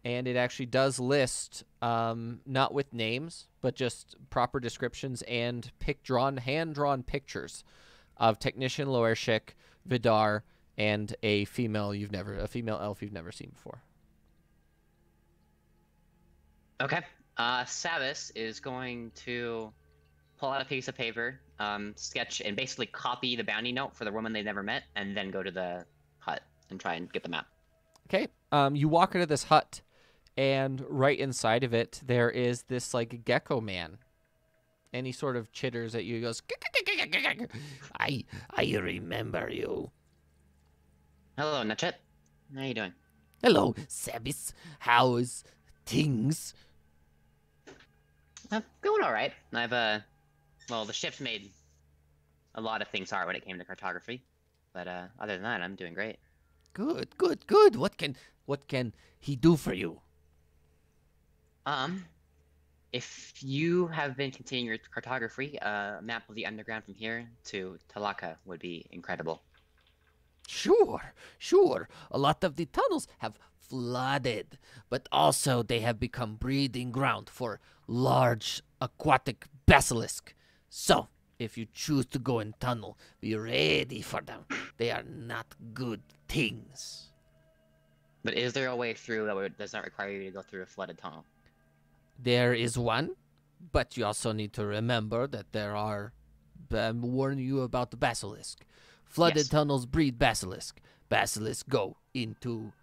And it actually does list, not with names, but just proper descriptions and hand-drawn pictures of Technician Loershik, Vidar, and a female elf you've never seen before. Okay. Sabas is going to pull out a piece of paper, sketch, and basically copy the bounty note for the woman they've never met, and then go to the hut and try and get the map. Okay. You walk into this hut, and right inside of it, there is this like gecko man. And he sort of chitters at you. He goes, I remember you. Hello, Nutchet. How you doing? Hello, Sabis. How's things? Going all right. I've well, the shift made a lot of things hard when it came to cartography, but other than that, I'm doing great. Good. What can he do for you? If you have been continuing your cartography, a map of the underground from here to Talaka would be incredible. Sure, sure. A lot of the tunnels have flooded, but also they have become breeding ground for large aquatic basilisk. So, if you choose to go in tunnel, be ready for them. They are not good things. But is there a way through that does not require you to go through a flooded tunnel? There is one, but you also need to remember that there are. I'm warning you about the basilisk. Flooded Yes. tunnels breed basilisk. Basilisk go into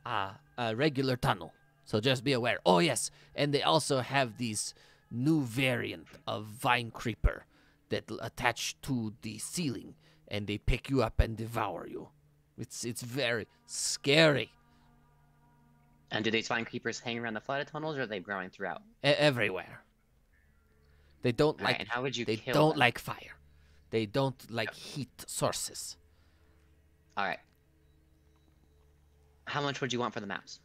a regular tunnel. So just be aware. Oh, yes. And they also have these new variant of vine creeper that attach to the ceiling, and they pick you up and devour you. It's very scary. And do these vine creepers hang around the flooded tunnels, or are they growing throughout? Everywhere. They don't All right, like. and how would you They kill don't them? like fire. They don't like heat sources. All right. How much would you want for the maps?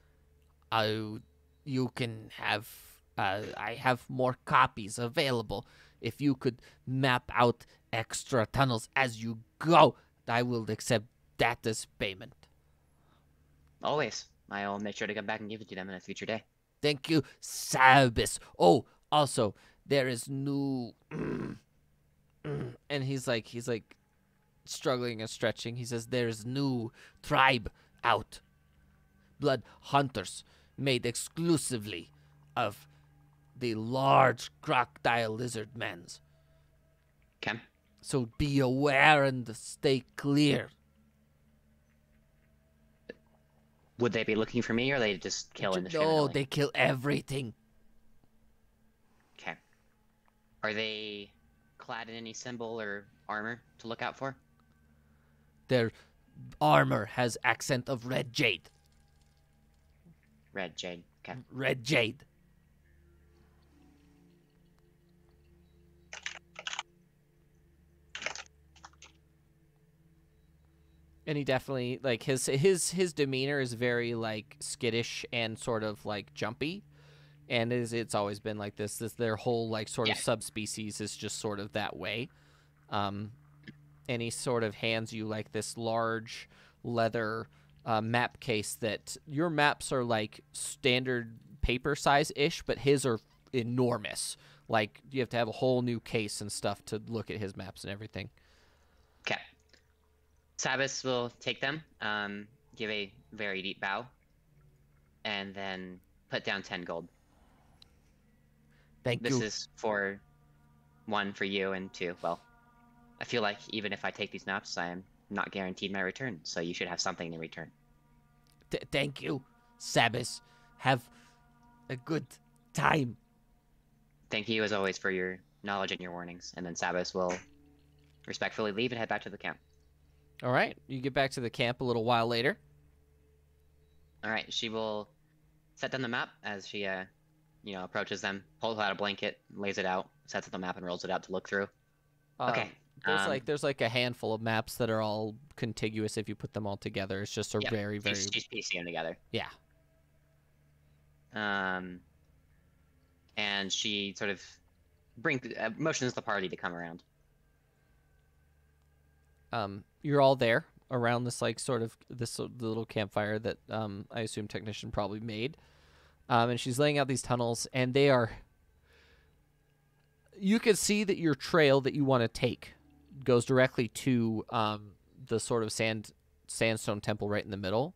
You can have. I have more copies available. If you could map out extra tunnels as you go, I will accept that as payment. Always. I'll make sure to come back and give it to them in a future day. Thank you, Sabis. Oh, also, there is new. And he's like struggling and stretching. He says there's new tribe out. Blood hunters made exclusively of the large crocodile lizard mens. Okay. So be aware and stay clear. Would they be looking for me, or they just kill No, indiscriminately? they kill everything. Okay. Are they clad in any symbol or armor to look out for? Their armor has accent of red jade. Red jade. Okay. Red jade. And he definitely like his demeanor is very like skittish and sort of like jumpy, and it's always been like this. Their whole like sort of Yeah. subspecies is just sort of that way. And he sort of hands you like this large leather map case that your maps are like standard paper size ish, but his are enormous. Like you have to have a whole new case and stuff to look at his maps and everything. Okay. Sabis will take them, give a very deep bow, and then put down 10 gold. Thank This you. is for 1 for you, and 2, well, I feel like even if I take these maps, I am not guaranteed my return, so you should have something in return. Thank you, Sabis. Have a good time. Thank you, as always, for your knowledge and your warnings. And then Sabis will respectfully leave and head back to the camp. All right, you get back to the camp a little while later. All right, she will set down the map as she, approaches them, pulls out a blanket, lays it out, sets up the map, and rolls it out to look through. Okay. There's like a handful of maps that are all contiguous if you put them all together. It's just a Yep, very She's piecing them together. yeah. And she sort of motions the party to come around. You're all there around this like sort of this little campfire that I assume technician probably made. And she's laying out these tunnels, and they are. You can see that your trail that you want to take goes directly to the sort of sandstone temple right in the middle,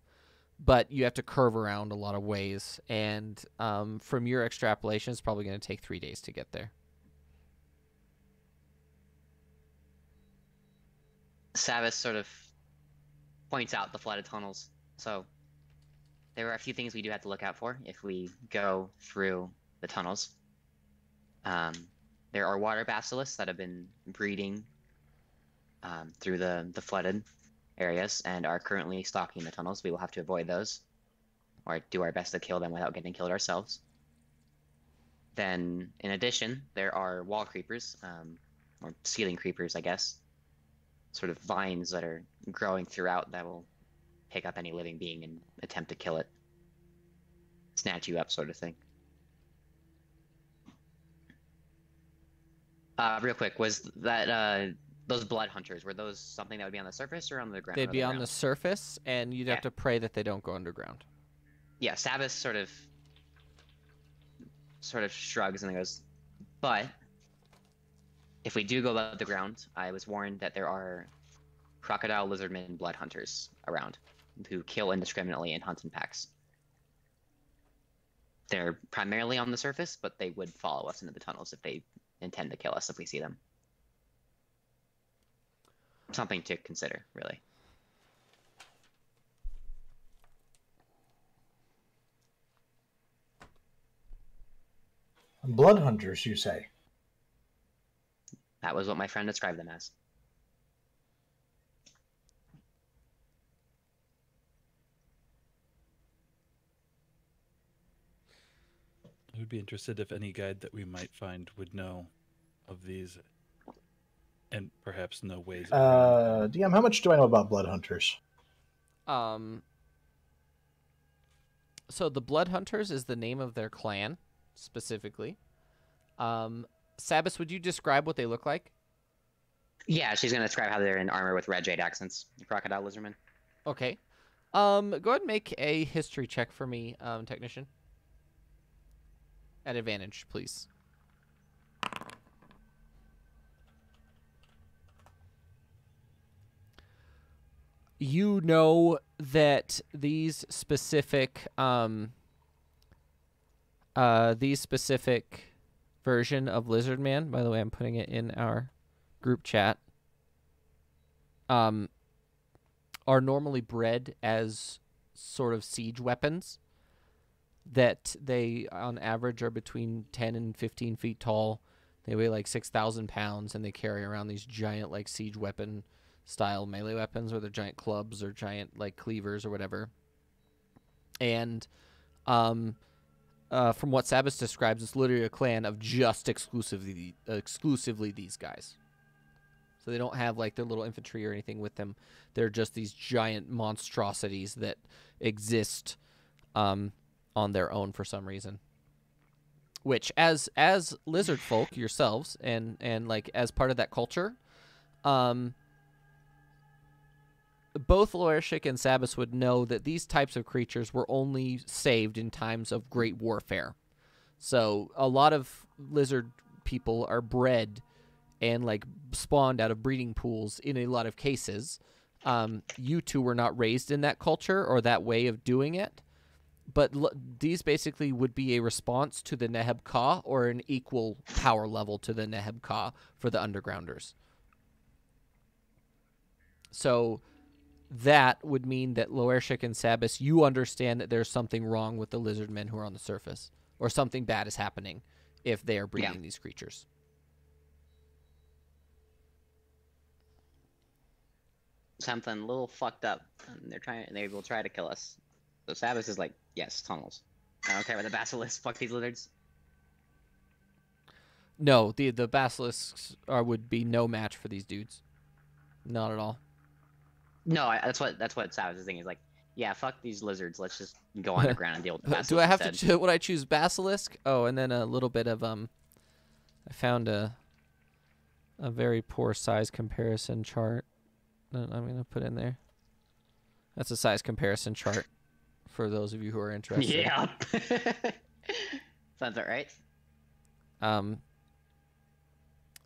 but you have to curve around a lot of ways, and from your extrapolation, it's probably going to take 3 days to get there. Savis sort of points out the flooded tunnels. So there are a few things we do have to look out for if we go through the tunnels. There are water basilisks that have been breeding through the flooded areas and are currently stalking the tunnels. We will have to avoid those, or do our best to kill them without getting killed ourselves. Then, in addition, there are wall creepers, or ceiling creepers, I guess. Sort of vines that are growing throughout that will pick up any living being and attempt to kill it. Snatch you up, sort of thing. Real quick, was that those blood hunters, were those something that would be on the surface or on the ground? They'd or be the on the ground? surface, and you'd have Yeah. to pray that they don't go underground. Yeah, Sabas sort of shrugs and goes, but if we do go above the ground, I was warned that there are crocodile lizardmen blood hunters around who kill indiscriminately and hunt in packs. They're primarily on the surface, but they would follow us into the tunnels if they intend to kill us if we see them. Something to consider, really. Blood hunters, you say? That was what my friend described them as. I would be interested if any guide that we might find would know of these and perhaps know ways around. DM, how much do I know about blood hunters? So the Blood Hunters is the name of their clan, specifically. Sabas, would you describe what they look like? Yeah, she's going to describe how they're in armor with red jade accents. The crocodile lizardmen. Okay. Go ahead and make a history check for me, technician. At advantage, please. You know that these specific version of Lizard Man, by the way, I'm putting it in our group chat, are normally bred as sort of siege weapons, that they on average are between 10 and 15 feet tall. They weigh like 6,000 pounds, and they carry around these giant like siege weapon style melee weapons, or they're giant clubs or giant like cleavers or whatever. And from what Sabas describes, it's literally a clan of just exclusively these guys. So they don't have like their little infantry or anything with them. They're just these giant monstrosities that exist on their own for some reason. Which, as lizard folk yourselves, and like as part of that culture, both Loershik and Sabas would know that these types of creatures were only saved in times of great warfare. So a lot of lizard people are bred and like spawned out of breeding pools in a lot of cases. You two were not raised in that culture or that way of doing it, but these basically would be a response to the Neheb Ka, or an equal power level to the Neheb Ka for the Undergrounders. So that would mean that Loershik and Sabas, you understand that there's something wrong with the lizard men who are on the surface, or something bad is happening if they are breeding these creatures. Something a little fucked up. And they will try to kill us. So Sabas is like, yes, tunnels. I don't care about the basilisks. Fuck these lizards. No, the basilisks would be no match for these dudes. Not at all. No, that's what Sabas is thinking. He's like, yeah, fuck these lizards. Let's just go underground and deal with the basilisks. Do I have instead. to? Would I choose basilisk? Oh, and then a little bit of I found a very poor size comparison chart that I'm gonna put in there. That's a size comparison chart for those of you who are interested. Yeah. Sounds alright.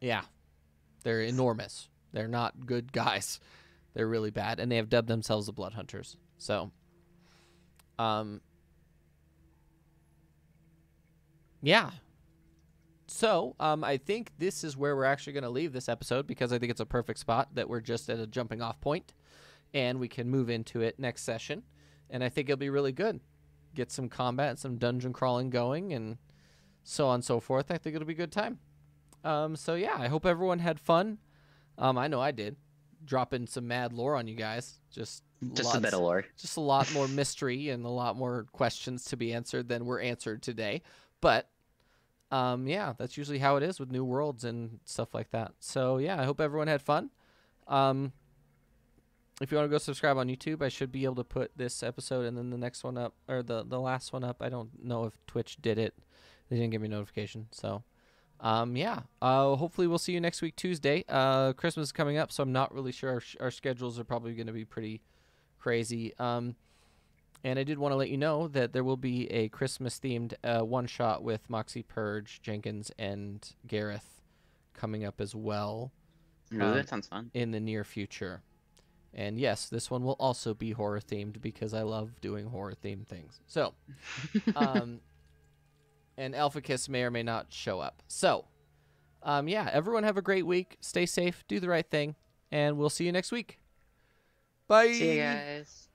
Yeah, they're enormous. They're not good guys. They're really bad, and they have dubbed themselves the Blood Hunters. So, yeah. So, I think this is where we're actually going to leave this episode, because I think it's a perfect spot that we're just at a jumping off point, and we can move into it next session. And I think it'll be really good. Get some combat, some dungeon crawling going, and so on and so forth. I think it'll be a good time. So yeah, I hope everyone had fun. I know I did. Dropping some mad lore on you guys. Just a bit of lore. Just a lot more mystery and a lot more questions to be answered than were answered today. But yeah, that's usually how it is with new worlds and stuff like that. So yeah, I hope everyone had fun. If you want to go subscribe on YouTube, I should be able to put this episode and then the next one up, or the last one up. I don't know if Twitch did it. They didn't give me a notification. So Yeah. Hopefully we'll see you next week Tuesday. Christmas is coming up, so I'm not really sure. Our schedules are probably going to be pretty crazy. And I did want to let you know that there will be a Christmas-themed one-shot with Moxie, Purge, Jenkins, and Gareth coming up as well. Ooh, that sounds fun. In the near future. And yes, this one will also be horror-themed because I love doing horror-themed things. So, and Alpha Kiss may or may not show up. So, yeah, everyone have a great week. Stay safe, do the right thing, and we'll see you next week. Bye! See you guys.